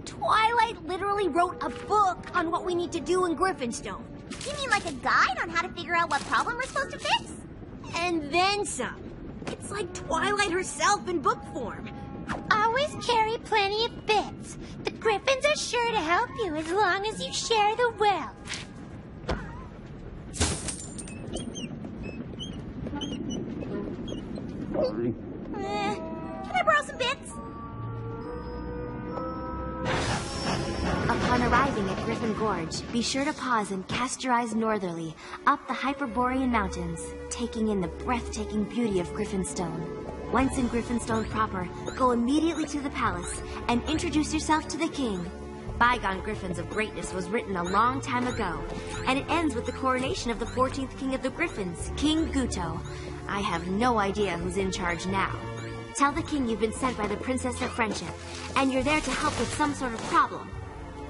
Twilight literally wrote a book on what we need to do in Griffinstone. You mean like a guide on how to figure out what problem we're supposed to fix? And then some. It's like Twilight herself in book form. Always carry plenty of bits. The Griffins are sure to help you as long as you share the wealth. Can I borrow some bits? Upon arriving at Griffin Gorge, be sure to pause and cast your eyes northerly, up the Hyperborean Mountains, taking in the breathtaking beauty of Griffinstone. Once in Griffinstone proper, go immediately to the palace and introduce yourself to the king. Bygone Griffins of Greatness was written a long time ago, and it ends with the coronation of the 14th King of the Griffins, King Guto. I have no idea who's in charge now. Tell the king you've been sent by the Princess of Friendship, and you're there to help with some sort of problem.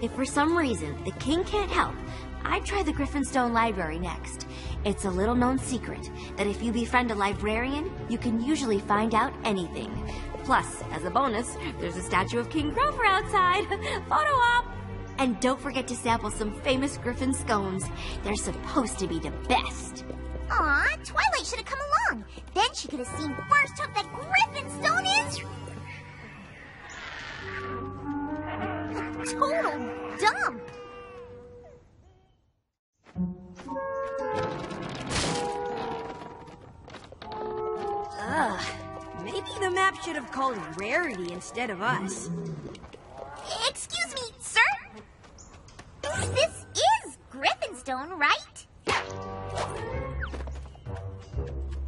If for some reason the king can't help, I'd try the Griffinstone Library next. It's a little-known secret that if you befriend a librarian, you can usually find out anything. Plus, as a bonus, there's a statue of King Grover outside. Photo op! And don't forget to sample some famous Griffin scones. They're supposed to be the best. Aw, Twilight should have come along. Then she could have seen firsthand that Griffinstone is... a total dump. Ugh. Maybe the map should have called Rarity instead of us. Excuse me, sir? This is Griffinstone, right?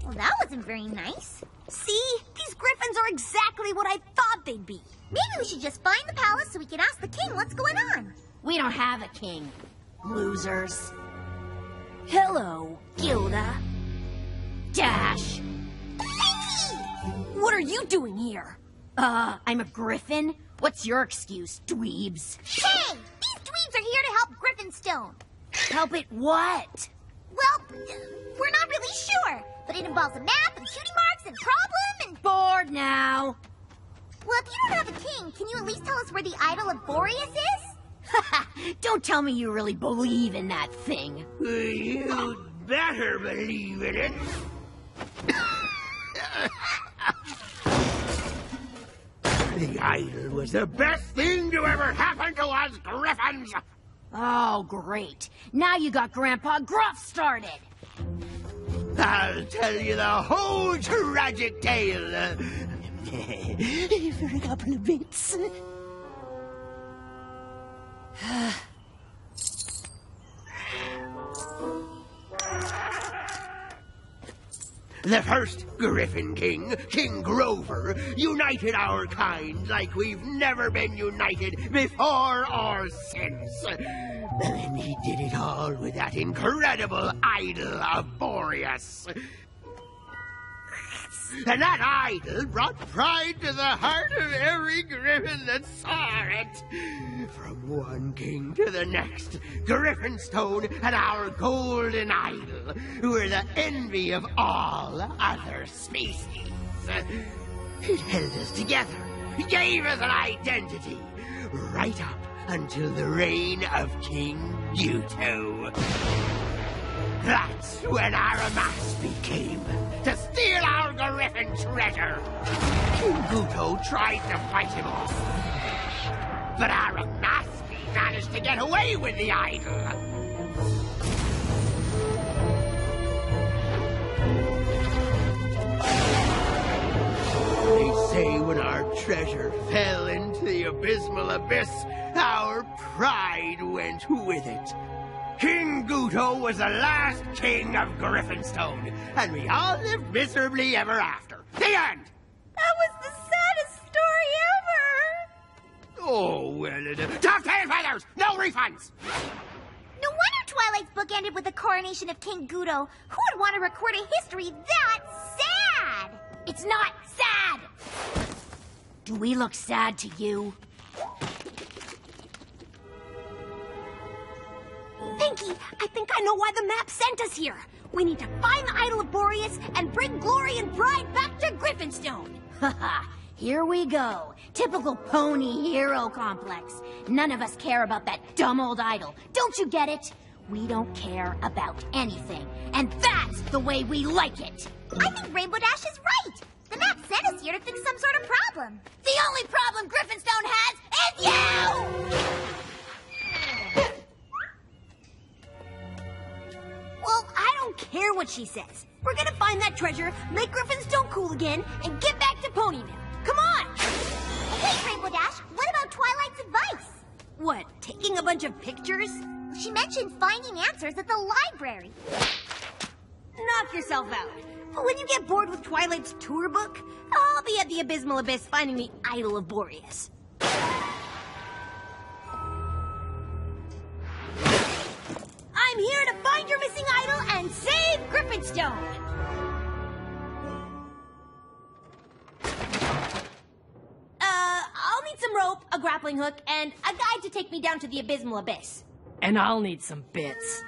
Well, that wasn't very nice. See? These Griffins are exactly what I thought they'd be. Maybe we should just find the palace so we can ask the king what's going on. We don't have a king. Losers. Hello, Gilda. Dash. What are you doing here? I'm a griffin. What's your excuse, dweebs? Hey! These dweebs are here to help Griffinstone. Help it what? Well, we're not really sure. But it involves a map and cutie marks and problem and... Bored now. Well, if you don't have a king, can you at least tell us where the idol of Boreas is? Don't tell me you really believe in that thing. You'd better believe in it. The idol was the best thing to ever happen to us Griffins. Oh, great. Now you got Grandpa Gruff started. I'll tell you the whole tragic tale. For a couple of bits. The first Griffin King, King Grover, united our kind like we've never been united before or since. And he did it all with that incredible idol of Boreas. And that idol brought pride to the heart of every Griffin that saw it. From one king to the next, Griffinstone and our golden idol were the envy of all other species. It held us together, gave us an identity, right up until the reign of King Guto. That's when our Aramaspi came to steal our Griffin treasure. King Guto tried to fight him off, but our Aramaspi managed to get away with the idol. They say when our treasure fell into the abysmal abyss, our pride went with it. King Guto was the last king of Griffinstone, and we all lived miserably ever after. The end! That was the saddest story ever! Oh, well, tough tail feathers! No refunds! No wonder Twilight's book ended with the coronation of King Guto. Who would want to record a history that sad? It's not sad! Do we look sad to you? Pinky, I think I know why the map sent us here. We need to find the idol of Boreas and bring glory and pride back to Griffinstone. Haha, Here we go. Typical pony hero complex. None of us care about that dumb old idol. Don't you get it? We don't care about anything. And that's the way we like it. I think Rainbow Dash is right. The map sent us here to fix some sort of problem. The only problem Griffinstone has is you! Well, I don't care what she says. We're gonna find that treasure, make Griffinstone cool again, and get back to Ponyville. Come on! Wait, Rainbow Dash, what about Twilight's advice? What, taking a bunch of pictures? She mentioned finding answers at the library. Knock yourself out. When you get bored with Twilight's tour book, I'll be at the Abysmal Abyss finding the Idol of Boreas. I'm here to find your missing idol and save Griffinstone! I'll need some rope, a grappling hook, and a guide to take me down to the Abysmal Abyss. And I'll need some bits.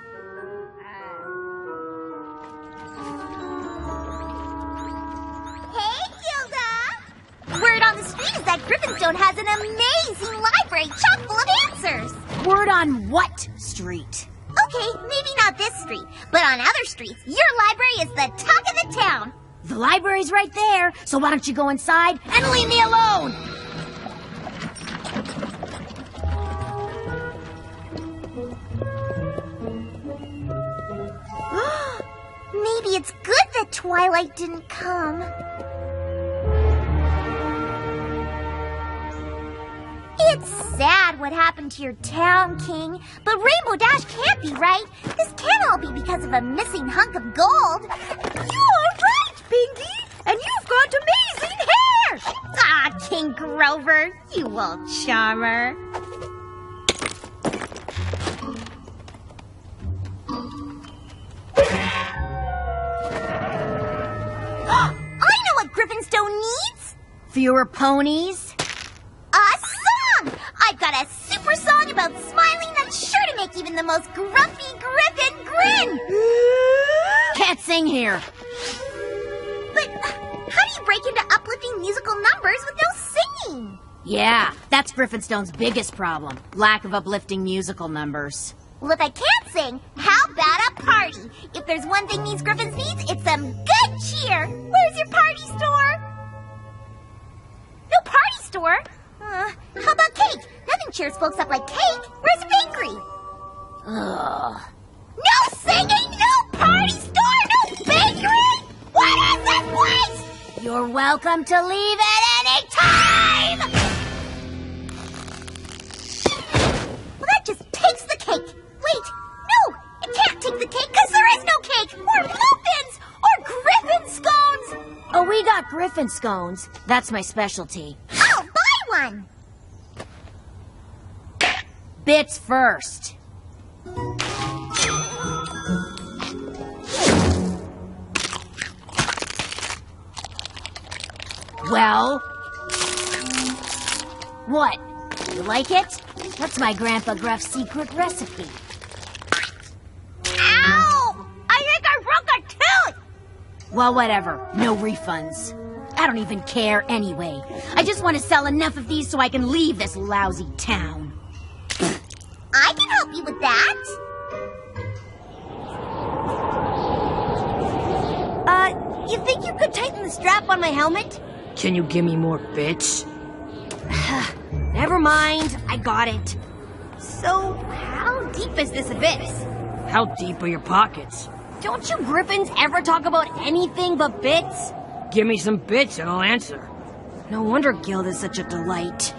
Hey, Gilda! Word on the street is that Griffinstone has an amazing library chock full of answers. Word on what street? Okay, maybe not this street, but on other streets, your library is the talk of the town. The library's right there, so why don't you go inside and leave me alone? Maybe it's good that Twilight didn't come. It's sad what happened to your town, King, but Rainbow Dash can't be right. This can't all be because of a missing hunk of gold. You're right, Pinky, and you've got amazing hair! Ah, King Grover, you old charmer. I know what Griffinstone needs! Fewer ponies? A song! I've got a super song about smiling that's sure to make even the most grumpy Griffin grin! Can't sing here. But how do you break into uplifting musical numbers with no singing? Yeah, that's Griffinstone's biggest problem. Lack of uplifting musical numbers. Well, if I can't sing, how about a party? If there's one thing these Griffins needs, it's some good cheer. Where's your party store? No party store? How about cake? Nothing cheers folks up like cake. Where's the bakery? Ugh. No singing, no party store, no bakery! What is this place? You're welcome to leave at any time! Well, that just takes the cake. Wait, no, it can't take the cake because there is no cake, or muffins, or Griffin scones. Oh, we got Griffin scones. That's my specialty. I'll buy one. Bits first. Well? What? You like it? That's my Grandpa Gruff's secret recipe. Ow! I think I broke a tooth! Well, whatever. No refunds. I don't even care anyway. I just want to sell enough of these so I can leave this lousy town. I can help you with that. You think you could tighten the strap on my helmet? Can you give me more bits? Never mind, I got it. So, how deep is this abyss? How deep are your pockets? Don't you Griffins ever talk about anything but bits? Give me some bits and I'll answer. No wonder Gilda's such a delight.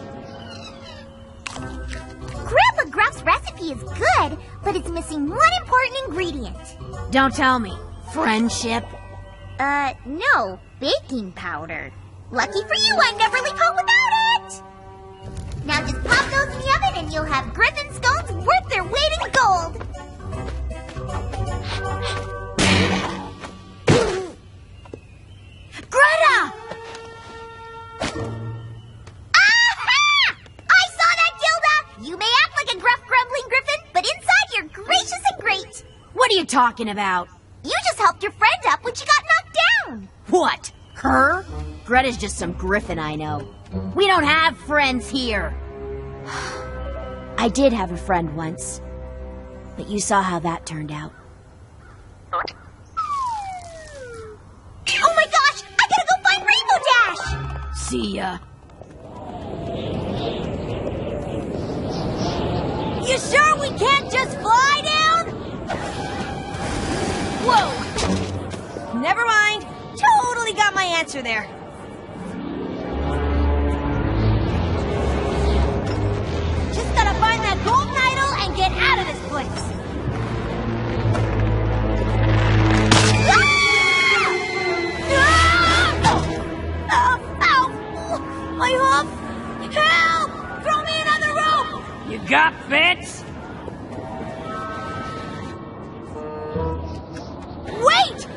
Grandpa Gruff's recipe is good, but it's missing one important ingredient. Don't tell me. Friendship? No. Baking powder. Lucky for you, I never leave home without it! Now just pop those in the oven and you'll have Griffin scones worth their weight in gold! Greta! Aha! I saw that, Gilda! You may act like a gruff, grumbling Griffin, but inside you're gracious and great! What are you talking about? You just helped your friend up when she got knocked down! What? Her? Greta's just some griffin I know. We don't have friends here. I did have a friend once, but you saw how that turned out. Oh my gosh! I gotta go find Rainbow Dash! See ya. You sure we can't just fly down? Whoa! Never mind. Totally got my answer there. Just gotta find that golden idol and get out of this place. Ow! My hoof! Help! Throw me another rope! You got bits? Wait!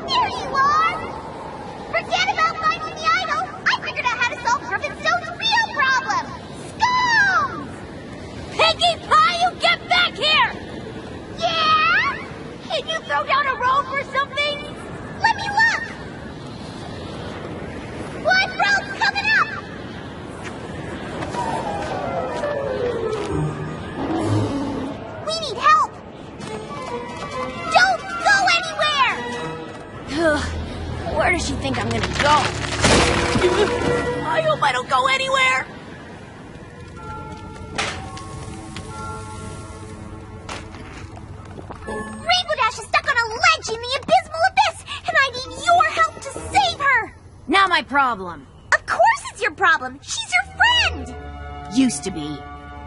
There you are! Forget about finding the idol! I figured out how to solve Griffinstone's real problem! Scones! Pinkie Pie, you get back here! Yeah? Can you throw down a rope or something? Let me look! One rope coming up! We need help! Don't go anywhere! Where does she think I'm gonna go? I hope I don't go anywhere. Rainbow Dash is stuck on a ledge in the abysmal abyss, and I need your help to save her! Not my problem. Of course it's your problem! She's your friend! Used to be.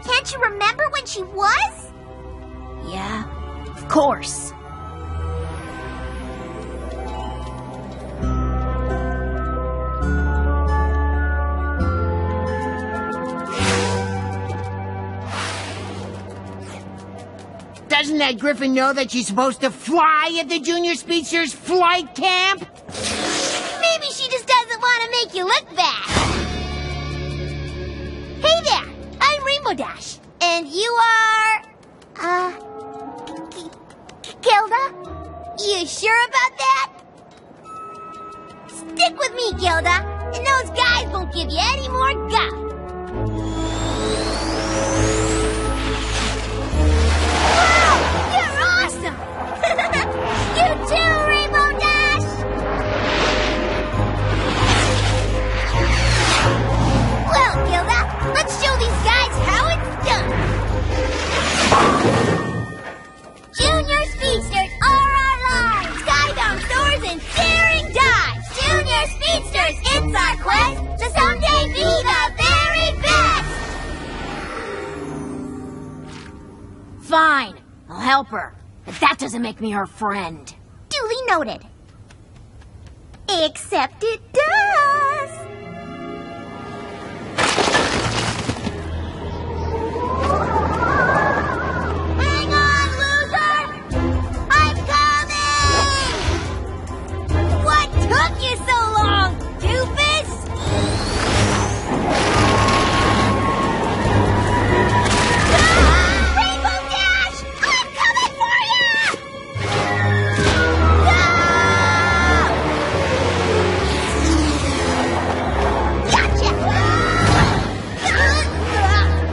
Can't you remember when she was? Yeah, of course. Doesn't that griffin know that she's supposed to fly at the Junior Speedsters flight camp? Maybe she just doesn't want to make you look bad. Hey there, I'm Rainbow Dash. And you are... Gilda? You sure about that? Stick with me, Gilda, and those guys won't give you any more guff. Wow, you're awesome! You too, Rainbow Dash! Well, Gilda, let's show these guys how it's done. Junior Speedsters are our lives! Skybound soars and daring dives! Junior Speedsters, it's our quest to someday be the very best! Fine, I'll help her. But that doesn't make me her friend. Duly noted. Except it does! Hang on, loser! I'm coming! What took you so long, doofus? Rainbow Dash! I'm coming for you! Gotcha!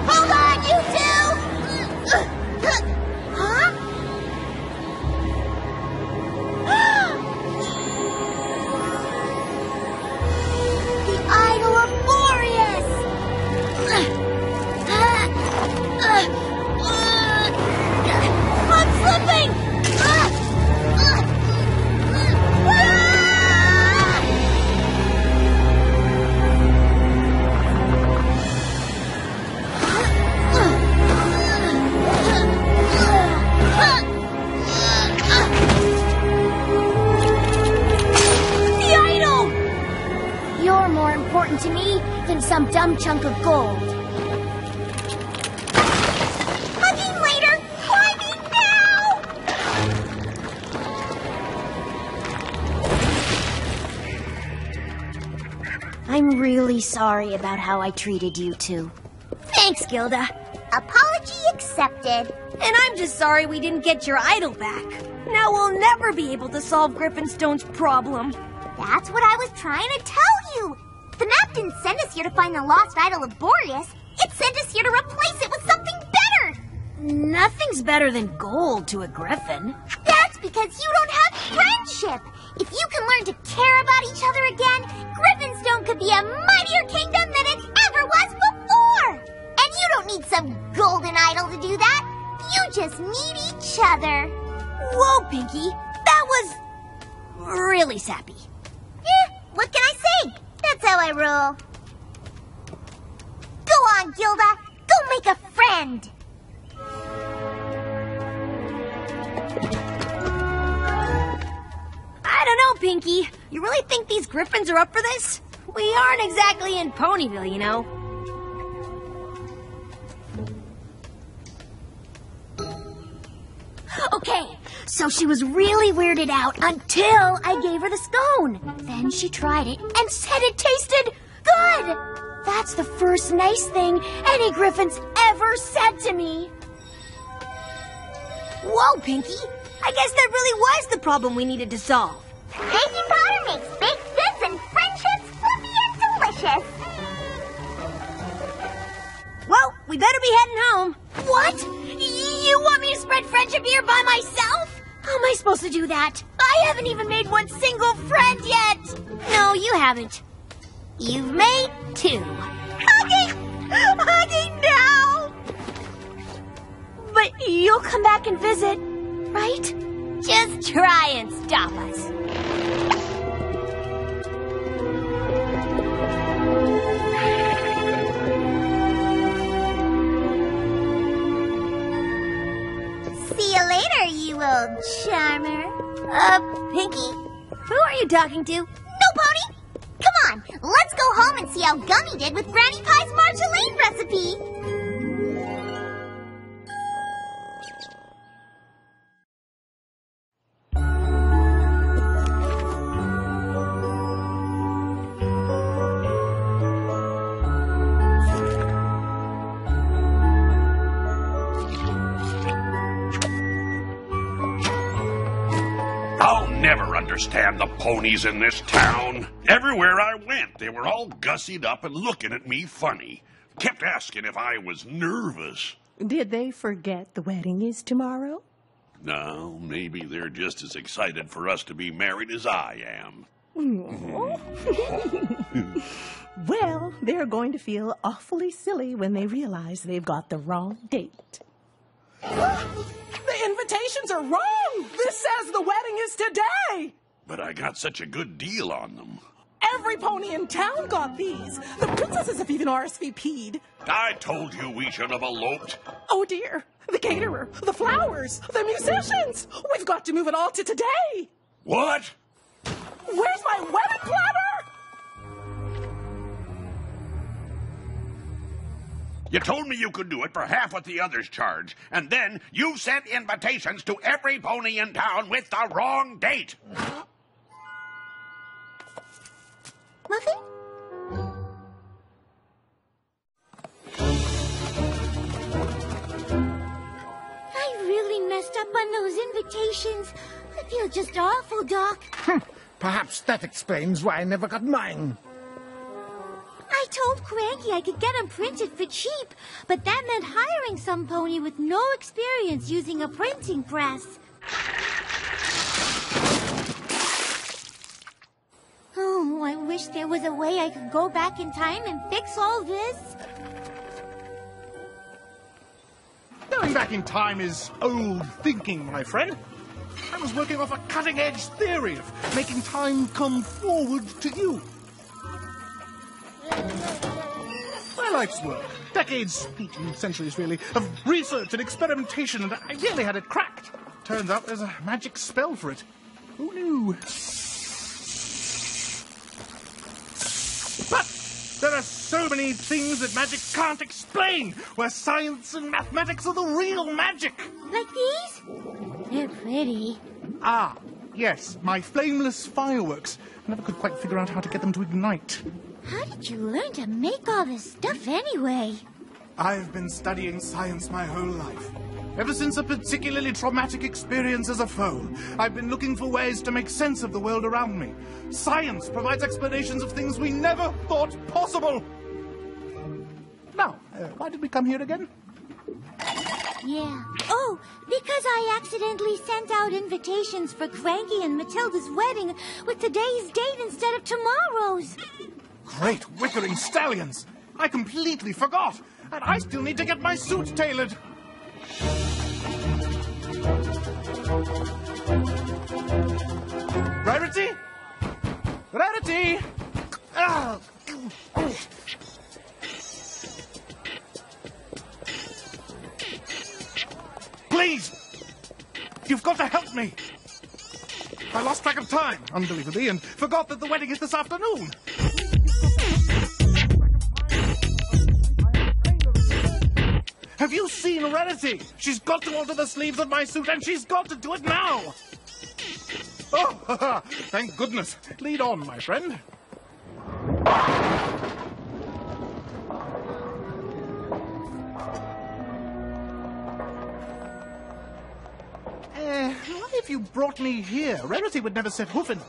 Hold on, you two! Huh? The Idol of Boreas! I'm slipping! The idol! You're more important to me than some dumb chunk of gold. Hugging later! Climb really sorry about how I treated you two. Thanks, Gilda. Apology accepted. And I'm just sorry we didn't get your idol back. Now we'll never be able to solve Griffinstone's problem. That's what I was trying to tell you. The map didn't send us here to find the lost idol of Boreas. It sent us here to replace it with something better. Nothing's better than gold to a griffin. That's because you don't have friendship. If you can learn to care about each other again, Griffinstone could be a mightier kingdom than it ever was before. And you don't need some golden idol to do that. You just need each other. Whoa, Pinky. That was really sappy. What can I say? That's how I roll. Go on, Gilda. Go make a friend. I don't know, Pinky. You really think these griffins are up for this? We aren't exactly in Ponyville, you know. Okay, so she was really weirded out until I gave her the scone. Then she tried it and said it tasted good. That's the first nice thing any Griffin's ever said to me. Whoa, Pinky. I guess that really was the problem we needed to solve. Baking powder makes baked goods and friendships fluffy and delicious. Well, we better be heading home. What? You want me to spread friendship here by myself? How am I supposed to do that? I haven't even made one single friend yet. No, you haven't. You've made 2. Hugging now. But you'll come back and visit, right? Just try and stop us. See you later, you old charmer. Pinky, who are you talking to? No, Pony. Come on, let's go home and see how Gummy did with Granny Pie's marmalade recipe. I'll never understand the ponies in this town. Everywhere I went, they were all gussied up and looking at me funny. Kept asking if I was nervous. Did they forget the wedding is tomorrow? No, maybe they're just as excited for us to be married as I am. Well, they're going to feel awfully silly when they realize they've got the wrong date. The invitations are wrong! This says the wedding is today! But I got such a good deal on them. Every pony in town got these. The princesses have even RSVP'd. I told you we should have eloped. Oh dear. The caterer, the flowers, the musicians. We've got to move it all to today. What? Where's my wedding platter? You told me you could do it for half what the others charge, and then you sent invitations to every pony in town with the wrong date. Muffin? I really messed up on those invitations. I feel just awful, Doc. Perhaps that explains why I never got mine. I told Cranky I could get them printed for cheap, but that meant hiring some pony with no experience using a printing press. Oh, I wish there was a way I could go back in time and fix all this. Going back in time is old thinking, my friend. I was working off a cutting-edge theory of making time come forward to you. My life's work, decades, centuries really, of research and experimentation, and I nearly had it cracked. Turns out there's a magic spell for it. Who knew? But there are so many things that magic can't explain, where science and mathematics are the real magic. Like these? They're pretty. Ah, yes, my flameless fireworks. I never could quite figure out how to get them to ignite. How did you learn to make all this stuff anyway? I've been studying science my whole life. Ever since a particularly traumatic experience as a foal, I've been looking for ways to make sense of the world around me. Science provides explanations of things we never thought possible. Now, why did we come here again? Yeah. Oh, because I accidentally sent out invitations for Cranky and Matilda's wedding with today's date instead of tomorrow's. Great wickering stallions! I completely forgot! And I still need to get my suit tailored! Rarity? Rarity! Ah! Please! You've got to help me! I lost track of time, unbelievably, and forgot that the wedding is this afternoon. Have you seen Rarity? She's got to alter the sleeves of my suit, and she's got to do it now! Oh, thank goodness. Lead on, my friend. Why have you brought me here? Rarity would never set hoof in.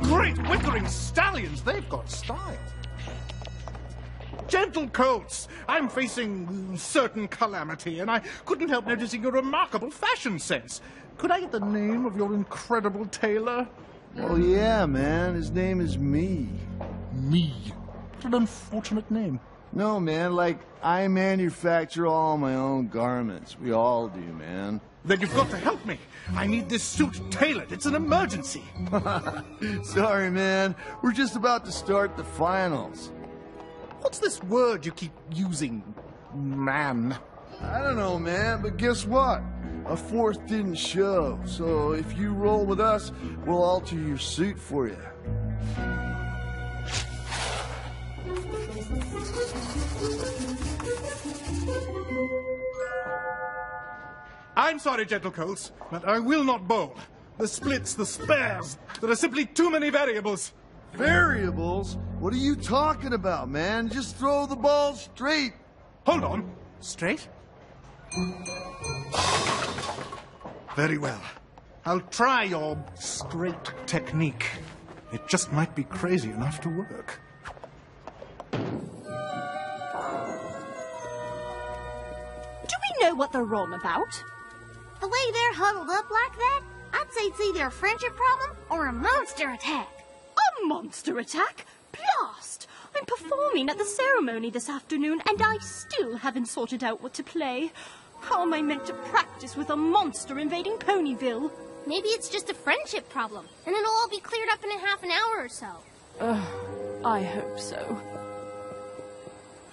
Great wickering stallions! They've got style. Gentle colts, I'm facing certain calamity, and I couldn't help noticing your remarkable fashion sense. Could I get the name of your incredible tailor? Oh, yeah, man. His name is Me. Me? What an unfortunate name. No, man, like, I manufacture all my own garments. We all do, man. Then you've got to help me. I need this suit tailored. It's an emergency. Sorry, man. We're just about to start the finals. What's this word you keep using, man? I don't know, man, but guess what? A fourth didn't show, so if you roll with us, we'll alter your suit for you. I'm sorry, gentle colts, but I will not bowl. The splits, the spares, there are simply too many variables. Variables? What are you talking about, man? Just throw the ball straight. Hold on. Straight? Very well. I'll try your straight technique. It just might be crazy enough to work. Do we know what they're wrong about? The way they're huddled up like that, I'd say it's either a friendship problem or a monster attack. A monster attack? Blast! I'm performing at the ceremony this afternoon, and I still haven't sorted out what to play. How am I meant to practice with a monster invading Ponyville? Maybe it's just a friendship problem, and it'll all be cleared up in a half an hour or so. I hope so.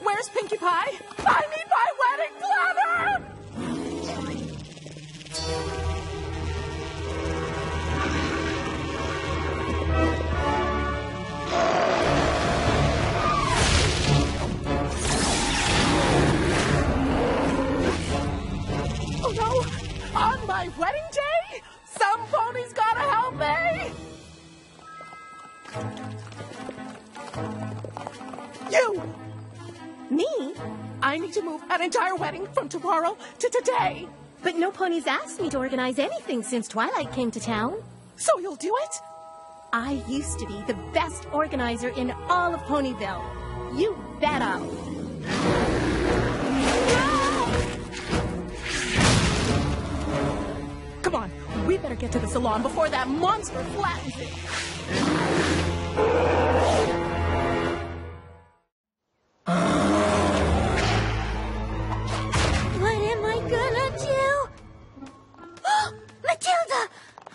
Where's Pinkie Pie? I need my wedding planner! Oh no! On my wedding day? Some pony's gotta help me! You! Me? I need to move an entire wedding from tomorrow to today. But no pony's asked me to organize anything since Twilight came to town. So you'll do it? I used to be the best organizer in all of Ponyville. You bet I'll. Come on, we better get to the salon before that monster flattens it. What am I gonna do? Matilda!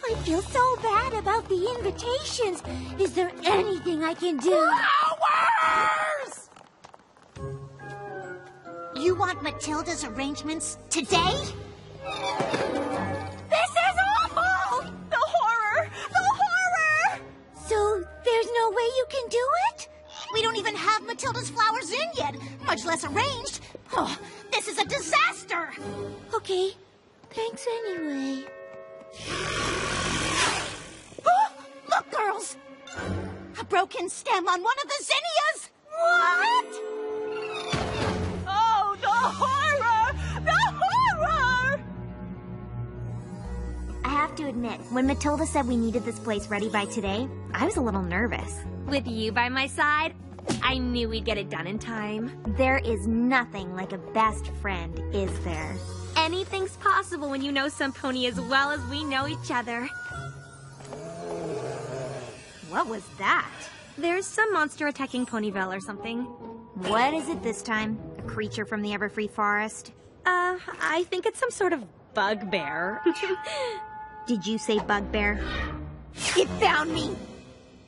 I feel so bad about the invitations. Is there anything I can do? Flowers! You want Matilda's arrangements today? This is awful! The horror! The horror! So there's no way you can do it? We don't even have Matilda's flowers in yet, much less arranged. Oh, this is a disaster! Okay, thanks anyway. Girls, a broken stem on one of the zinnias! What? Oh, the horror! The horror! I have to admit, when Matilda said we needed this place ready by today, I was a little nervous. With you by my side, I knew we'd get it done in time. There is nothing like a best friend, is there? Anything's possible when you know some pony as well as we know each other. What was that? There's some monster attacking Ponyville or something. What is it this time? A creature from the Everfree Forest? I think it's some sort of bugbear. Did you say bugbear? It found me!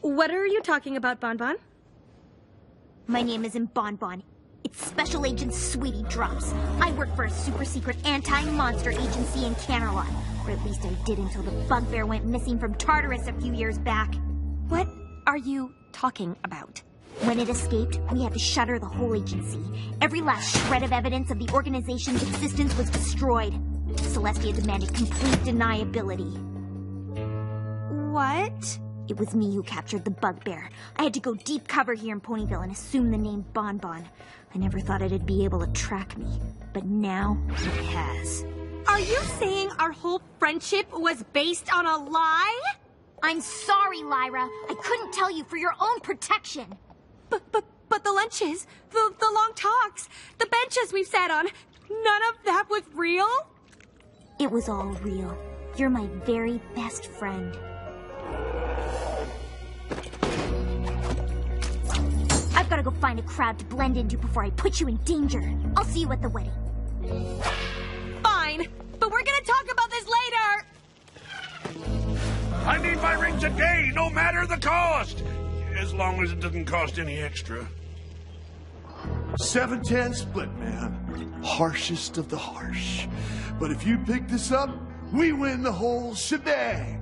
What are you talking about, Bonbon? My name isn't Bonbon. It's Special Agent Sweetie Drops. I work for a super secret anti-monster agency in Canterlot. Or at least I did until the bugbear went missing from Tartarus a few years back. What are you talking about? When it escaped, we had to shutter the whole agency. Every last shred of evidence of the organization's existence was destroyed. Celestia demanded complete deniability. What? It was me who captured the bugbear. I had to go deep cover here in Ponyville and assume the name Bonbon. I never thought it'd be able to track me, but now it has. Are you saying our whole friendship was based on a lie? I'm sorry, Lyra. I couldn't tell you for your own protection. But the lunches, the long talks, the benches we've sat on, none of that was real? It was all real. You're my very best friend. I've got to go find a crowd to blend into before I put you in danger. I'll see you at the wedding. Fine, but we're gonna talk about this later! I need my ring today, no matter the cost. As long as it doesn't cost any extra. 7-10 split, man. Harshest of the harsh. But if you pick this up, we win the whole shebang.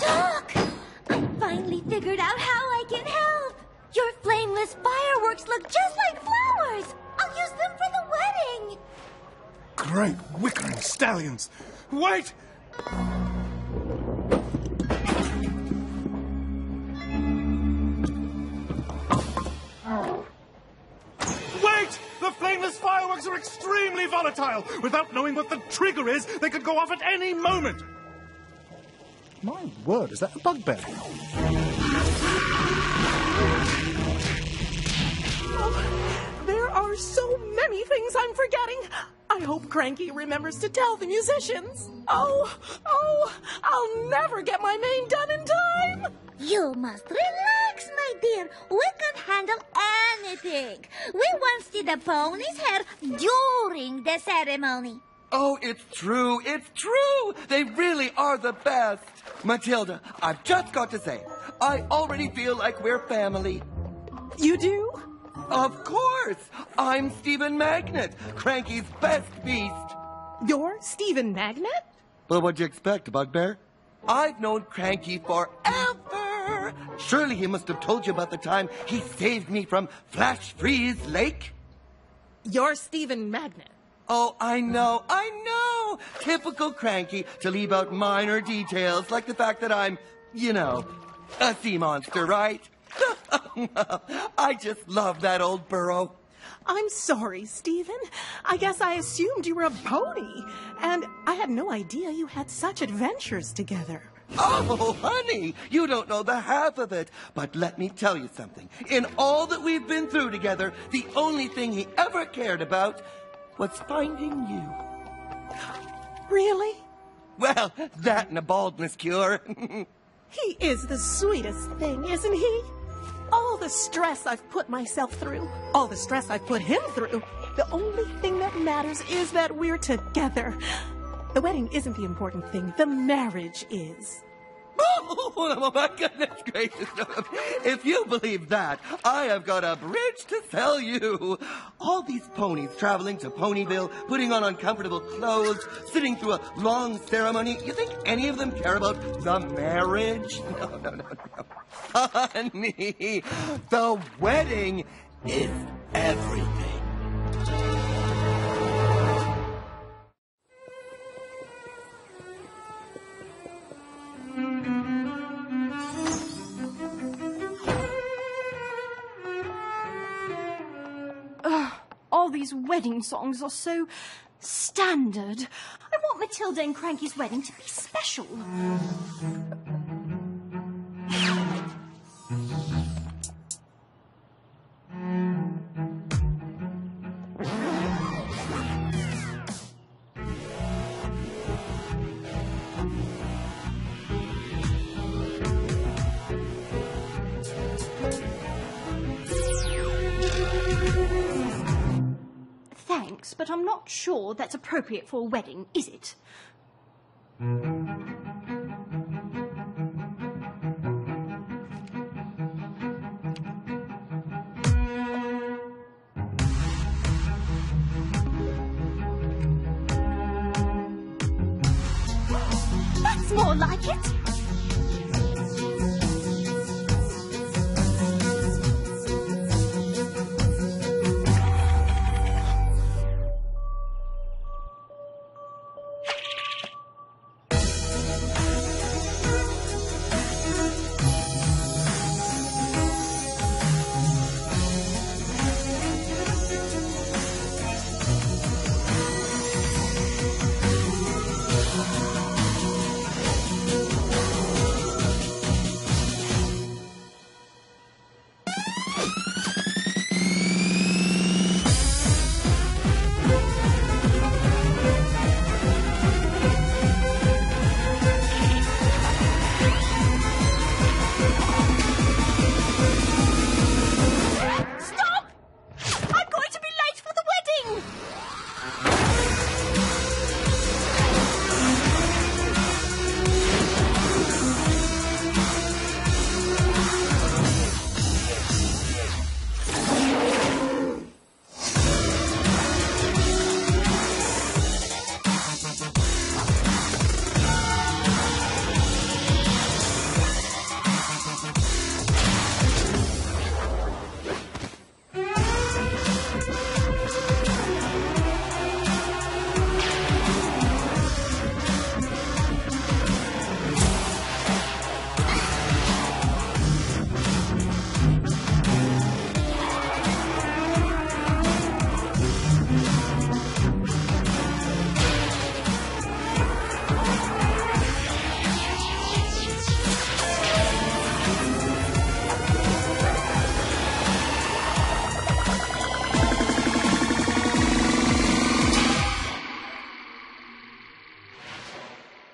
Doc! I finally figured out how I can help. Your flameless fireworks look just like flowers. I'll use them for the wedding. Great wickering stallions. Wait! Wait! The flameless fireworks are extremely volatile. Without knowing what the trigger is, they could go off at any moment. My word, is that a bugbear? Oh, there are so many things I'm forgetting. I hope Cranky remembers to tell the musicians. Oh, I'll never get my main done in time. You must relax, my dear. We can handle anything. We once did the pony's hair during the ceremony. Oh, it's true. It's true. They really are the best. Matilda, I've just got to say, I already feel like we're family. You do? Of course. I'm Stephen Magnet, Cranky's best beast. You're Stephen Magnet? Well, what'd you expect, Bugbear? I've known Cranky forever. Surely he must have told you about the time he saved me from Flash Freeze Lake? You're Stephen Magnet. Oh, I know. Typical Cranky to leave out minor details, like the fact that I'm, you know, a sea monster, right? I just love that old burrow. I'm sorry, Stephen. I guess I assumed you were a pony, and I had no idea you had such adventures together. Oh, honey, you don't know the half of it. But let me tell you something. In all that we've been through together, the only thing he ever cared about was finding you. Really? Well, that and a baldness cure. He is the sweetest thing, isn't he? All the stress I've put myself through, all the stress I've put him through, the only thing that matters is that we're together. The wedding isn't the important thing. The marriage is. Oh, my goodness gracious. If you believe that, I have got a bridge to sell you. All these ponies traveling to Ponyville, putting on uncomfortable clothes, sitting through a long ceremony. You think any of them care about the marriage? No. Honey, the wedding is everything. these wedding songs are so standard. I want Matilda and Cranky's wedding to be special. Thanks, but I'm not sure that's appropriate for a wedding, is it? That's more like it.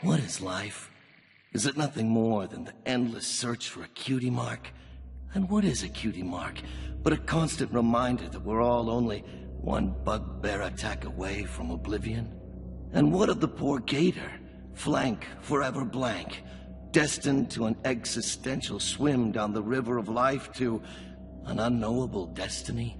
What is life? Is it nothing more than the endless search for a cutie mark? And what is a cutie mark but a constant reminder that we're all only one bugbear attack away from oblivion? And what of the poor gator, flank forever blank, destined to an existential swim down the river of life to an unknowable destiny?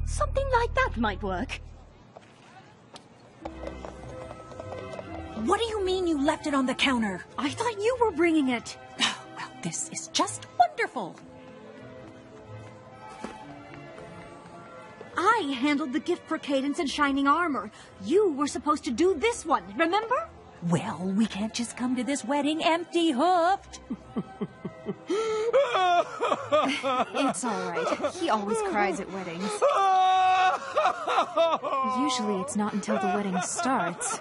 Something like that might work. What do you mean you left it on the counter? I thought you were bringing it. Oh, well, this is just wonderful. I handled the gift for Cadence and Shining Armor. You were supposed to do this one, remember? Well, we can't just come to this wedding empty-hoofed. It's all right. He always cries at weddings. Usually it's not until the wedding starts.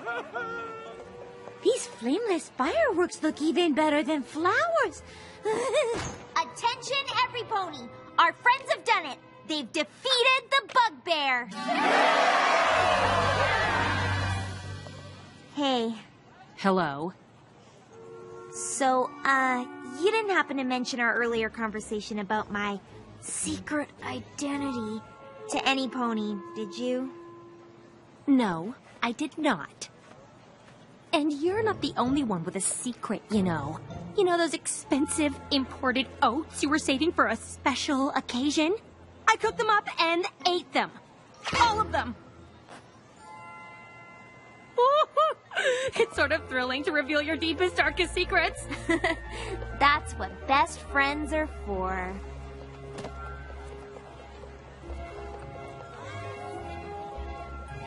These flameless fireworks look even better than flowers. Attention, every pony. Our friends have done it. They've defeated the bugbear. Hey. Hello. So, you didn't happen to mention our earlier conversation about my secret identity to any pony, did you? No, I did not. And you're not the only one with a secret, you know. You know those expensive imported oats you were saving for a special occasion? I cooked them up and ate them. All of them. It's sort of thrilling to reveal your deepest, darkest secrets. That's what best friends are for.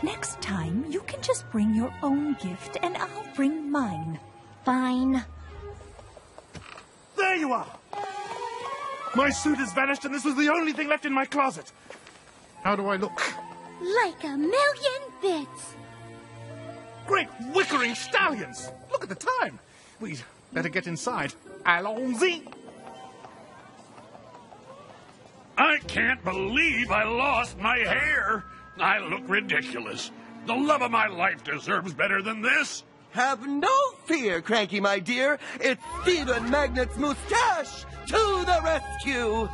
Next time, you can just bring your own gift and I'll bring mine. Fine. There you are! My suit has vanished and this was the only thing left in my closet. How do I look? Like a million bits. Great wickering stallions! Look at the time! We'd better get inside. Allons-y! I can't believe I lost my hair. I look ridiculous. The love of my life deserves better than this. Have no fear, Cranky, my dear. It's Stephen Magnet's mustache to the rescue.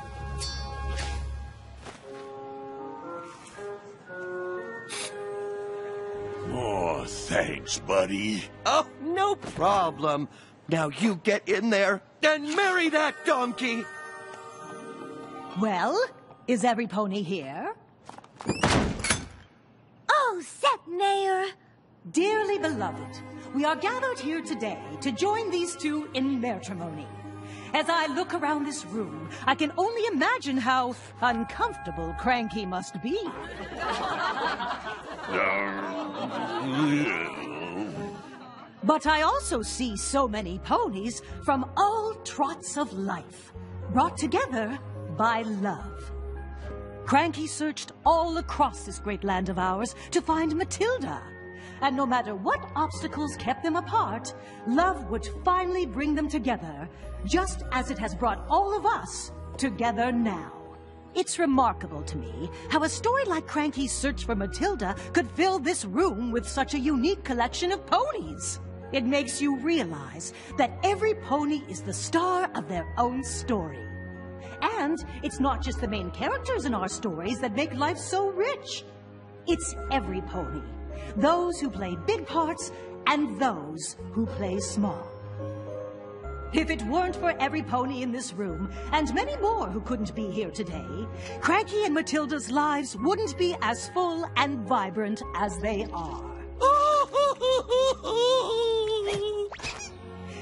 Oh, thanks, buddy. Oh, no problem. Now you get in there and marry that donkey. Well, is every pony here? Oh, Seth Mayor. Dearly beloved, we are gathered here today to join these two in matrimony. As I look around this room, I can only imagine how uncomfortable Cranky must be. But I also see so many ponies from all trots of life, brought together by love. Cranky searched all across this great land of ours to find Matilda. And no matter what obstacles kept them apart, love would finally bring them together, just as it has brought all of us together now. It's remarkable to me how a story like Cranky's search for Matilda could fill this room with such a unique collection of ponies. It makes you realize that every pony is the star of their own story. And it's not just the main characters in our stories that make life so rich. It's every pony. Those who play big parts and those who play small. If it weren't for every pony in this room, and many more who couldn't be here today, Cranky and Matilda's lives wouldn't be as full and vibrant as they are.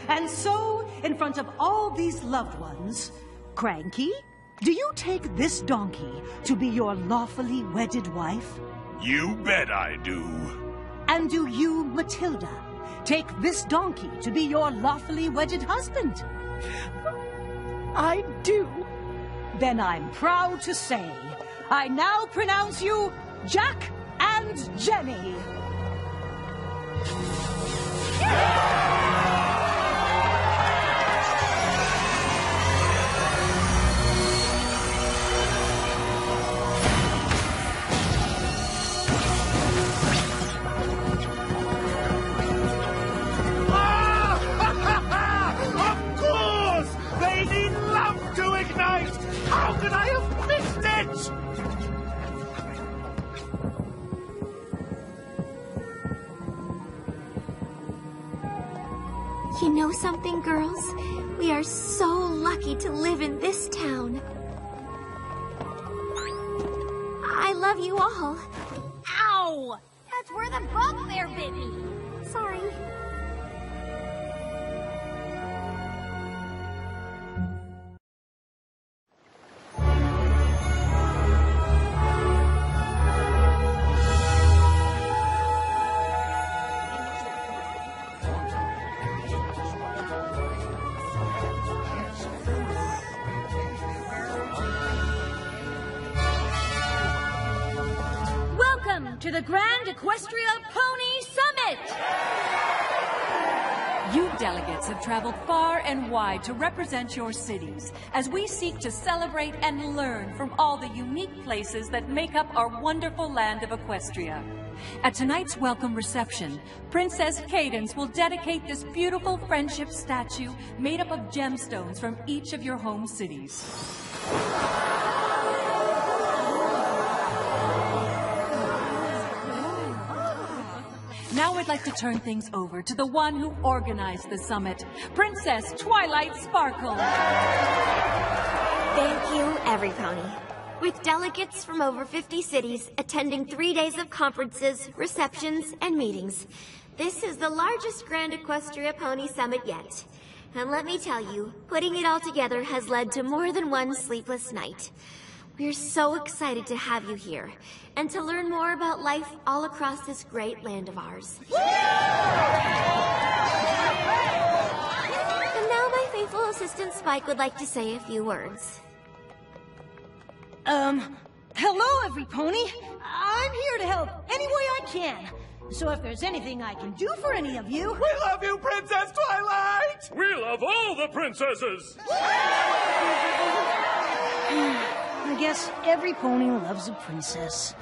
And so, in front of all these loved ones, Cranky, do you take this donkey to be your lawfully wedded wife? You bet I do. And do you, Matilda, take this donkey to be your lawfully wedded husband? I do. Then I'm proud to say, I now pronounce you Jack and Jenny. How could I have missed it? You know something, girls? We are so lucky to live in this town. I love you all. Ow! That's where the bugbear bit me. Sorry. To the Grand Equestria Pony Summit! You delegates have traveled far and wide to represent your cities as we seek to celebrate and learn from all the unique places that make up our wonderful land of Equestria. At tonight's welcome reception, Princess Cadence will dedicate this beautiful friendship statue made up of gemstones from each of your home cities. Now I'd like to turn things over to the one who organized the summit, Princess Twilight Sparkle. Thank you, every pony. With delegates from over 50 cities attending 3 days of conferences, receptions, and meetings, this is the largest Grand Equestria Pony Summit yet. And let me tell you, putting it all together has led to more than one sleepless night. We're so excited to have you here and to learn more about life all across this great land of ours. Assistant Spike would like to say a few words. Hello, every pony. I'm here to help any way I can. So if there's anything I can do for any of you... We love you, Princess Twilight! We love all the princesses! I guess every pony loves a princess.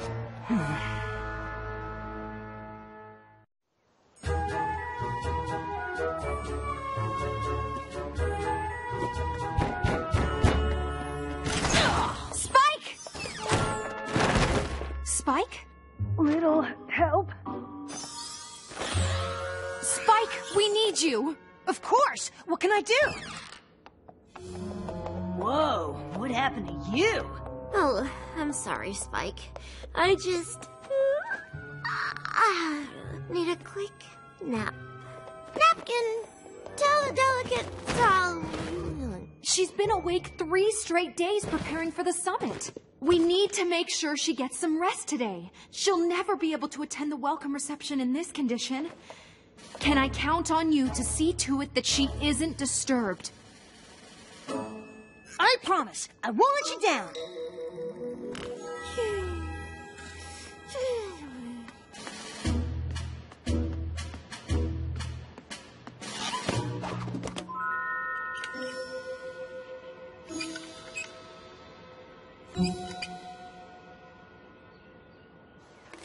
Spike! Spike? Little help? Spike, we need you. Of course. What can I do? Whoa, what happened to you? Oh, I'm sorry, Spike. I just... need a quick nap. Napkin! Delicate... She's been awake 3 straight days preparing for the summit. We need to make sure she gets some rest today. She'll never be able to attend the welcome reception in this condition. Can I count on you to see to it that she isn't disturbed? I promise. I won't let you down.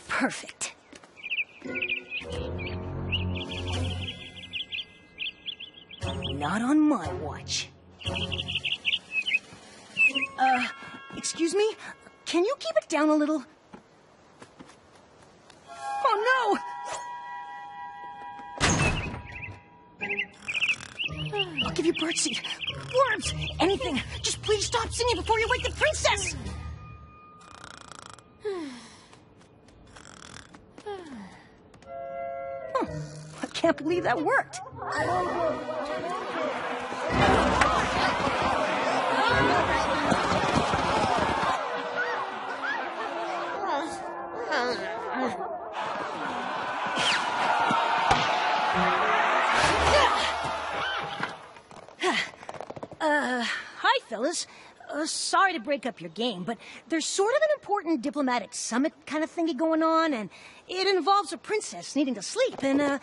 Perfect. Not on my watch. Excuse me? Can you keep it down a little? Oh, no! I'll give you birdseed, worms, anything. Just please stop singing before you wake the princess! I can't believe that worked. Hi, fellas. Sorry to break up your game, but there's sort of an important diplomatic summit kind of thingy going on, and it involves a princess needing to sleep, and,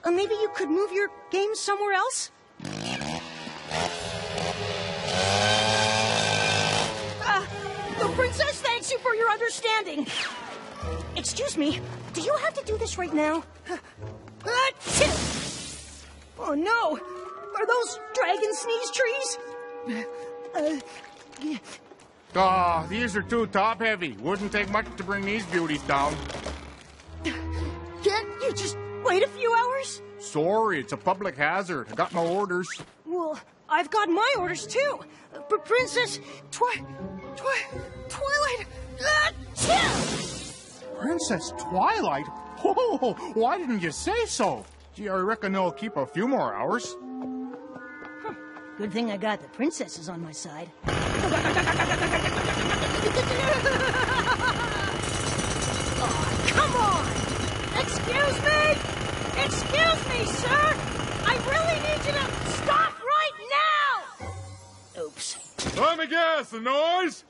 maybe you could move your game somewhere else? The princess thanks you for your understanding. Excuse me, do you have to do this right now? Oh, no! Are those dragon sneeze trees? These are too top-heavy. Wouldn't take much to bring these beauties down. Can't you just wait a few hours? Sorry, it's a public hazard. I got my orders. Well, I've got my orders, too. But Princess Twilight... Princess Twilight? Oh, why didn't you say so? Gee, I reckon they'll keep a few more hours. Good thing I got the princesses on my side. Oh, come on! Excuse me! Excuse me, sir! I really need you to stop right now! Oops. Let me guess, the noise?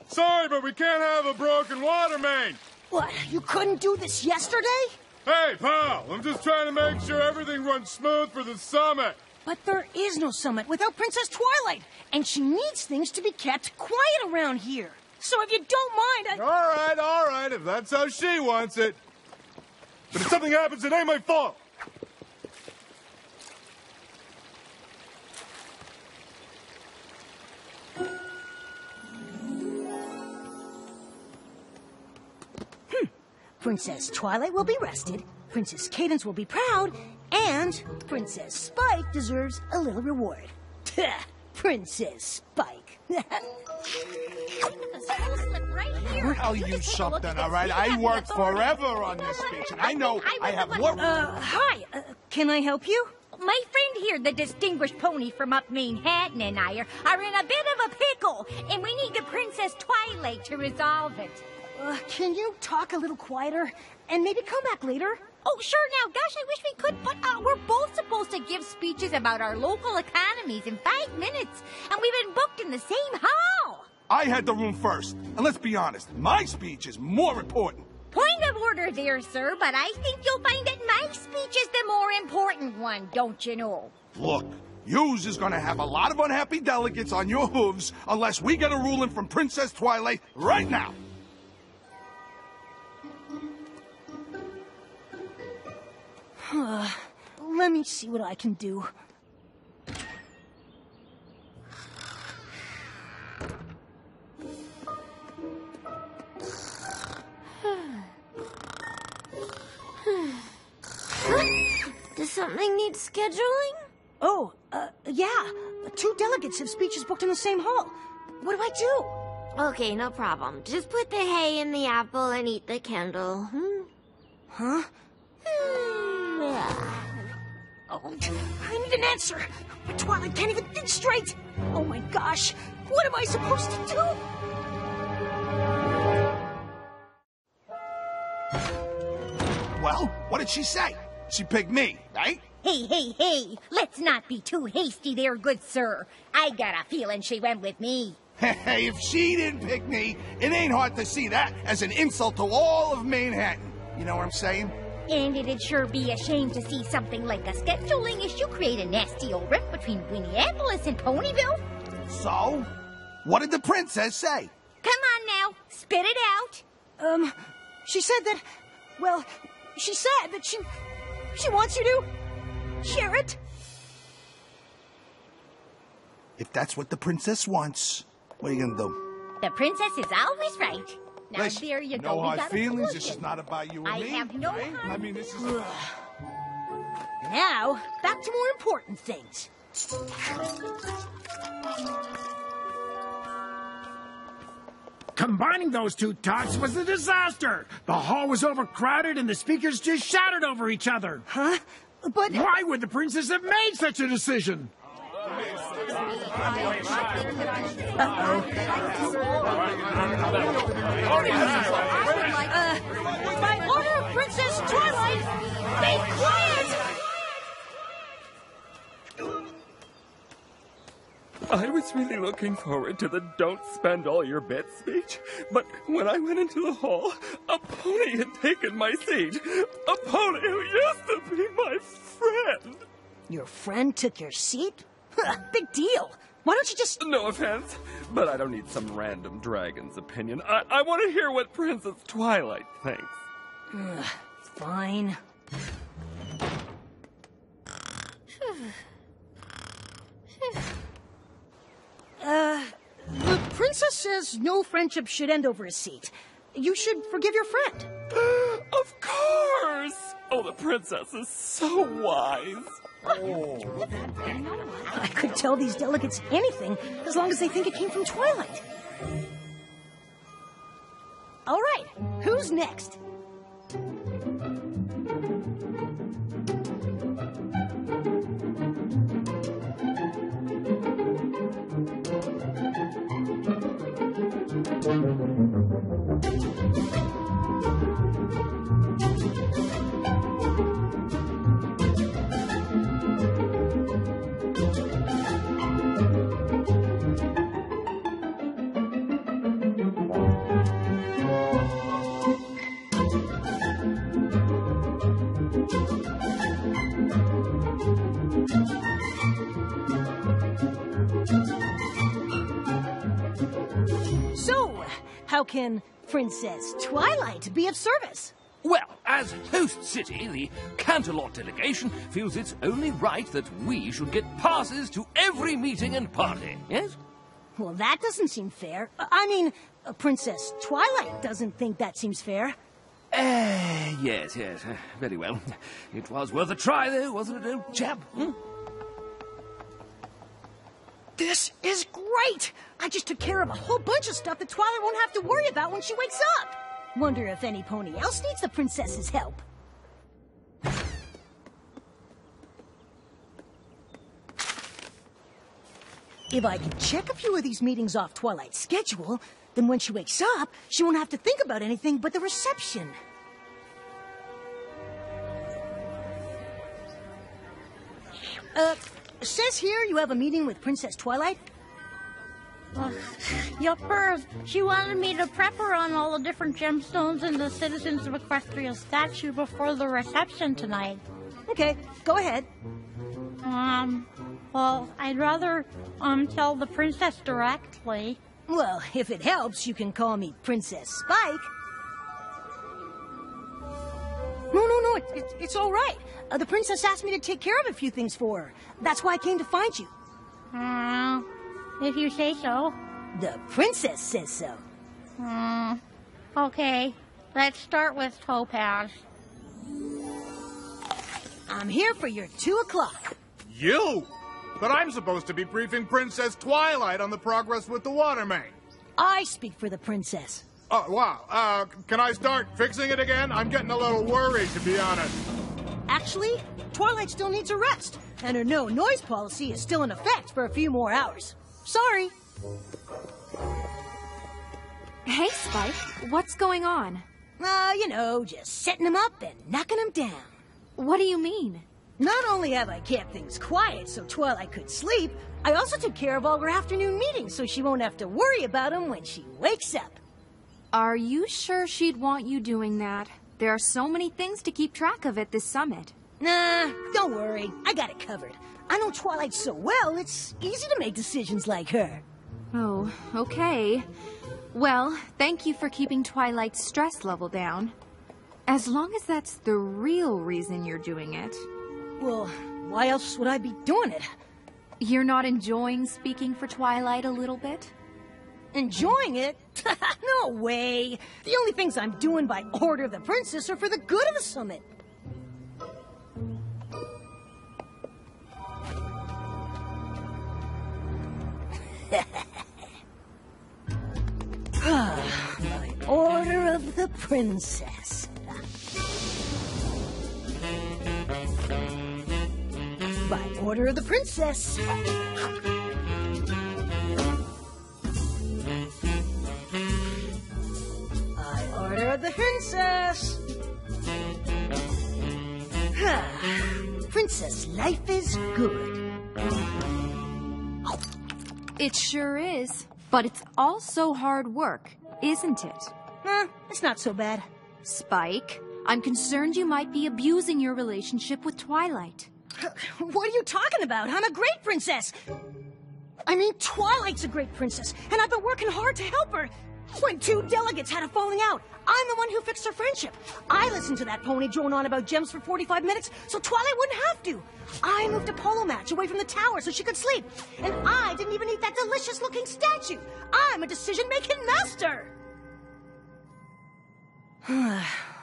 Sorry, but we can't have a broken water main. What, you couldn't do this yesterday? Hey, pal, I'm just trying to make sure everything runs smooth for the summit. But there is no summit without Princess Twilight, and she needs things to be kept quiet around here. So if you don't mind, All right, if that's how she wants it. But if something happens, it ain't my fault. Princess Twilight will be rested, Princess Cadence will be proud, and Princess Spike deserves a little reward. Princess Spike. I'll tell you something, all right? I worked forever on this speech, and I know I have work. Hi, can I help you? My friend here, the distinguished pony from up Manhattan, and I are in a bit of a pickle, and we need the Princess Twilight to resolve it. Can you talk a little quieter? And maybe come back later? Oh, sure now. Gosh, I wish we could, but we're both supposed to give speeches about our local economies in 5 minutes, and we've been booked in the same hall. I had the room first, and let's be honest, my speech is more important. Point of order there, sir, but I think you'll find that my speech is the more important one, don't you know? Look, yous is gonna have a lot of unhappy delegates on your hooves unless we get a ruling from Princess Twilight right now. Let me see what I can do. Does something need scheduling? Oh, yeah. 2 delegates have speeches booked in the same hall. What do I do? Okay, no problem. Just put the hay in the apple and eat the candle. Huh? Oh, I need an answer. But Twilight can't even think straight. Oh my gosh. What am I supposed to do? Well, what did she say? She picked me, right? Hey. Let's not be too hasty there, good sir. I got a feeling she went with me. Hey, if she didn't pick me, it ain't hard to see that as an insult to all of Manhattan. You know what I'm saying? And it'd sure be a shame to see something like a scheduling issue create a nasty old rift between Minneapolis and Ponyville. So, what did the princess say? Come on now, spit it out. She said that, well, she said that she wants you to share it. If that's what the princess wants, what are you gonna do? The princess is always right. Now, Listen, there you go. no We hard got a feelings. solution. This is not about you and I me. have no right? hard I mean, this is. Now, back to more important things. Combining those 2 talks was a disaster. The hall was overcrowded and the speakers just shouted over each other. Huh? But why would the princess have made such a decision? By order of Princess Twilight, be quiet! I was really looking forward to the don't spend all your bits speech, but when I went into the hall, a pony had taken my seat. A pony who used to be my friend. Your friend took your seat? Big deal. Why don't you just... No offense, but I don't need some random dragon's opinion. I want to hear what Princess Twilight thinks. Fine. The princess says no friendship should end over a seat. You should forgive your friend. Of course! Oh, the princess is so wise. I could tell these delegates anything as long as they think it came from Twilight. All right, who's next? How can Princess Twilight be of service? Well, as host city, the Canterlot delegation feels it's only right that we should get passes to every meeting and party, yes? Well, that doesn't seem fair. I mean, Princess Twilight doesn't think that seems fair. Yes, very well. It was worth a try, though, wasn't it, old chap? This is great! I just took care of a whole bunch of stuff that Twilight won't have to worry about when she wakes up. Wonder if any pony else needs the princess's help. If I can check a few of these meetings off Twilight's schedule, then when she wakes up, she won't have to think about anything but the reception. It says here you have a meeting with Princess Twilight? Yuppers, she wanted me to prep her on all the different gemstones in the Citizens of Equestria statue before the reception tonight. Okay, go ahead. Well, I'd rather, tell the princess directly. Well, if it helps, you can call me Princess Spike. No, it's all right. The princess asked me to take care of a few things for her. That's why I came to find you. If you say so. The princess says so. Okay, let's start with Topaz. I'm here for your 2 o'clock. You? But I'm supposed to be briefing Princess Twilight on the progress with the water main. I speak for the princess. Oh, wow. Can I start fixing it again? I'm getting a little worried, to be honest. Actually, Twilight still needs a rest, and her no-noise policy is still in effect for a few more hours. Sorry. Hey, Spike. What's going on? Just setting them up and knocking them down. What do you mean? Not only have I kept things quiet so Twilight could sleep, I also took care of all her afternoon meetings so she won't have to worry about them when she wakes up. Are you sure she'd want you doing that? There are so many things to keep track of at this summit. Nah, don't worry. I got it covered. I know Twilight so well, it's easy to make decisions like her. Oh, okay. Well, thank you for keeping Twilight's stress level down. As long as that's the real reason you're doing it. Well, why else would I be doing it? You're not enjoying speaking for Twilight a little bit? Enjoying it? No way. The only things I'm doing by order of the princess are for the good of the summit. By order of the princess. By order of the princess. By order of the princess. Princess life is good. It sure is. But it's also hard work, isn't it? It's not so bad. Spike, I'm concerned you might be abusing your relationship with Twilight. What are you talking about? I'm a great princess. I mean, Twilight's a great princess, and I've been working hard to help her. When 2 delegates had a falling out, I'm the one who fixed their friendship. I listened to that pony drone on about gems for 45 minutes, so Twilight wouldn't have to. I moved a polo match away from the tower so she could sleep. And I didn't even eat that delicious-looking statue. I'm a decision-making master.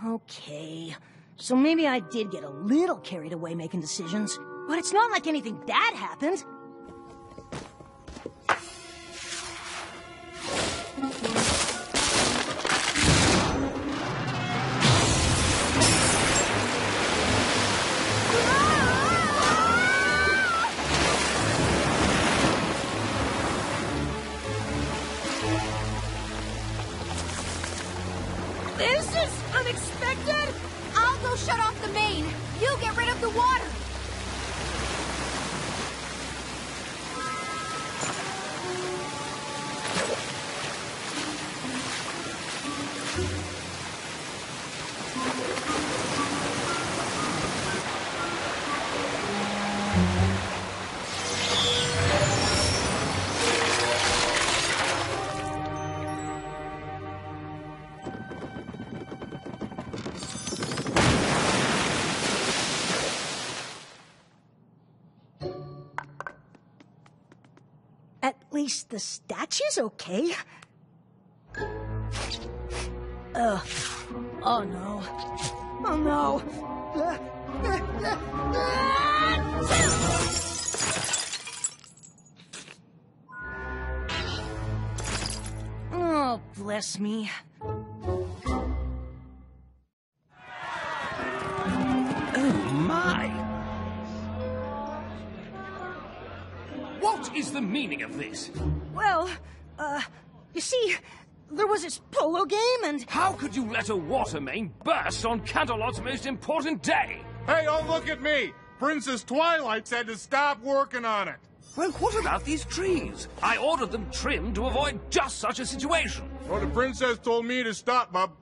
Okay. So maybe I did get a little carried away making decisions. But it's not like anything bad happened. This is unexpected! I'll go shut off the main. You get rid of the water. At least the statue's okay. Oh no. Oh no. Oh, bless me. Oh my! What is the meaning of this? Well, you see, there was this polo game and... How could you let a water main burst on Canterlot's most important day? Hey, don't look at me! Princess Twilight said to stop working on it. Well, what about these trees? I ordered them trimmed to avoid just such a situation. Well, the princess told me to stop, Bub.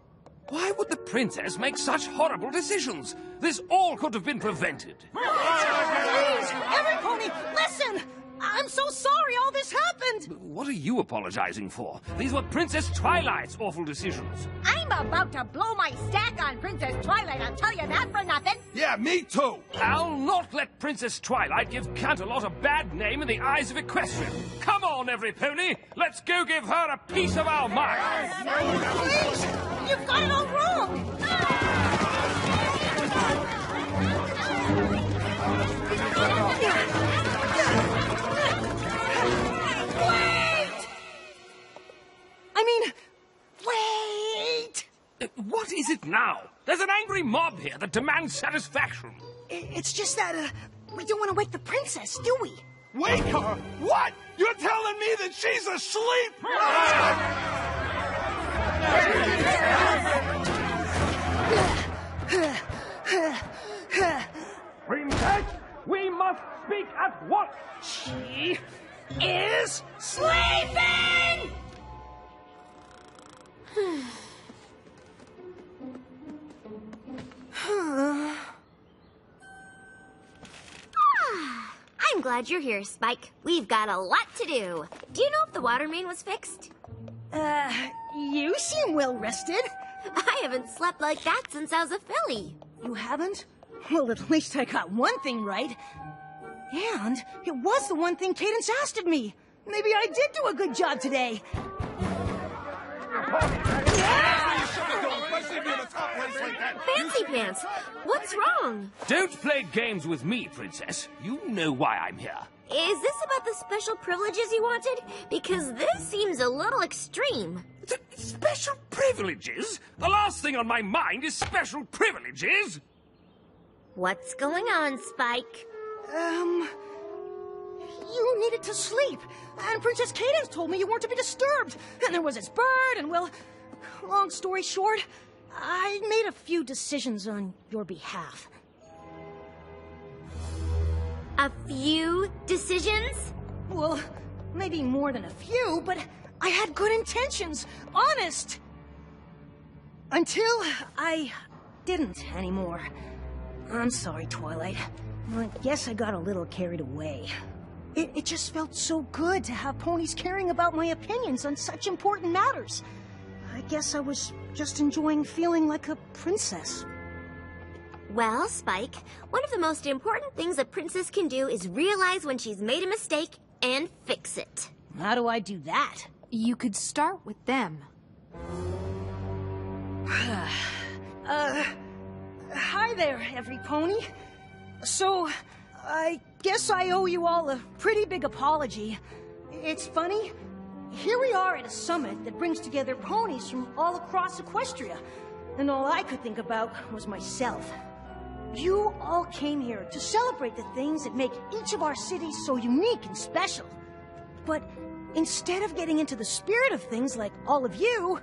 Why would the princess make such horrible decisions? This all could have been prevented. Please, every pony, listen! I'm so sorry all this happened! What are you apologizing for? These were Princess Twilight's awful decisions. I'm about to blow my stack on Princess Twilight, I'll tell you that for nothing. Yeah, me too. I'll not let Princess Twilight give Canterlot a bad name in the eyes of Equestria. Come on, every pony! Let's go give her a piece of our mind! Please! You've got it all wrong! Wait! What is it now? There's an angry mob here that demands satisfaction. It's just that, we don't want to wake the princess, do we? Wake her? What? You're telling me that she's asleep? Princess, we must speak at once. She is sleeping! I'm glad you're here, Spike. We've got a lot to do. Do you know if the water main was fixed? You seem well rested. I haven't slept like that since I was a filly. You haven't? Well, at least I got one thing right. And it was the one thing Cadence asked of me. Maybe I did do a good job today. Fancy Pants, what's wrong? Don't play games with me, Princess. You know why I'm here. Is this about the special privileges you wanted? Because this seems a little extreme. Special privileges? The last thing on my mind is special privileges. What's going on, Spike? You needed to sleep. And Princess Cadence told me you weren't to be disturbed. And there was this bird, and well, long story short, I made a few decisions on your behalf. A few decisions? Well, maybe more than a few, but I had good intentions. Honest. Until I didn't anymore. I'm sorry, Twilight. I guess I got a little carried away. It just felt so good to have ponies caring about my opinions on such important matters. I guess I was just enjoying feeling like a princess. Well, Spike, one of the most important things a princess can do is realize when she's made a mistake and fix it. How do I do that? You could start with them. Hi there, every pony. So, I guess I owe you all a pretty big apology. It's funny. Here we are at a summit that brings together ponies from all across Equestria. And all I could think about was myself. You all came here to celebrate the things that make each of our cities so unique and special. But instead of getting into the spirit of things like all of you,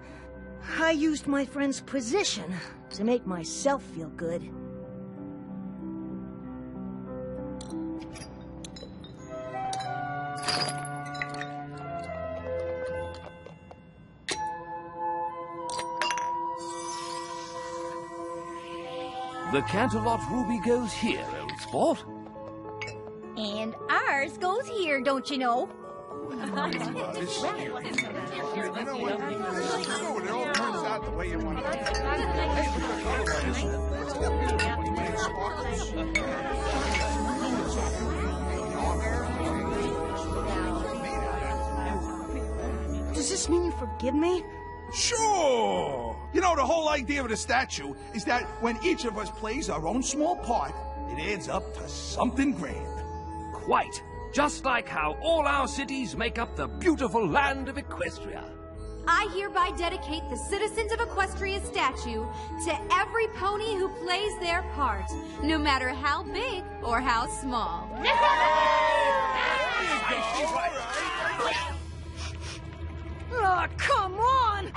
I used my friend's position to make myself feel good. The Canterlot Ruby goes here, old sport. And ours goes here, don't you know? Does this mean you forgive me? Sure! You know, the whole idea of the statue is that when each of us plays our own small part, it adds up to something grand. Quite. Just like how all our cities make up the beautiful land of Equestria. I hereby dedicate the citizens of Equestria statue to every pony who plays their part, no matter how big or how small. Oh, come on!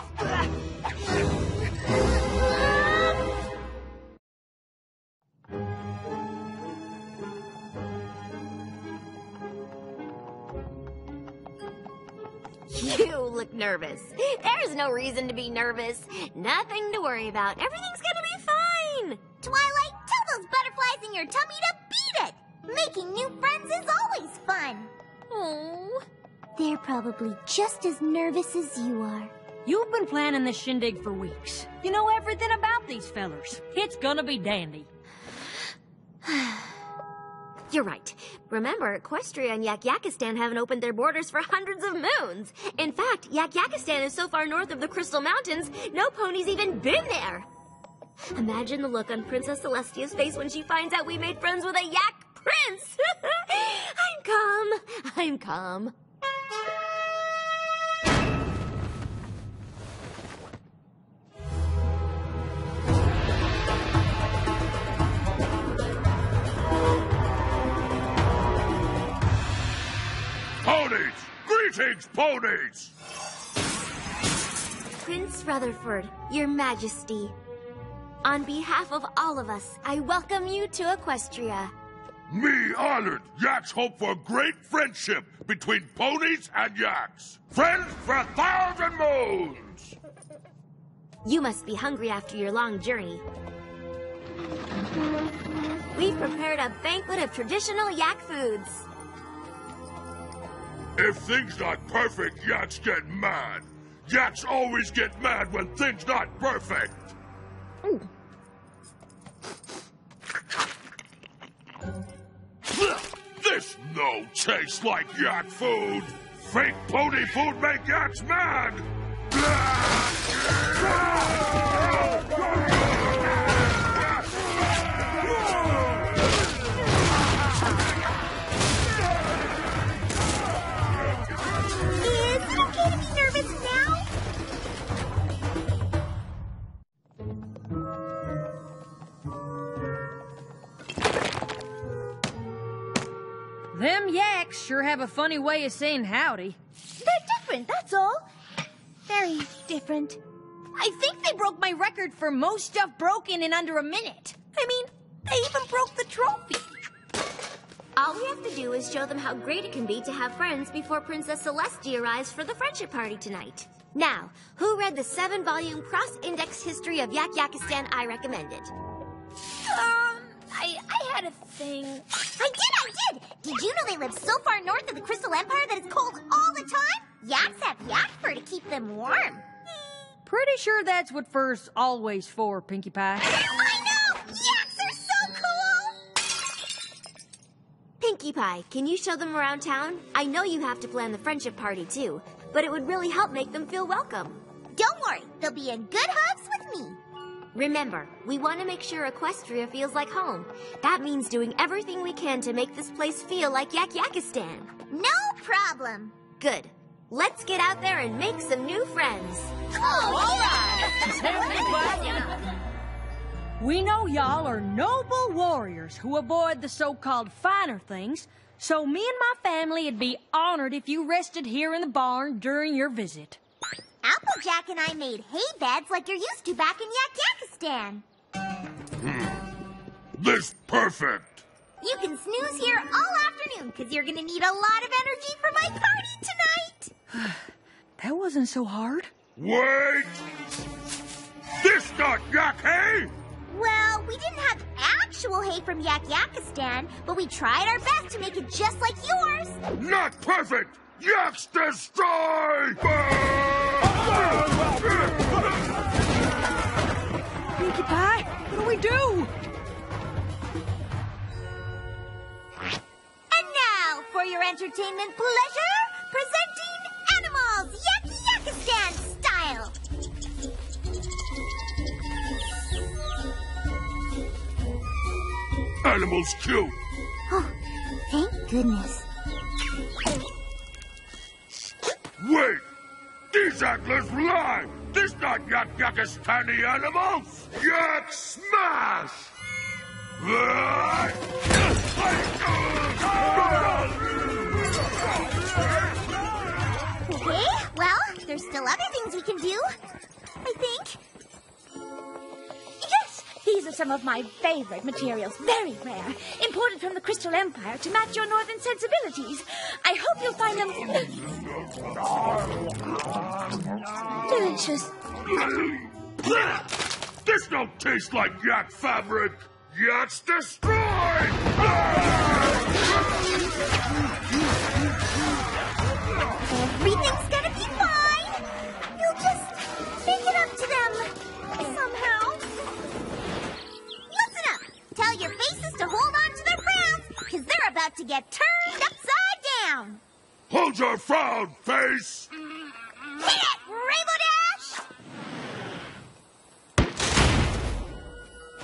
You look nervous. There's no reason to be nervous. Nothing to worry about. Everything's gonna be fine. Twilight, tell those butterflies in your tummy to beat it! Making new friends is always fun. Oh. They're probably just as nervous as you are. You've been planning this shindig for weeks. You know everything about these fellers. It's gonna be dandy. You're right. Remember, Equestria and Yak-Yakistan haven't opened their borders for hundreds of moons. In fact, Yak-Yakistan is so far north of the Crystal Mountains, no pony's even been there. Imagine the look on Princess Celestia's face when she finds out we made friends with a Yak Prince. I'm calm. Ponies! Greetings, ponies! Prince Rutherford, Your Majesty. On behalf of all of us, I welcome you to Equestria. Me honored. Yaks hope for great friendship between ponies and yaks. Friends for 1,000 moons! You must be hungry after your long journey. We've prepared a banquet of traditional yak foods. If things not perfect, yaks get mad. Yaks always get mad when things not perfect. Ooh. This no tastes like yak food. Fake pony food make yaks mad. Is it okay to be nervous now? Them yaks sure have a funny way of saying howdy. They're different, that's all. Very different. I think they broke my record for most stuff broken in under a minute. I mean, they even broke the trophy. All we have to do is show them how great it can be to have friends before Princess Celestia arrives for the friendship party tonight. Now, who read the 7-volume cross-indexed history of Yak-Yakistan I recommended? I had a thing. I did! Did you know they live so far north of the Crystal Empire that it's cold all the time? Yaks have yak fur to keep them warm. Pretty sure that's what fur's always for, Pinkie Pie. I know! Yaks are so cool! Pinkie Pie, can you show them around town? I know you have to plan the friendship party too, but it would really help make them feel welcome. Don't worry, they'll be in good hooks with me. Remember, we want to make sure Equestria feels like home. That means doing everything we can to make this place feel like Yak-Yakistan. No problem. Good. Let's get out there and make some new friends. We know y'all are noble warriors who avoid the so-called finer things, so me and my family would be honored if you rested here in the barn during your visit. Applejack and I made hay beds like you're used to back in Yak-Yakistan. This perfect. You can snooze here all afternoon, because you're going to need a lot of energy for my party tonight. That wasn't so hard. Wait! This not yak hay? Well, we didn't have actual hay from Yak-Yakistan, but we tried our best to make it just like yours. Not perfect! Yaks destroy! Pinkie Pie, what do we do? And now, for your entertainment pleasure, presenting Animals Yak-Yakistan style. Animals cute. Oh, thank goodness. Wait! These antlers lie! This not Yak-Yakistani animals! Yak smash! Okay, well, there's still other things we can do. I think. Yes, he's are some of my favorite materials, very rare, imported from the Crystal Empire to match your northern sensibilities. I hope you'll find them delicious. This don't taste like yak fabric. Yak's destroyed! Everything's gonna be fine. You'll just make it up to them somehow. Listen up. Tell your faces to hold on to their frowns, because they're about to get turned upside down. Hold your frown, face! Hit it, Rainbow Dash!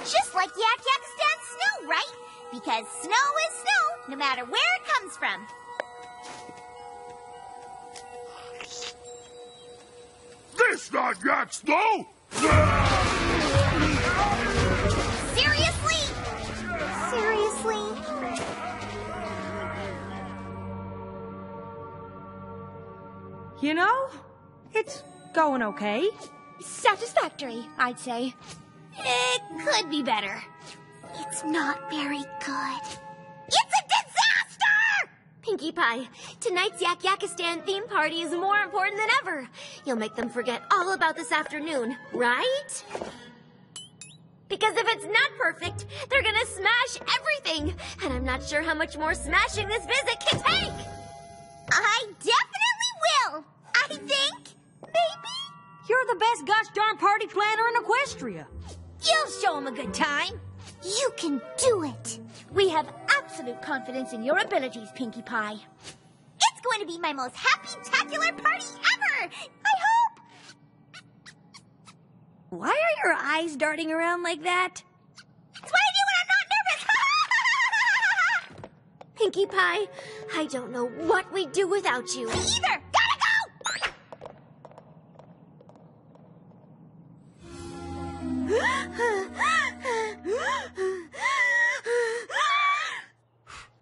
Just like Yak Yakistan snow, right? Because snow is snow, no matter where it comes from. This not yak snow! Seriously? Seriously? You know, it's going okay. Satisfactory, I'd say. It could be better. It's not very good. It's a disaster! Pinkie Pie, tonight's Yak Yakistan theme party is more important than ever. You'll make them forget all about this afternoon, right? Because if it's not perfect, they're gonna smash everything. And I'm not sure how much more smashing this visit can take. I definitely will. I think. Maybe. You're the best gosh darn party planner in Equestria. You'll show them a good time. You can do it. We have absolute confidence in your abilities, Pinkie Pie. It's going to be my most happy-tacular party ever! I hope! Why are your eyes darting around like that? It's what I do when I'm not nervous! Pinkie Pie, I don't know what we'd do without you. Me either! Gotta go!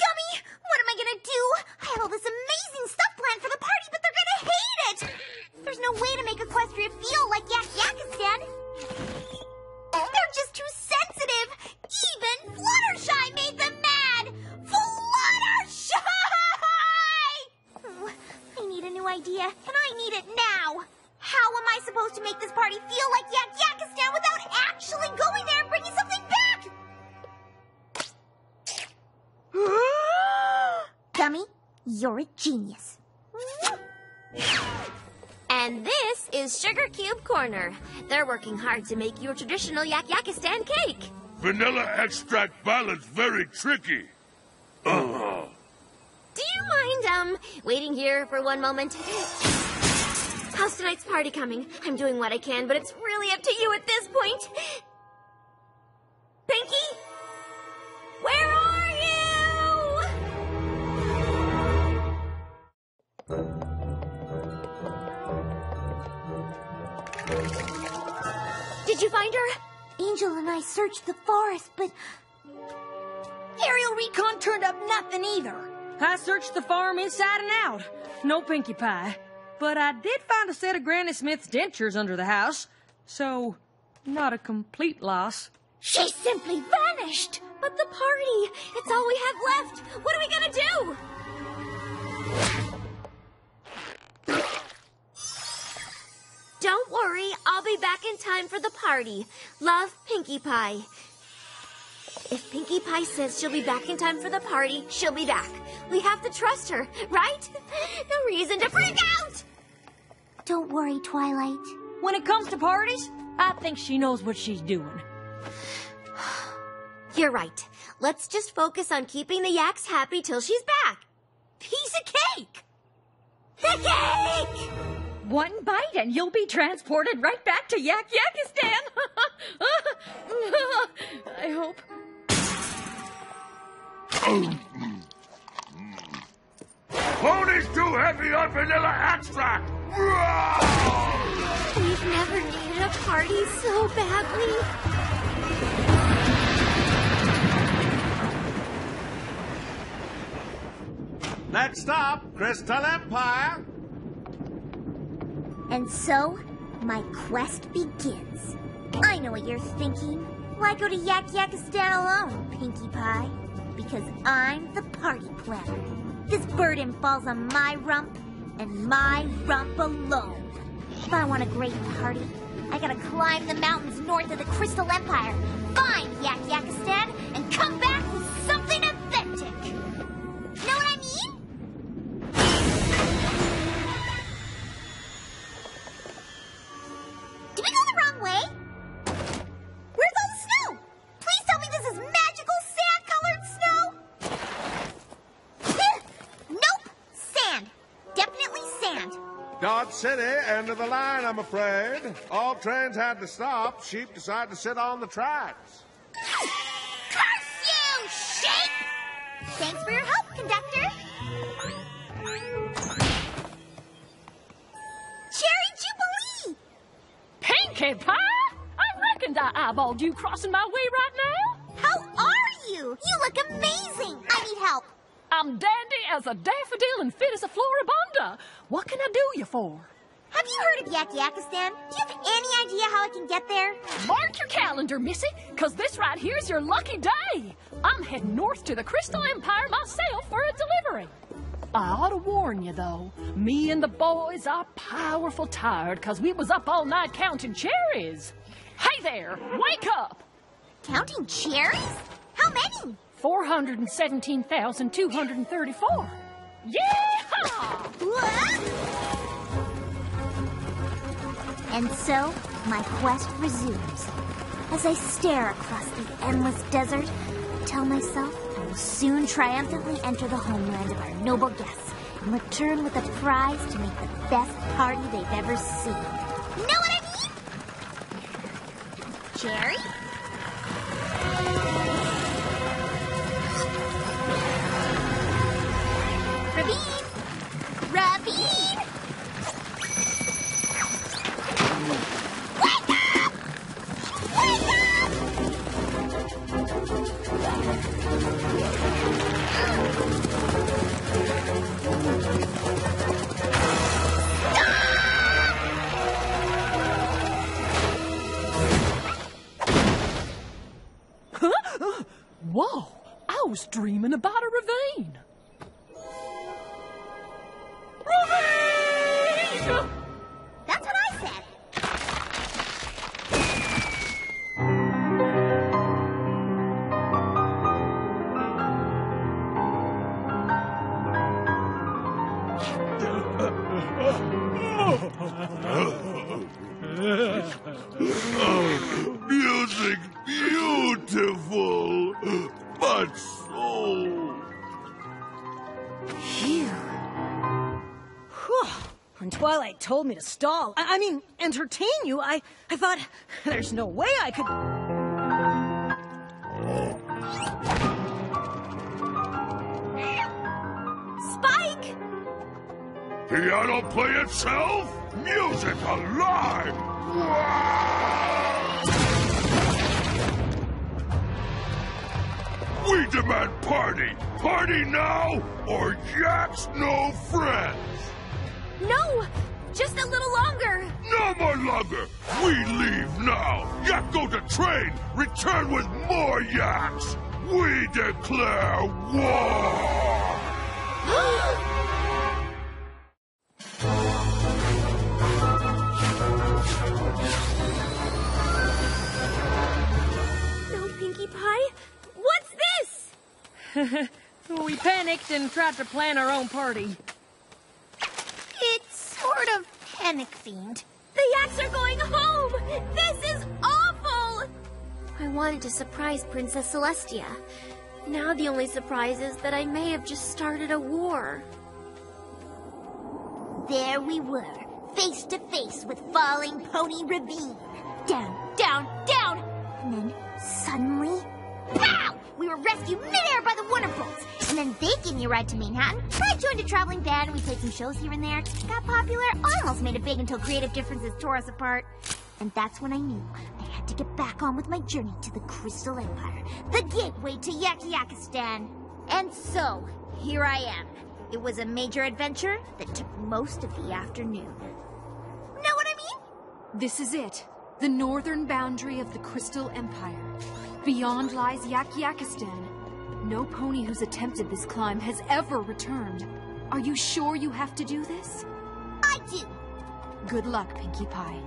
Gummy, what am I gonna do? I had all this amazing stuff planned for the party, but they're gonna hate it! There's no way to make Equestria feel like Yak Yakistan. They're just too sensitive. Even Fluttershy made them mad! Fluttershy! Oh, I need a new idea, and I need it now. How am I supposed to make this party feel like Yak Yakistan without actually going there and bringing something back? Gummy, you're a genius. And this is Sugar Cube Corner. They're working hard to make your traditional Yak Yakistan cake. Vanilla extract balance very tricky. Do you mind, waiting here for one moment? How's tonight's party coming? I'm doing what I can, but it's really up to you at this point. Pinkie? Where are you? Did you find her? Angel and I searched the forest, but Aerial recon turned up nothing either. I searched the farm inside and out. No Pinkie Pie. But I did find a set of Granny Smith's dentures under the house. So, not a complete loss. She simply vanished. But the party, it's all we have left. What are we gonna do? Don't worry, I'll be back in time for the party. Love, Pinkie Pie. If Pinkie Pie says she'll be back in time for the party, she'll be back. We have to trust her, right? No reason to freak out! don't worry, Twilight. When it comes to parties, I think she knows what she's doing. You're right. Let's just focus on keeping the Yaks happy till she's back. Piece of cake! The cake! One bite and you'll be transported right back to Yak Yakistan. I hope. Pony's too heavy on vanilla extract! We've never needed a party so badly. Next stop, Crystal Empire. And so, my quest begins. I know what you're thinking. Why go to Yak-Yakistan alone, Pinkie Pie? Because I'm the party planner. This burden falls on my rump, and my rump alone. If I want a great party, I gotta climb the mountains north of the Crystal Empire, find Yak-Yakistan, and come back with something authentic. Know what I mean? Did we go the wrong way? Where's all the snow? Please tell me this is magical sand-colored snow! Nope! Sand. Definitely sand. Dodge City, end of the line, I'm afraid. All trains had to stop. Sheep decided to sit on the tracks. Curse you, sheep! Thanks for your help, conductor. Cherry Jubilee! Pinkie Pie? I reckoned I eyeballed you crossing my way right now. How are you? You look amazing. I need help. I'm dandy as a daffodil and fit as a floribunda. What can I do you for? Have you heard of Yak-Yakistan? Do you have any idea how I can get there? Mark your calendar, missy, because this right here's your lucky day. I'm heading north to the Crystal Empire myself for a delivery. I ought to warn you, though. Me and the boys are powerful tired because we was up all night counting cherries. Hey there, wake up! Counting cherries? How many? 417,234. Yeehaw! What? And so, my quest resumes. As I stare across the endless desert, I tell myself I will soon triumphantly enter the homeland of our noble guests and return with a prize to make the best party they've ever seen. Know what I mean? Cherry? Ravine! Ravine! Wake up! Wake up! Whoa, I was dreaming about a ravine. Ravine! That's what I said. Music beautiful, but so... Phew. Whew. When Twilight told me to stall, I mean, entertain you, I thought, there's no way I could... Spike! Piano play itself? Music alive! We demand party! Party now, or Jack's no friends! No! Just a little longer! No more longer! We leave now! Yak go to train! Return with more yaks! We declare war! No, Pinkie Pie? What's this? We panicked and tried to plan our own party. It's sort of panic-themed. The Yaks are going home! This is awful! I wanted to surprise Princess Celestia. Now the only surprise is that I may have just started a war. There we were, face to face with falling Pony Ravine. Down, down, down! And then, suddenly, pow! We were rescued midair by the Wonderbolts. And then they gave me a ride to Manhattan. I joined a traveling band and we played some shows here and there. Got popular, almost made it big until creative differences tore us apart. And that's when I knew I had to get back on with my journey to the Crystal Empire, the gateway to Yak-Yakistan. And so, here I am. It was a major adventure that took most of the afternoon. Know what I mean? This is it. the northern boundary of the Crystal Empire. Beyond lies Yak-Yakistan. No pony who's attempted this climb has ever returned. Are you sure you have to do this? I do. Good luck, Pinkie Pie.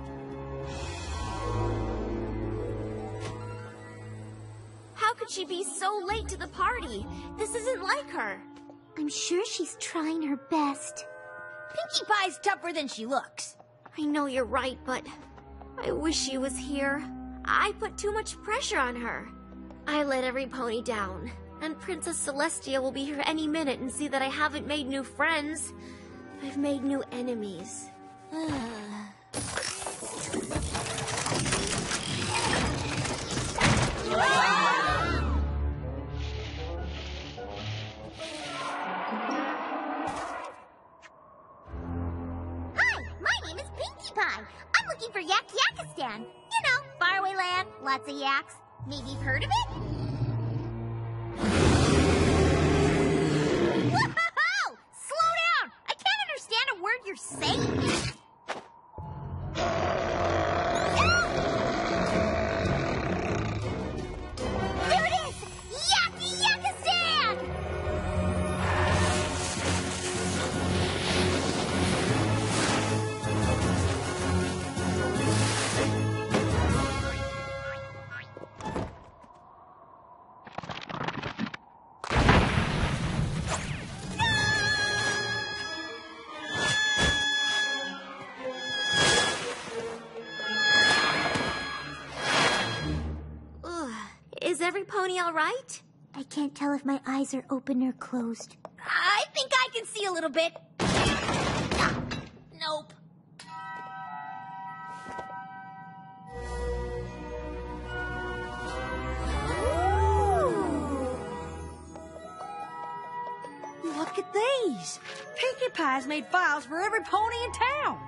How could she be so late to the party? This isn't like her. I'm sure she's trying her best. Pinkie Pie's tougher than she looks. I know you're right, but I wish she was here. I put too much pressure on her. I let every pony down, and Princess Celestia will be here any minute and see that I haven't made new friends. I've made new enemies. I'm looking for Yak-Yakistan. You know, faraway land, lots of yaks. Maybe you've heard of it? Whoa! Slow down! I can't understand a word you're saying. There it is! Yak-Yakistan! Is every pony all right? I can't tell if my eyes are open or closed. I think I can see a little bit. Nope. Look at these. Pinkie Pie's made files for every pony in town.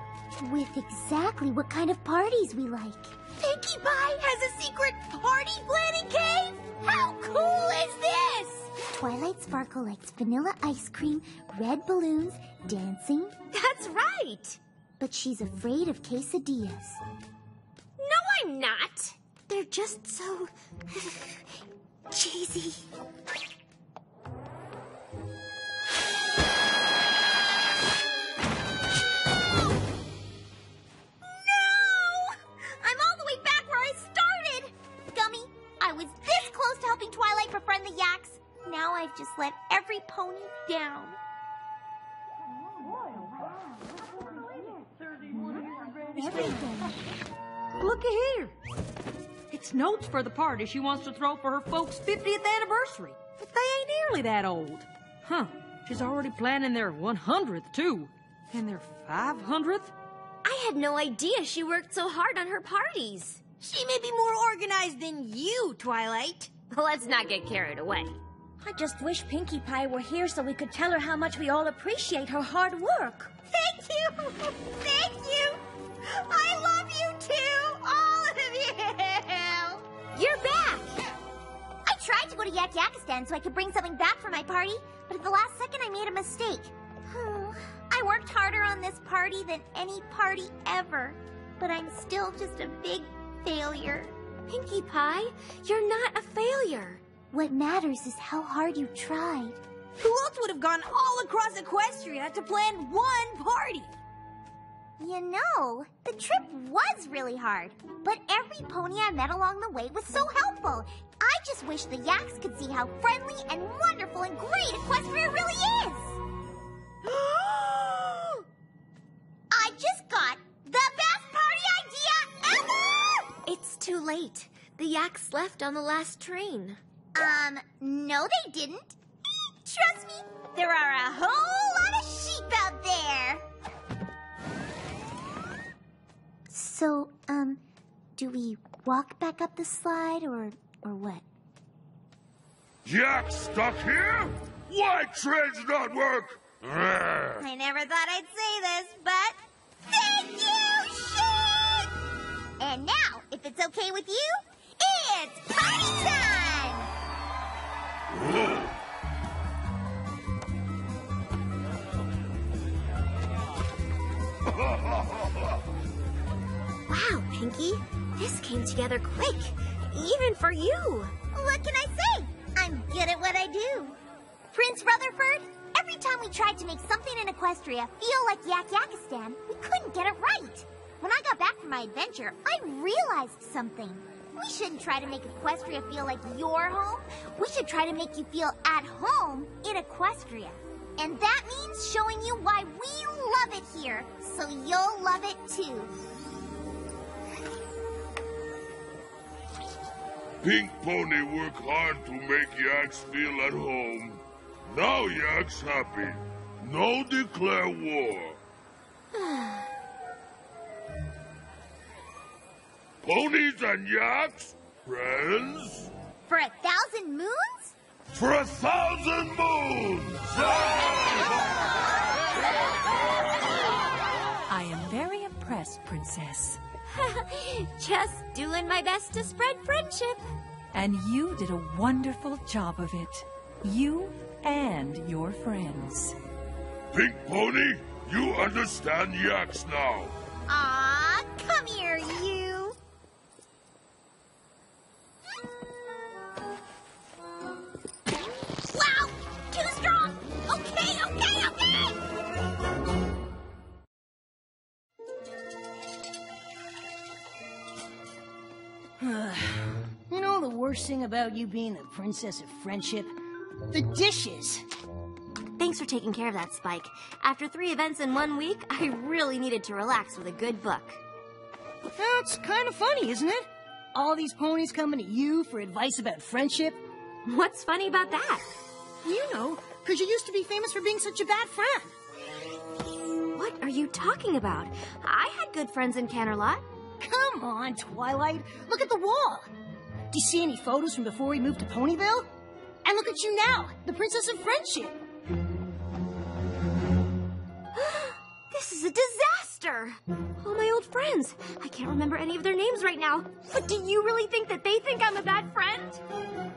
With exactly what kind of parties we like. Pinkie Pie has a secret party planning cave? How cool is this? Twilight Sparkle likes vanilla ice cream, red balloons, dancing. That's right. But she's afraid of quesadillas. No, I'm not. They're just so cheesy. Twilight befriend the yaks. Now I've just let every pony down. Look here. It's notes for the party she wants to throw for her folks' 50th anniversary. But they ain't nearly that old. Huh. She's already planning their 100th, too. And their 500th? I had no idea she worked so hard on her parties. She may be more organized than you, Twilight. Let's not get carried away. I just wish Pinkie Pie were here so we could tell her how much we all appreciate her hard work. Thank you! Thank you! I love you too! All of you! You're back! I tried to go to Yak-Yakistan so I could bring something back for my party, but at the last second I made a mistake. I worked harder on this party than any party ever, but I'm still just a big failure. Pinkie Pie, you're not a failure. What matters is how hard you tried. Who else would have gone all across Equestria to plan one party? You know, the trip was really hard, but every pony I met along the way was so helpful. I just wish the yaks could see how friendly and wonderful and great Equestria really is. I just got the best party idea ever! It's too late. The yaks left on the last train. No they didn't. Trust me, there are a whole lot of sheep out there. So, do we walk back up the slide or what? Jack stuck here? Why trains not work? I never thought I'd say this, but thank you, sheep! And now, if it's okay with you, it's party time! Wow, Pinkie. This came together quick, even for you. What can I say? I'm good at what I do. Prince Rutherford, every time we tried to make something in Equestria feel like Yak-Yakistan, we couldn't get it right. When I got back from my adventure, I realized something. We shouldn't try to make Equestria feel like your home. We should try to make you feel at home in Equestria. And that means showing you why we love it here, so you'll love it too. Pink Pony work hard to make Yaks feel at home. Now Yaks happy. No declare war. Ponies and Yaks, friends? For 1,000 moons? For 1,000 moons! I am very impressed, Princess. Just doing my best to spread friendship. And you did a wonderful job of it. You and your friends. Pink Pony, you understand Yaks now. Aw, come here, you. Wow, too strong. Okay. You know the worst thing about you being the princess of friendship? The dishes. Thanks for taking care of that, Spike. After 3 events in 1 week, I really needed to relax with a good book. That's kind of funny, isn't it? All these ponies coming to you for advice about friendship. What's funny about that? You know, because you used to be famous for being such a bad friend. What are you talking about? I had good friends in Canterlot. Come on, Twilight. Look at the wall. Do you see any photos from before we moved to Ponyville? And look at you now, the Princess of Friendship. This is a disaster! All my old friends. I can't remember any of their names right now. But do you really think that they think I'm a bad friend?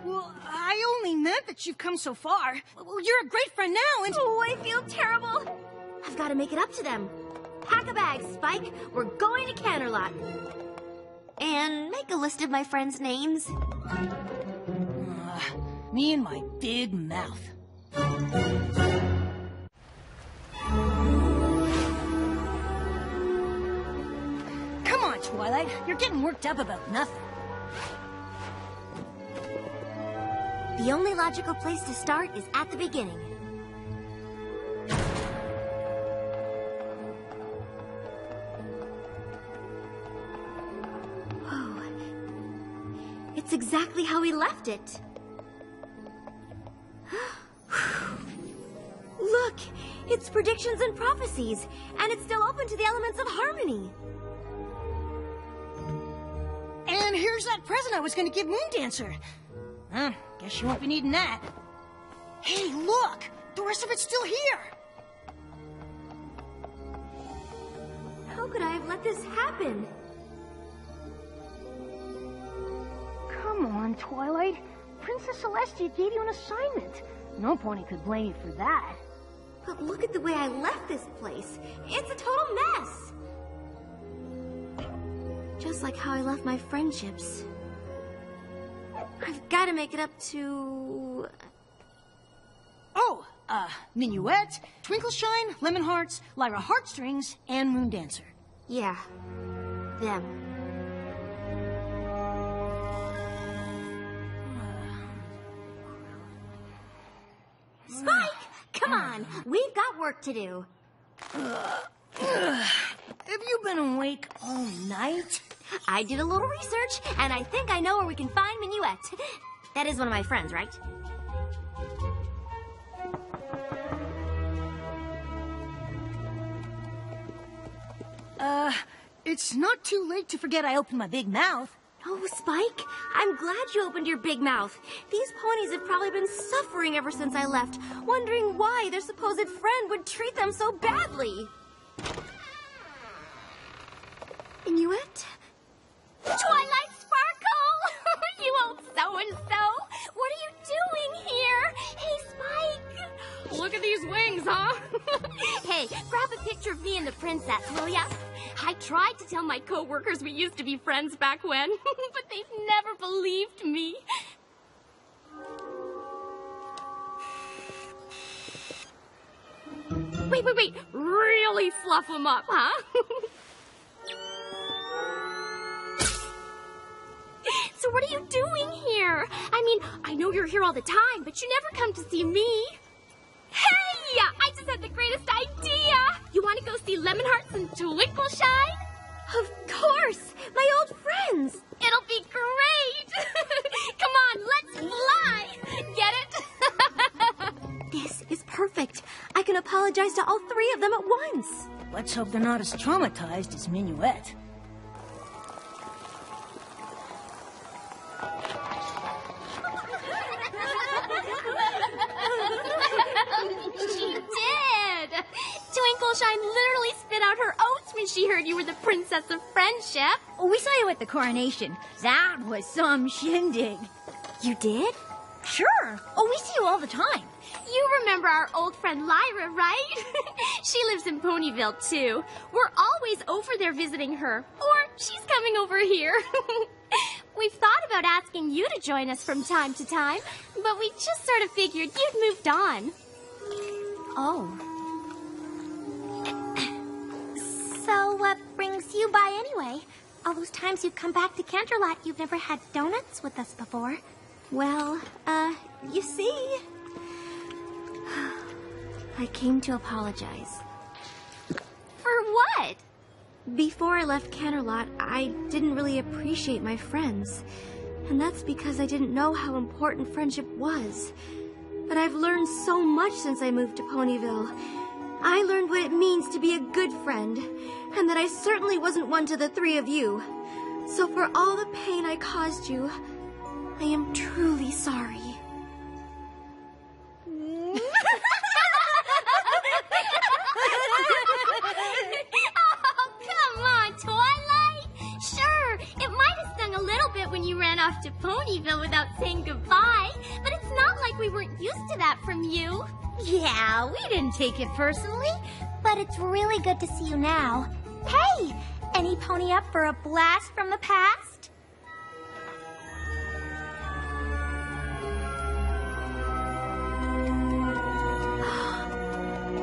Well, I only meant that you've come so far. Well, you're a great friend now, and... Oh, I feel terrible. I've got to make it up to them. Pack a bag, Spike. We're going to Canterlot. And make a list of my friends' names. Me and my big mouth. Come on, Twilight. You're getting worked up about nothing. The only logical place to start is at the beginning. Oh. It's exactly how we left it. Look! It's predictions and prophecies, and it's still open to the elements of harmony. And here's that present I was going to give Moondancer. Guess you won't be needing that. Hey, look! The rest of it's still here! How could I have let this happen? Come on, Twilight. Princess Celestia gave you an assignment. No pony could blame you for that. But look at the way I left this place. It's a total mess. Just like how I left my friendships. I've got to make it up to... Oh, Minuet, Twinkleshine, Lemon Hearts, Lyra Heartstrings, and Moondancer. Yeah, them. Spike! Come on, we've got work to do. Have you been awake all night? I did a little research, and I think I know where we can find Minuet. That is one of my friends, right? It's not too late to forget I opened my big mouth. Oh, Spike, I'm glad you opened your big mouth. These ponies have probably been suffering ever since I left, wondering why their supposed friend would treat them so badly. Minuet? Twilight Sparkle! You old so-and-so! What are you doing here? Hey, Spike! Look at these wings, huh? Hey, grab a picture of me and the princess, will ya? I tried to tell my coworkers we used to be friends back when, but they've never believed me. Wait. Really fluff them up, huh? So what are you doing here? I mean, I know you're here all the time, but you never come to see me. Hey! I just had the greatest idea! You want to go see Lemon Hearts and Twinkle-Shine? Of course! My old friends! It'll be great! Come on, let's fly! Get it? This is perfect. I can apologize to all three of them at once. Let's hope they're not as traumatized as Minuet. She did! Twinkle-Shine literally spit out her oats when she heard you were the Princess of Friendship. We saw you at the coronation. That was some shindig. You did? Sure. We see you all the time. You remember our old friend Lyra, right? She lives in Ponyville, too. We're always over there visiting her. Or she's coming over here. We've thought about asking you to join us from time to time, but we just sort of figured you'd moved on. Oh. So what brings you by anyway? All those times you've come back to Canterlot, you've never had donuts with us before. Well, you see... I came to apologize. For what? Before I left Canterlot, I didn't really appreciate my friends. And that's because I didn't know how important friendship was. But I've learned so much since I moved to Ponyville. I learned what it means to be a good friend, and that I certainly wasn't one to the three of you. So for all the pain I caused you, I am truly sorry. Oh, come on, Twilight. Sure, it might have stung a little bit when you ran off to Ponyville without saying goodbye, but it's not like we weren't used to that from you. Yeah, we didn't take it personally. But it's really good to see you now. Hey, any pony up for a blast from the past?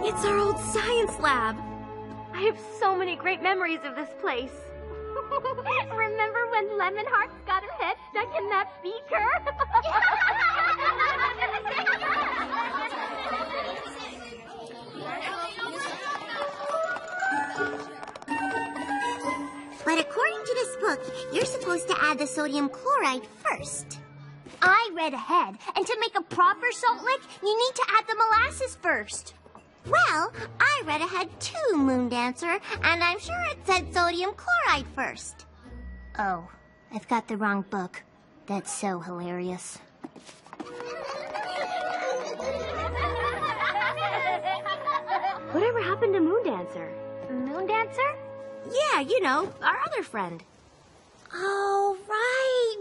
It's our old science lab. I have so many great memories of this place. Remember when Lemon Hearts got her head stuck in that beaker? But according to this book, you're supposed to add the sodium chloride first. I read ahead, and to make a proper salt lick, you need to add the molasses first. Well, I read ahead too, Moondancer, and I'm sure it said sodium chloride first. Oh, I've got the wrong book. That's so hilarious. Whatever happened to Moondancer? Moondancer? Yeah, you know, our other friend. Oh, right,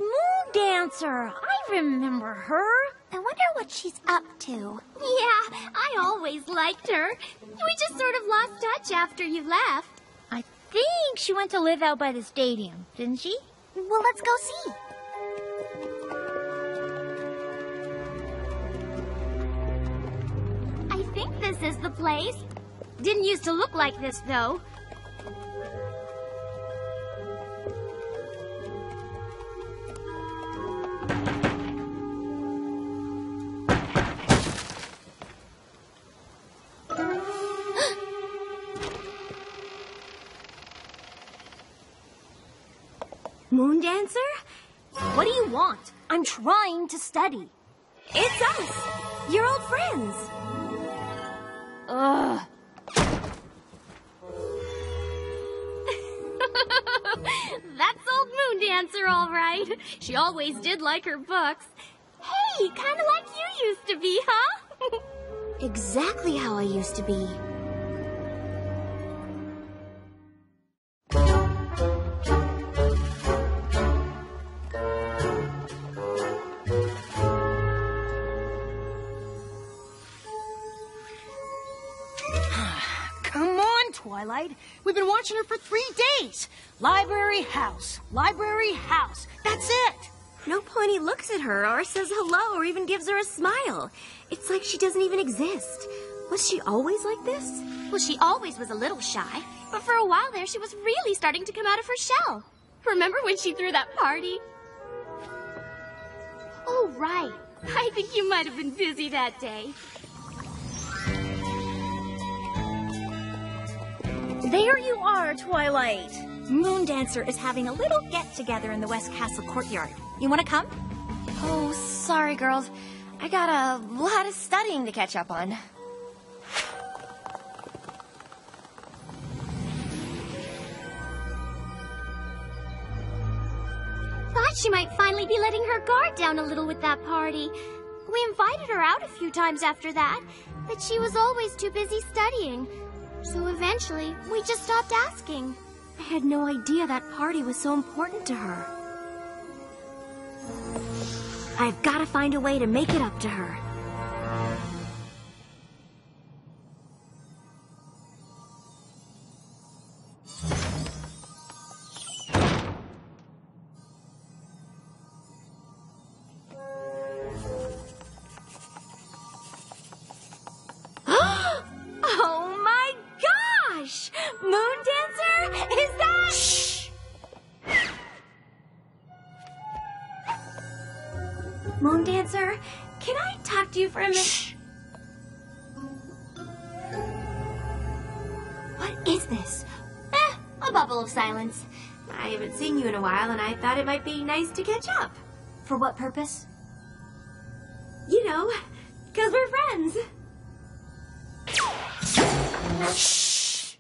Moondancer. I remember her. I wonder what she's up to. Yeah, I always liked her. We just sort of lost touch after you left. I think she went to live out by the stadium, didn't she? Well, let's go see. I think this is the place. Didn't used to look like this, though. Moondancer? What do you want? I'm trying to study. It's us, your old friends. Ugh. That's old Moondancer, all right. She always did like her books. Hey, kind of like you used to be, huh? Exactly how I used to be. Twilight. We've been watching her for 3 days. Library, house. Library, house. That's it. No pony looks at her or says hello or even gives her a smile. It's like she doesn't even exist. Was she always like this? Well, she always was a little shy, but for a while there, she was really starting to come out of her shell. Remember when she threw that party? Oh, right. I think you might have been busy that day. There you are, Twilight. Moondancer is having a little get-together in the West Castle courtyard. You want to come? Oh, sorry, girls. I got a lot of studying to catch up on. Thought she might finally be letting her guard down a little with that party. We invited her out a few times after that, but she was always too busy studying. So eventually, we just stopped asking. I had no idea that party was so important to her. I've got to find a way to make it up to her. Oh my gosh! Moondancer? Is that... Shh! Moondancer, can I talk to you for a minute? Shh. What is this? A bubble of silence. I haven't seen you in a while, and I thought it might be nice to catch up. For what purpose? You know, 'cause we're friends. Shh!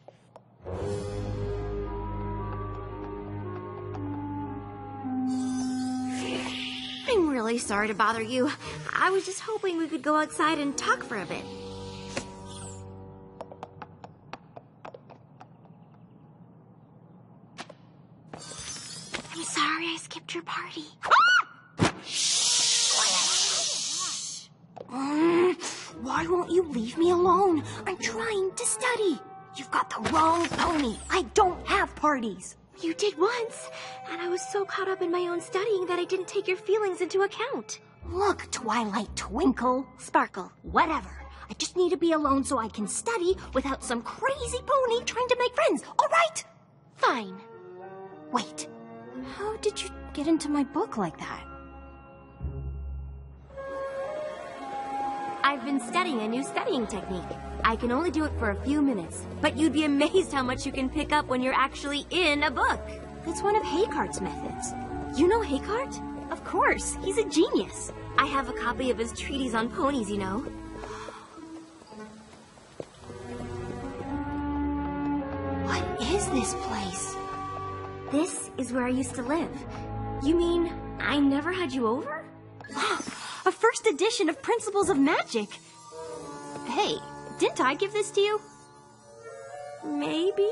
I'm really sorry to bother you. I was just hoping we could go outside and talk for a bit. I'm sorry I skipped your party. Why won't you leave me alone? I'm trying to study. You've got the wrong pony. I don't have parties. You did once, and I was so caught up in my own studying that I didn't take your feelings into account. Look, Twilight, Twinkle, Sparkle, whatever. I just need to be alone so I can study without some crazy pony trying to make friends, all right? Fine. Wait, how did you get into my book like that? I've been studying a new studying technique. I can only do it for a few minutes, but you'd be amazed how much you can pick up when you're actually in a book. That's one of Haycart's methods. You know Haycart? Of course, he's a genius. I have a copy of his treatise on ponies, you know. What is this place? This is where I used to live. You mean I never had you over? A first edition of Principles of Magic. Hey, didn't I give this to you? Maybe?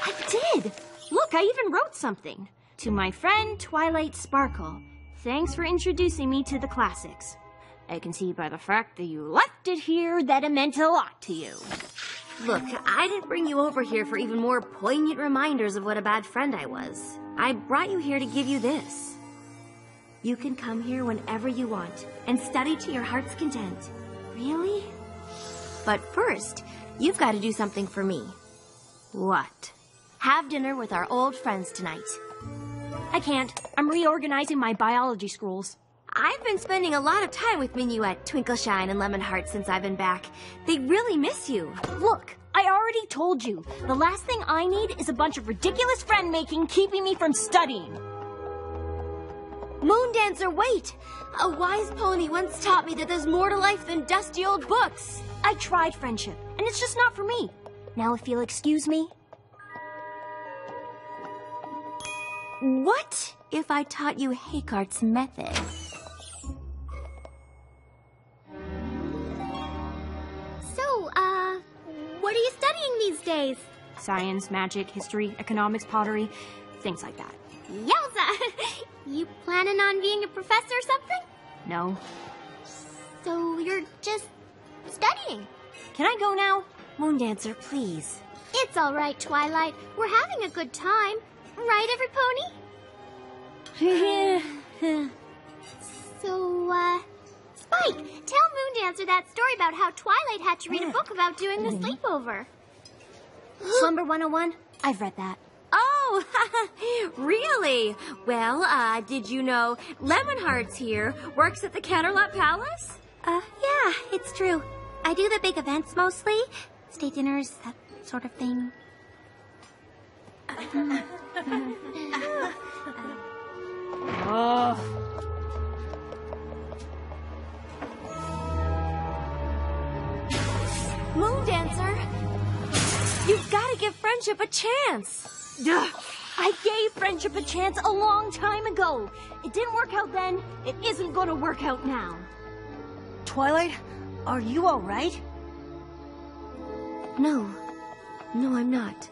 I did. Look, I even wrote something. To my friend Twilight Sparkle, thanks for introducing me to the classics. I can see by the fact that you left it here that it meant a lot to you. Look, I didn't bring you over here for even more poignant reminders of what a bad friend I was. I brought you here to give you this. You can come here whenever you want and study to your heart's content. Really? But first, you've got to do something for me. What? Have dinner with our old friends tonight. I can't. I'm reorganizing my biology scrolls. I've been spending a lot of time with Minuet, Twinkleshine, and Lemonheart since I've been back. They really miss you. Look, I already told you. The last thing I need is a bunch of ridiculous friend-making keeping me from studying. Moondancer, wait! A wise pony once taught me that there's more to life than dusty old books. I tried friendship, and it's just not for me. Now if you'll excuse me. What if I taught you Haycart's method? So, what are you studying these days? Science, magic, history, economics, pottery, things like that. Yowza! You planning on being a professor or something? No. So you're just studying? Can I go now? Moondancer, please. It's all right, Twilight. We're having a good time. Right, every pony? So, Spike, tell Moondancer that story about how Twilight had to read a book about doing the sleepover. Slumber 101? I've read that. Oh, really? Well, did you know Lemonheart's here works at the Canterlot Palace? Yeah, it's true. I do the big events mostly. State dinners, that sort of thing. Moondancer, you've got to give friendship a chance. Duh. I gave friendship a chance a long time ago. It didn't work out then. It isn't gonna work out now. Twilight, are you all right? No, I'm not.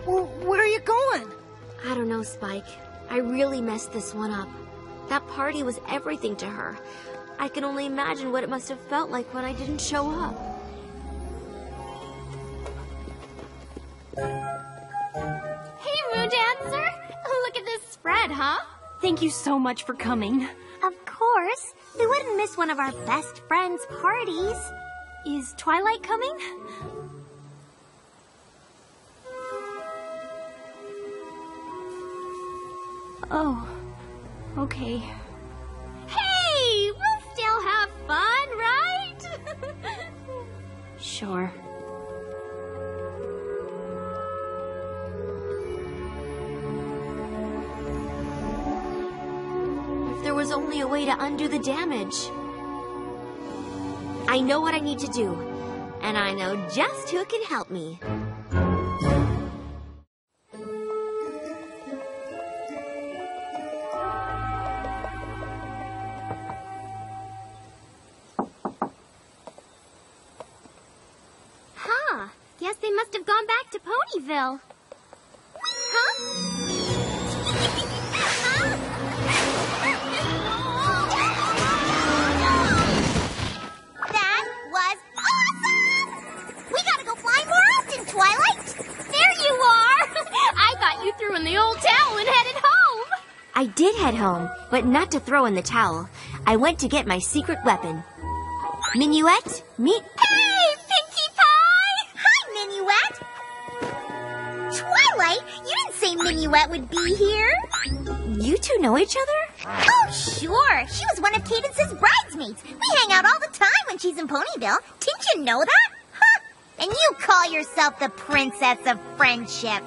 Well, where are you going? I don't know, Spike. I really messed this one up. That party was everything to her. I can only imagine what it must have felt like when I didn't show up. Hey, Moondancer! Look at this spread, huh? Thank you so much for coming. Of course. We wouldn't miss one of our best friends' parties. Is Twilight coming? Oh, okay. Hey! We'll still have fun, right? Sure. If there was only a way to undo the damage. I know what I need to do, and I know just who can help me. Huh. Guess they must have gone back to Ponyville. Huh? That was awesome! We gotta go fly more often, Twilight! There you are! I thought you threw in the old towel and headed home! I did head home, but not to throw in the towel. I went to get my secret weapon. Minuet, meet... Hey, Pinkie Pie! Hi, Minuet! Twilight, you didn't say Minuet would be here. You two know each other? Oh, sure. She was one of Cadence's bridesmaids. We hang out all the time when she's in Ponyville. Didn't you know that? Huh? And you call yourself the Princess of Friendship.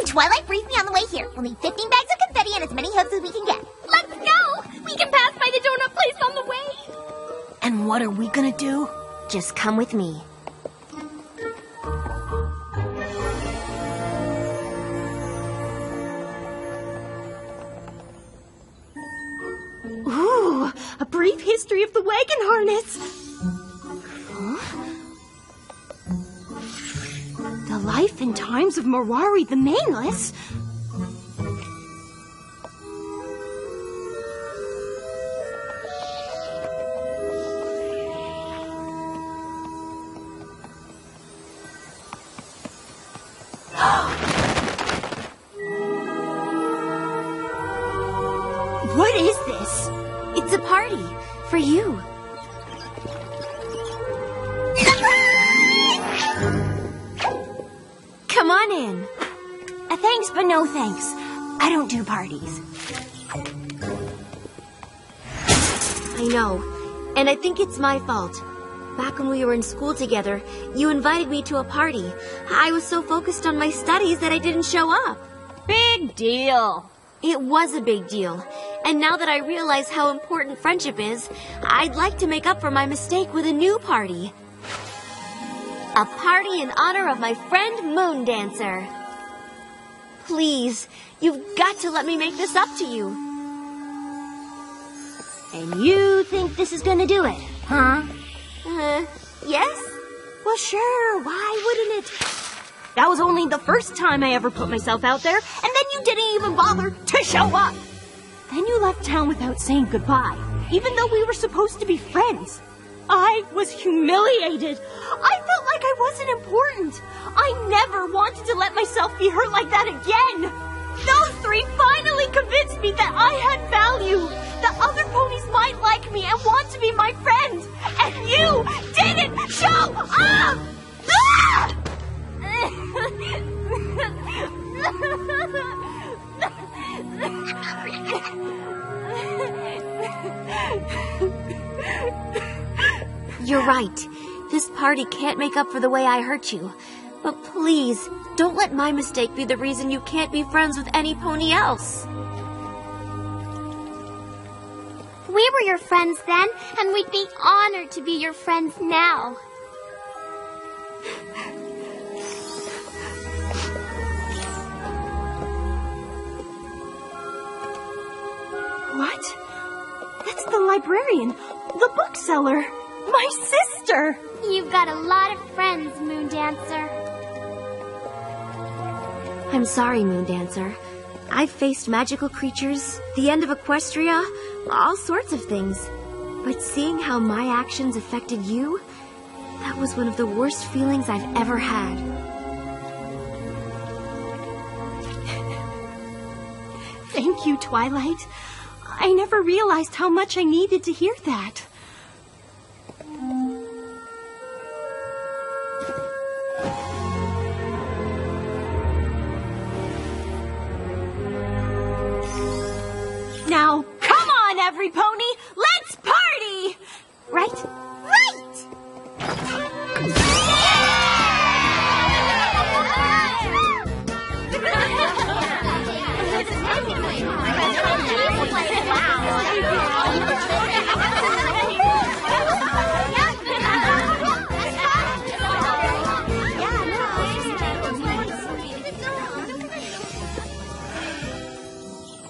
Twilight briefed me on the way here. We'll need 15 bags of confetti and as many hugs as we can get. Let's go! We can pass by the donut place on the way. And what are we gonna do? Just come with me. Ooh, a brief history of the wagon harness. The life and times of Mirari the Maneless. What is this? It's a party for you. Come on in. Thanks, but no thanks. I don't do parties. I know, and I think it's my fault. Back when we were in school together, you invited me to a party. I was so focused on my studies that I didn't show up. Big deal. It was a big deal. And now that I realize how important friendship is, I'd like to make up for my mistake with a new party. A party in honor of my friend Moondancer. Please, you've got to let me make this up to you. And you think this is gonna do it, huh? Yes? Well, sure, why wouldn't it? That was only the first time I ever put myself out there, and then you didn't even bother to show up. Then you left town without saying goodbye, even though we were supposed to be friends. I was humiliated. I felt like I wasn't important. I never wanted to let myself be hurt like that again. Those three finally convinced me that I had value. That other ponies might like me and want to be my friend. And you didn't show up! Ah! You're right. This party can't make up for the way I hurt you. But please, don't let my mistake be the reason you can't be friends with any pony else. We were your friends then, and we'd be honored to be your friends now. What? That's the librarian, the bookseller, my sister. You've got a lot of friends, Moon Dancer. I'm sorry, Moon Dancer. I've faced magical creatures, the end of Equestria, all sorts of things. But seeing how my actions affected you, that was one of the worst feelings I've ever had. Thank you, Twilight. I never realized how much I needed to hear that. Now, come on, every pony! Let's party! Right? Right!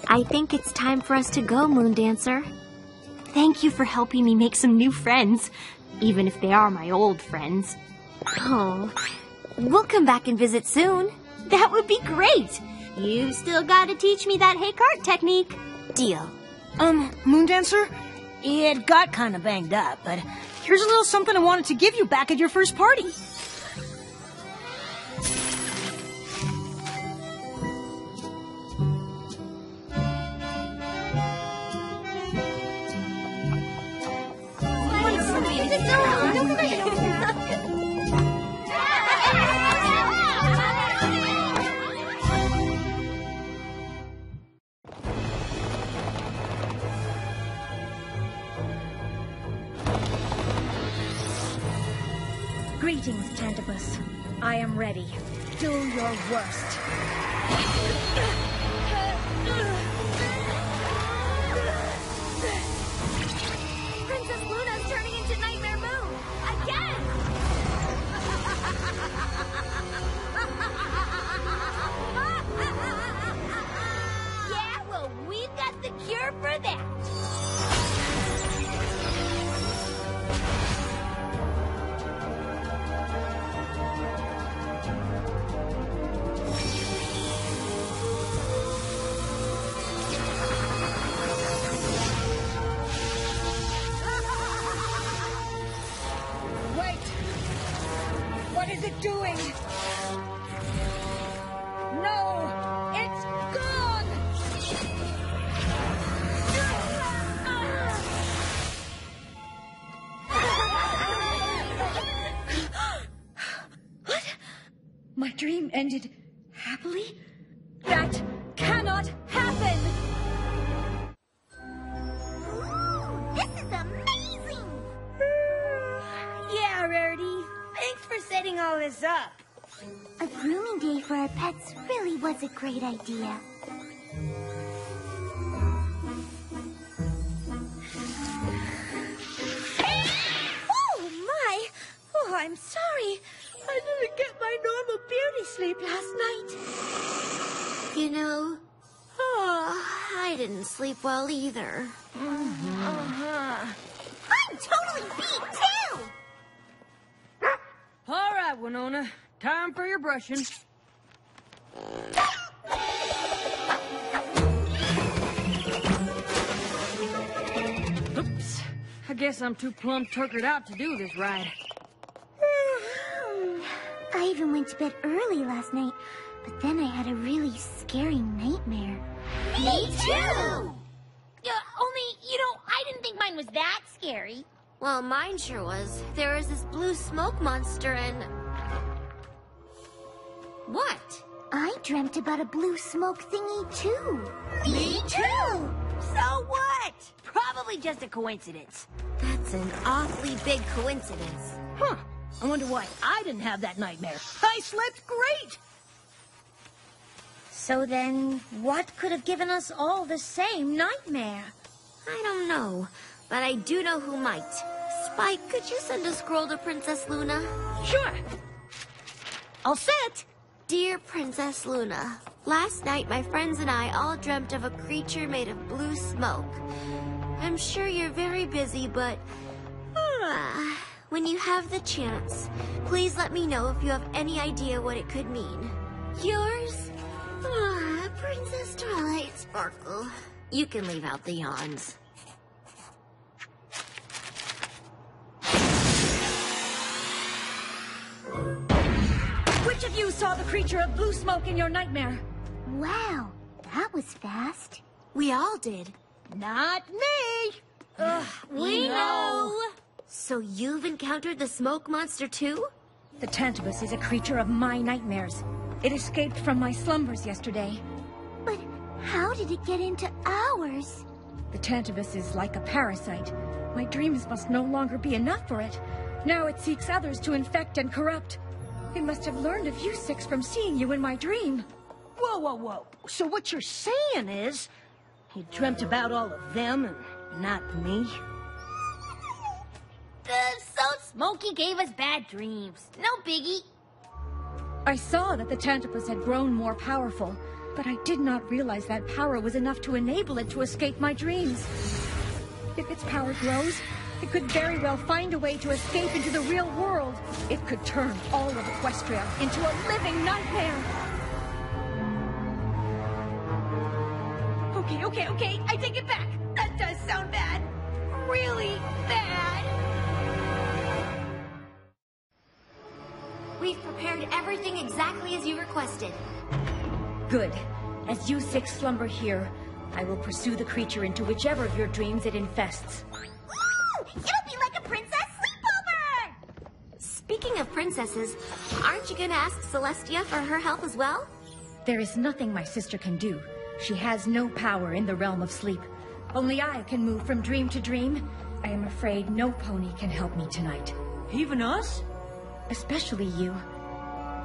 I think it's time for us to go, Moon Dancer. Thank you for helping me make some new friends, even if they are my old friends. Oh, we'll come back and visit soon. That would be great. You've still got to teach me that hey cart technique. Deal. Moon Dancer? It got kind of banged up, but here's a little something I wanted to give you back at your first party. Greetings, Tantibus. I am ready. Do your worst. Princess Luna's turning into Nightmare Moon! Again! Yeah, well, we've got the cure for that. Wait! What is it doing? No! It's gone! What? My dream ended happily? That cannot happen! This is amazing! Yeah, Rarity. Thanks for setting all this up. A grooming day for our pets really was a great idea. Oh, my! Oh, I'm sorry. I didn't get my normal beauty sleep last night. You know, I didn't sleep well either. I'm totally beat, too! All right, Winona. Time for your brushing. Oops. I guess I'm too plumb tuckered out to do this ride. I even went to bed early last night, but then I had a really scary nightmare. Me too! Only, I didn't think mine was that scary. Well, mine sure was. There was this blue smoke monster and... What? I dreamt about a blue smoke thingy, too. Me too! So what? Probably just a coincidence. That's an awfully big coincidence. Huh. I wonder why I didn't have that nightmare. I slept great! So then, what could have given us all the same nightmare? I don't know, but I do know who might. Spike, could you send a scroll to Princess Luna? Sure. All set. Dear Princess Luna, last night my friends and I all dreamt of a creature made of blue smoke. I'm sure you're very busy, but... when you have the chance, please let me know if you have any idea what it could mean. Yours, Princess Twilight Sparkle. You can leave out the yawns. Which of you saw the creature of blue smoke in your nightmare? Wow, that was fast. We all did. Not me! We know! So you've encountered the smoke monster too? The Tantibus is a creature of my nightmares. It escaped from my slumbers yesterday. But how did it get into ours? The Tantibus is like a parasite. My dreams must no longer be enough for it. Now it seeks others to infect and corrupt. It must have learned of you six from seeing you in my dream. Whoa, whoa, whoa. So what you're saying is, he dreamt about all of them and not me? So Smokey gave us bad dreams. No biggie. I saw that the Tantibus had grown more powerful, but I did not realize that power was enough to enable it to escape my dreams. If its power grows, it could very well find a way to escape into the real world. It could turn all of Equestria into a living nightmare. Okay, I take it back. That does sound bad. Really bad. We've prepared everything exactly as you requested. Good. As you six slumber here, I will pursue the creature into whichever of your dreams it infests. Woo! It'll be like a princess sleepover! Speaking of princesses, aren't you gonna ask Celestia for her help as well? There is nothing my sister can do. She has no power in the realm of sleep. Only I can move from dream to dream. I am afraid no pony can help me tonight. Even us? Especially you.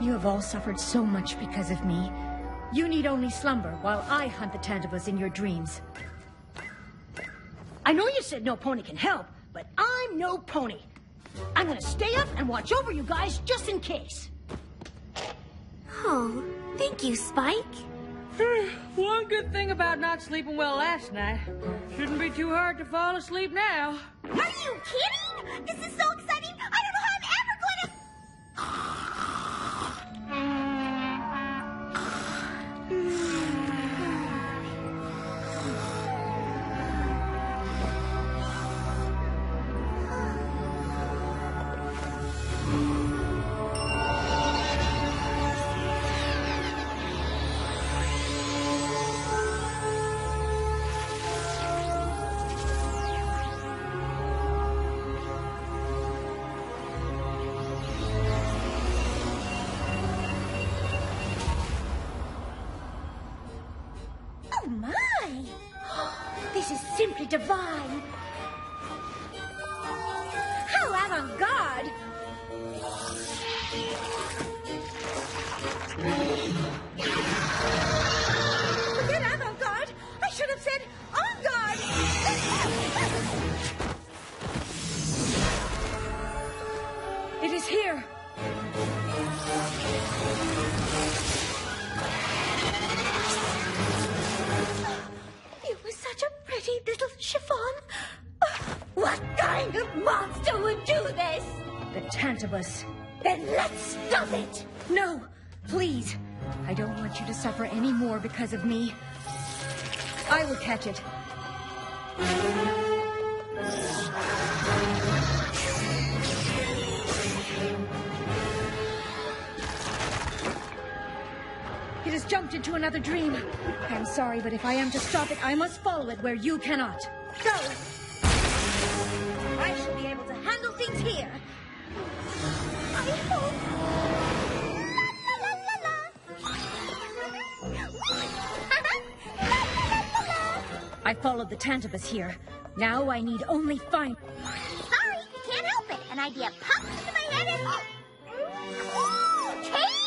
You have all suffered so much because of me. You need only slumber while I hunt the Tantibus in your dreams. I know you said no pony can help, but I'm no pony. I'm gonna stay up and watch over you guys just in case. Oh, thank you, Spike. One good thing about not sleeping well last night. Shouldn't be too hard to fall asleep now. Are you kidding? This is so exciting! I don't know how I'm ever going to... Oh my! This is simply divine! How avant-garde! Forget avant-garde! I should have said en-garde! It is here! It was such a pretty little chiffon. What kind of monster would do this? The Tantibus. Then let's stop it. No, please. I don't want you to suffer any more because of me. I will catch it. jumped into another dream. I'm sorry, but if I am to stop it, I must follow it where you cannot. Go! I shall be able to handle things here. I hope. I followed the Tantibus here. Now I need only find... Sorry, can't help it. An idea popped into my head and... Ooh, cake!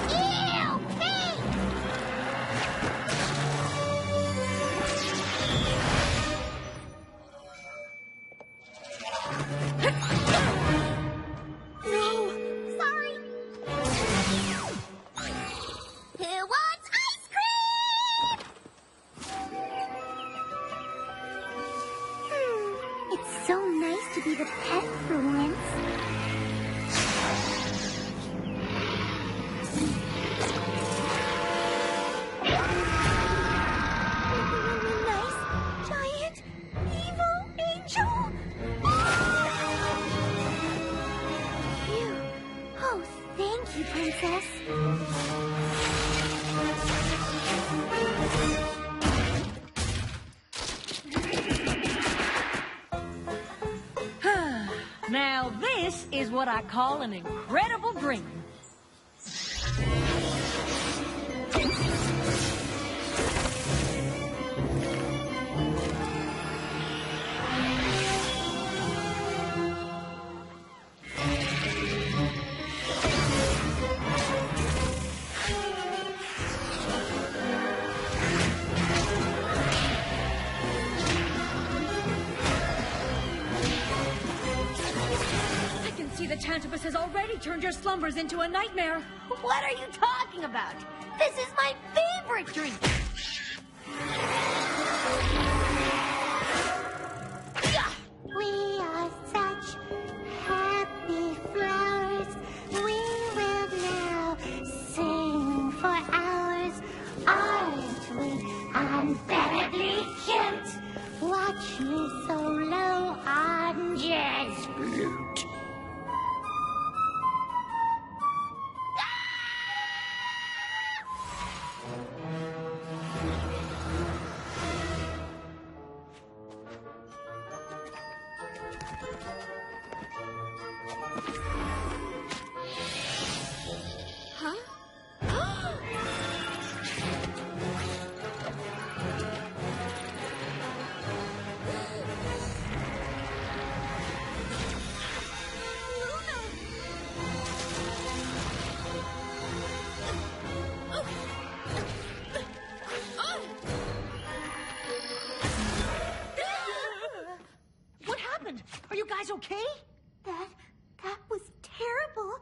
Ew, cake! No, sorry. Who wants ice cream? It's so nice to be the pet for once. Nice, giant, evil angel. Phew. Oh, thank you, Princess. Now this is what I call an incredible dream. I can see the Tantibus has already turned your slumbers into a nightmare. What are you talking about? This is my favorite dream. We are such happy flowers. We will now sing for hours. Aren't we unbearably cute? Watch me solo on jazz flute. What happened? Are you guys okay? That was terrible.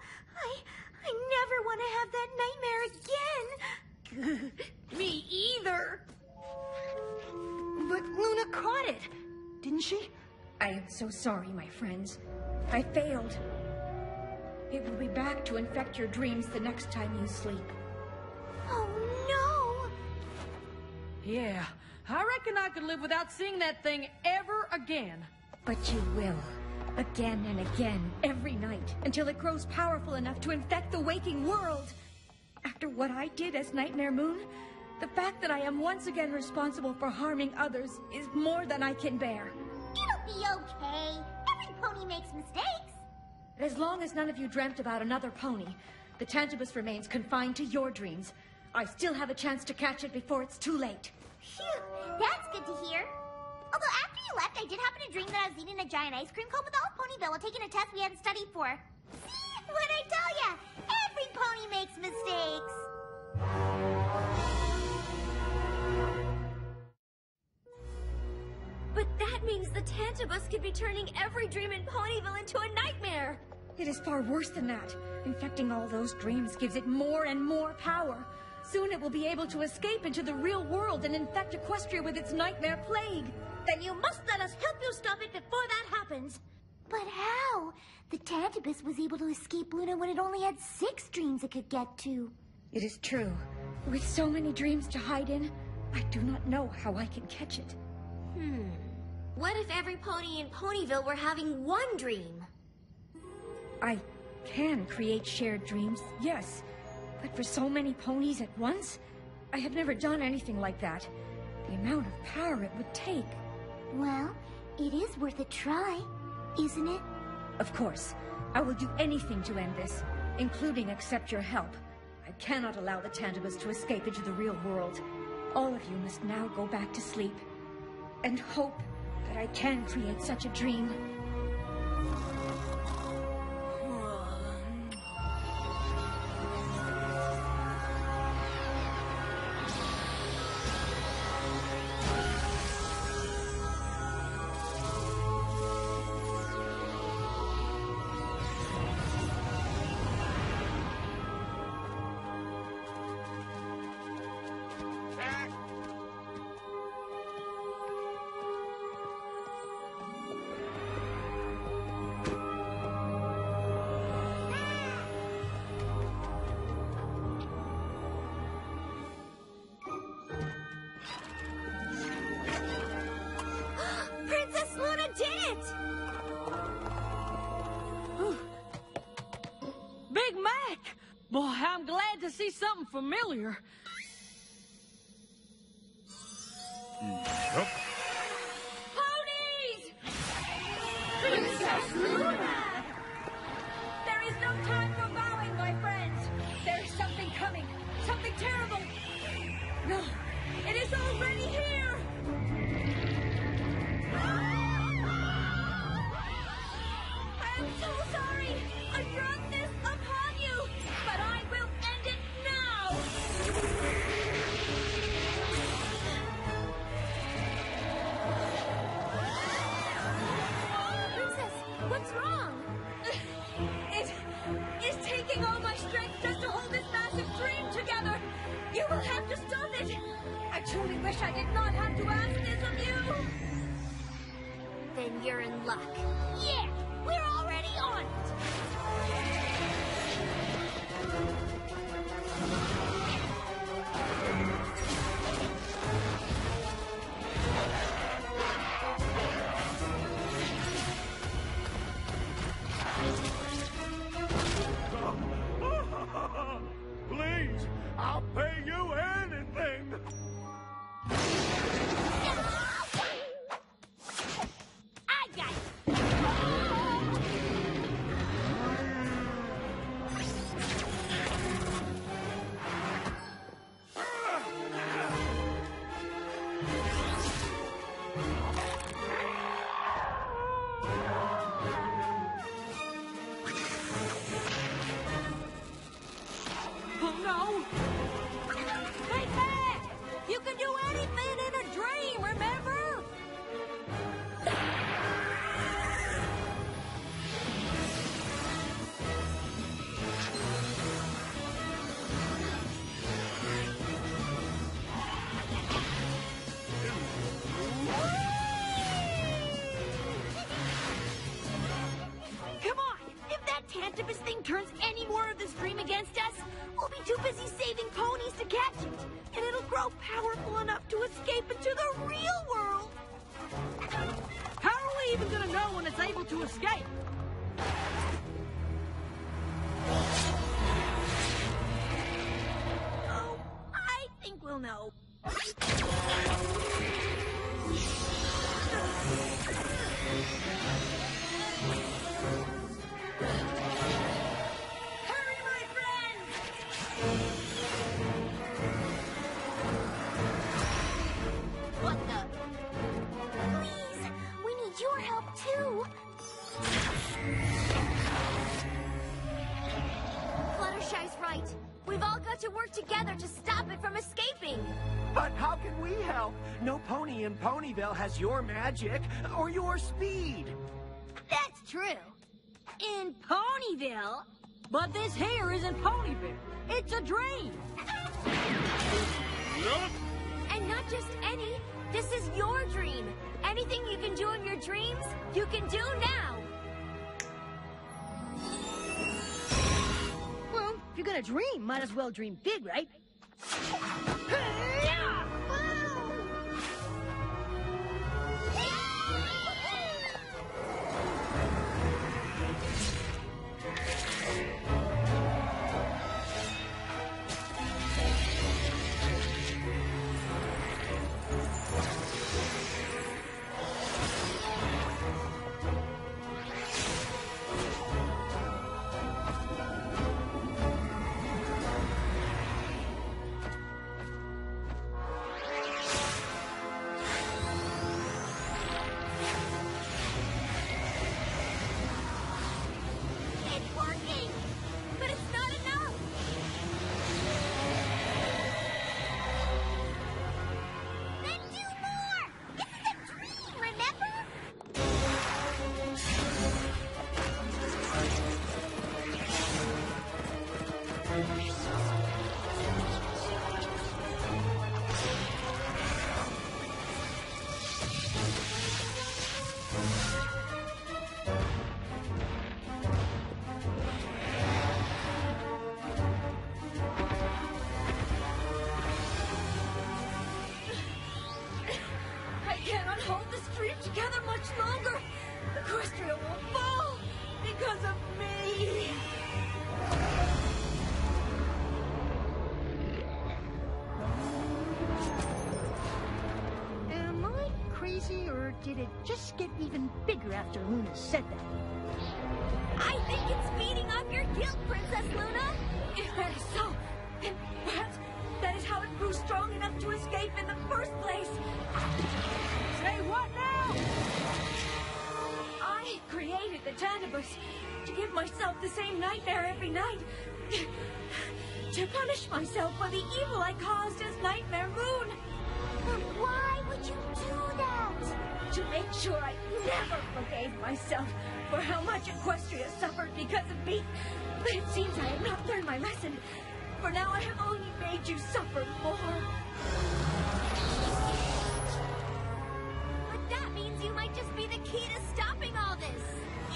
I never want to have that nightmare again. Me either. But Luna caught it, didn't she? I am so sorry, my friends. I failed. It will be back to infect your dreams the next time you sleep. Oh, no. Yeah, I reckon I could live without seeing that thing ever again. But you will. Again and again, every night, until it grows powerful enough to infect the waking world. After what I did as Nightmare Moon, the fact that I am once again responsible for harming others is more than I can bear. It'll be okay. Every pony makes mistakes. As long as none of you dreamt about another pony, the Tantibus remains confined to your dreams. I still have a chance to catch it before it's too late. Phew, that's good to hear. Although after you left, I did happen to dream that I was eating a giant ice cream cone with all of Ponyville while taking a test we hadn't studied for. See? What'd I tell ya? Every pony makes mistakes. But that means the Tantibus could be turning every dream in Ponyville into a nightmare. It is far worse than that. Infecting all those dreams gives it more and more power. Soon it will be able to escape into the real world and infect Equestria with its nightmare plague. Then you must let us help you stop it before that happens. But how? The Tantibus was able to escape Luna when it only had 6 dreams it could get to. It is true. With so many dreams to hide in, I do not know how I can catch it. What if every pony in Ponyville were having one dream? I can create shared dreams, yes. But for so many ponies at once, I have never done anything like that. The amount of power it would take. Well, it is worth a try, isn't it? Of course. I will do anything to end this, including accept your help. I cannot allow the Tantibus to escape into the real world. All of you must now go back to sleep and hope that I can create such a dream. Princess Luna did it! Big Mac! Boy, I'm glad to see something familiar. Yep. Ponies! Princess Luna! There is no time for bowing, my friends. There is something coming. Something terrible. No, it is already here! I'm so sorry! I brought this upon you! But I will end it now! Princess, what's wrong? It is taking all my strength just to hold this massive dream together! You will have to stop it! I truly wish I did not have to ask this of you! Then you're in luck. Yeah, we're already on it. Please, I'll pay you anything. I got it. Oh no! Hey, Mac! You can do anything in a dream, remember? Come on! If that Tantibus thing turns any more of this dream against us, we'll be too busy saving ponies to catch it. And it'll grow powerful enough to escape into the real world. How are we even gonna know when it's able to escape? Oh, I think we'll know. Hurry, my friends! What the? Please, we need your help too. Fluttershy's right. We've all got to work together to stop it from escaping. But how can we help? No pony in Ponyville has your magic or your speed. That's true. In Ponyville. But this here isn't Ponyville. It's a dream. And not just any. This is your dream. Anything you can do in your dreams, you can do now. Well, if you're gonna dream, might as well dream big, right? together much longer, Equestria will fall because of me. Am I crazy, or did it just get even bigger after Luna said that? I think it's feeding off your guilt, Princess Luna. If that is so, then perhaps that is how it grew strong enough to escape in the first place. Say what now? I created the Tantibus to give myself the same nightmare every night. To punish myself for the evil I caused as Nightmare Moon. But why would you do that? To make sure I never forgave myself for how much Equestria suffered because of me. But it seems I have not learned my lesson. For now I have only made you suffer more. But that means you might just be the key to stopping all this.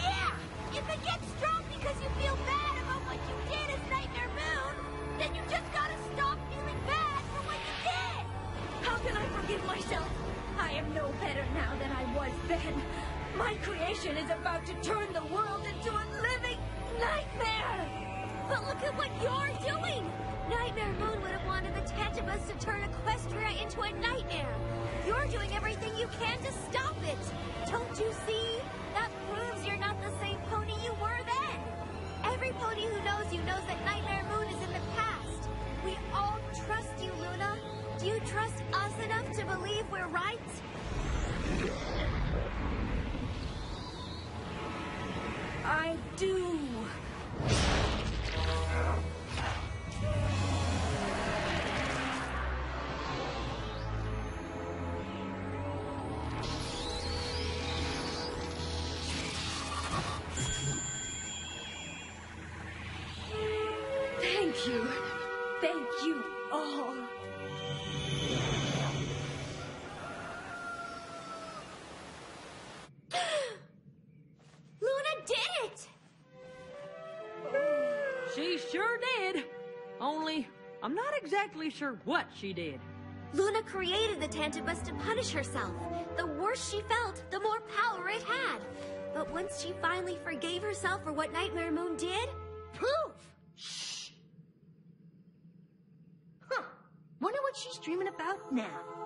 Yeah! If it gets strong because you feel bad about what you did as Nightmare Moon, then you just gotta stop feeling bad for what you did! How can I forgive myself? I am no better now than I was then. My creation is about to turn the world into a living nightmare! But look at what you're doing! Nightmare Moon would have wanted the Tantibus to turn Equestria into a nightmare. You're doing everything you can to stop it. Don't you see? That proves you're not the same pony you were then. Every pony who knows you knows that Nightmare Moon is in the past. We all trust you, Luna. Do you trust us enough to believe we're right? I do. Thank you. Thank you all. Luna did it! She sure did. Only, I'm not exactly sure what she did. Luna created the Tantibus to punish herself. The worse she felt, the more power it had. But once she finally forgave herself for what Nightmare Moon did... Poof! Shh! Huh. Wonder what she's dreaming about now.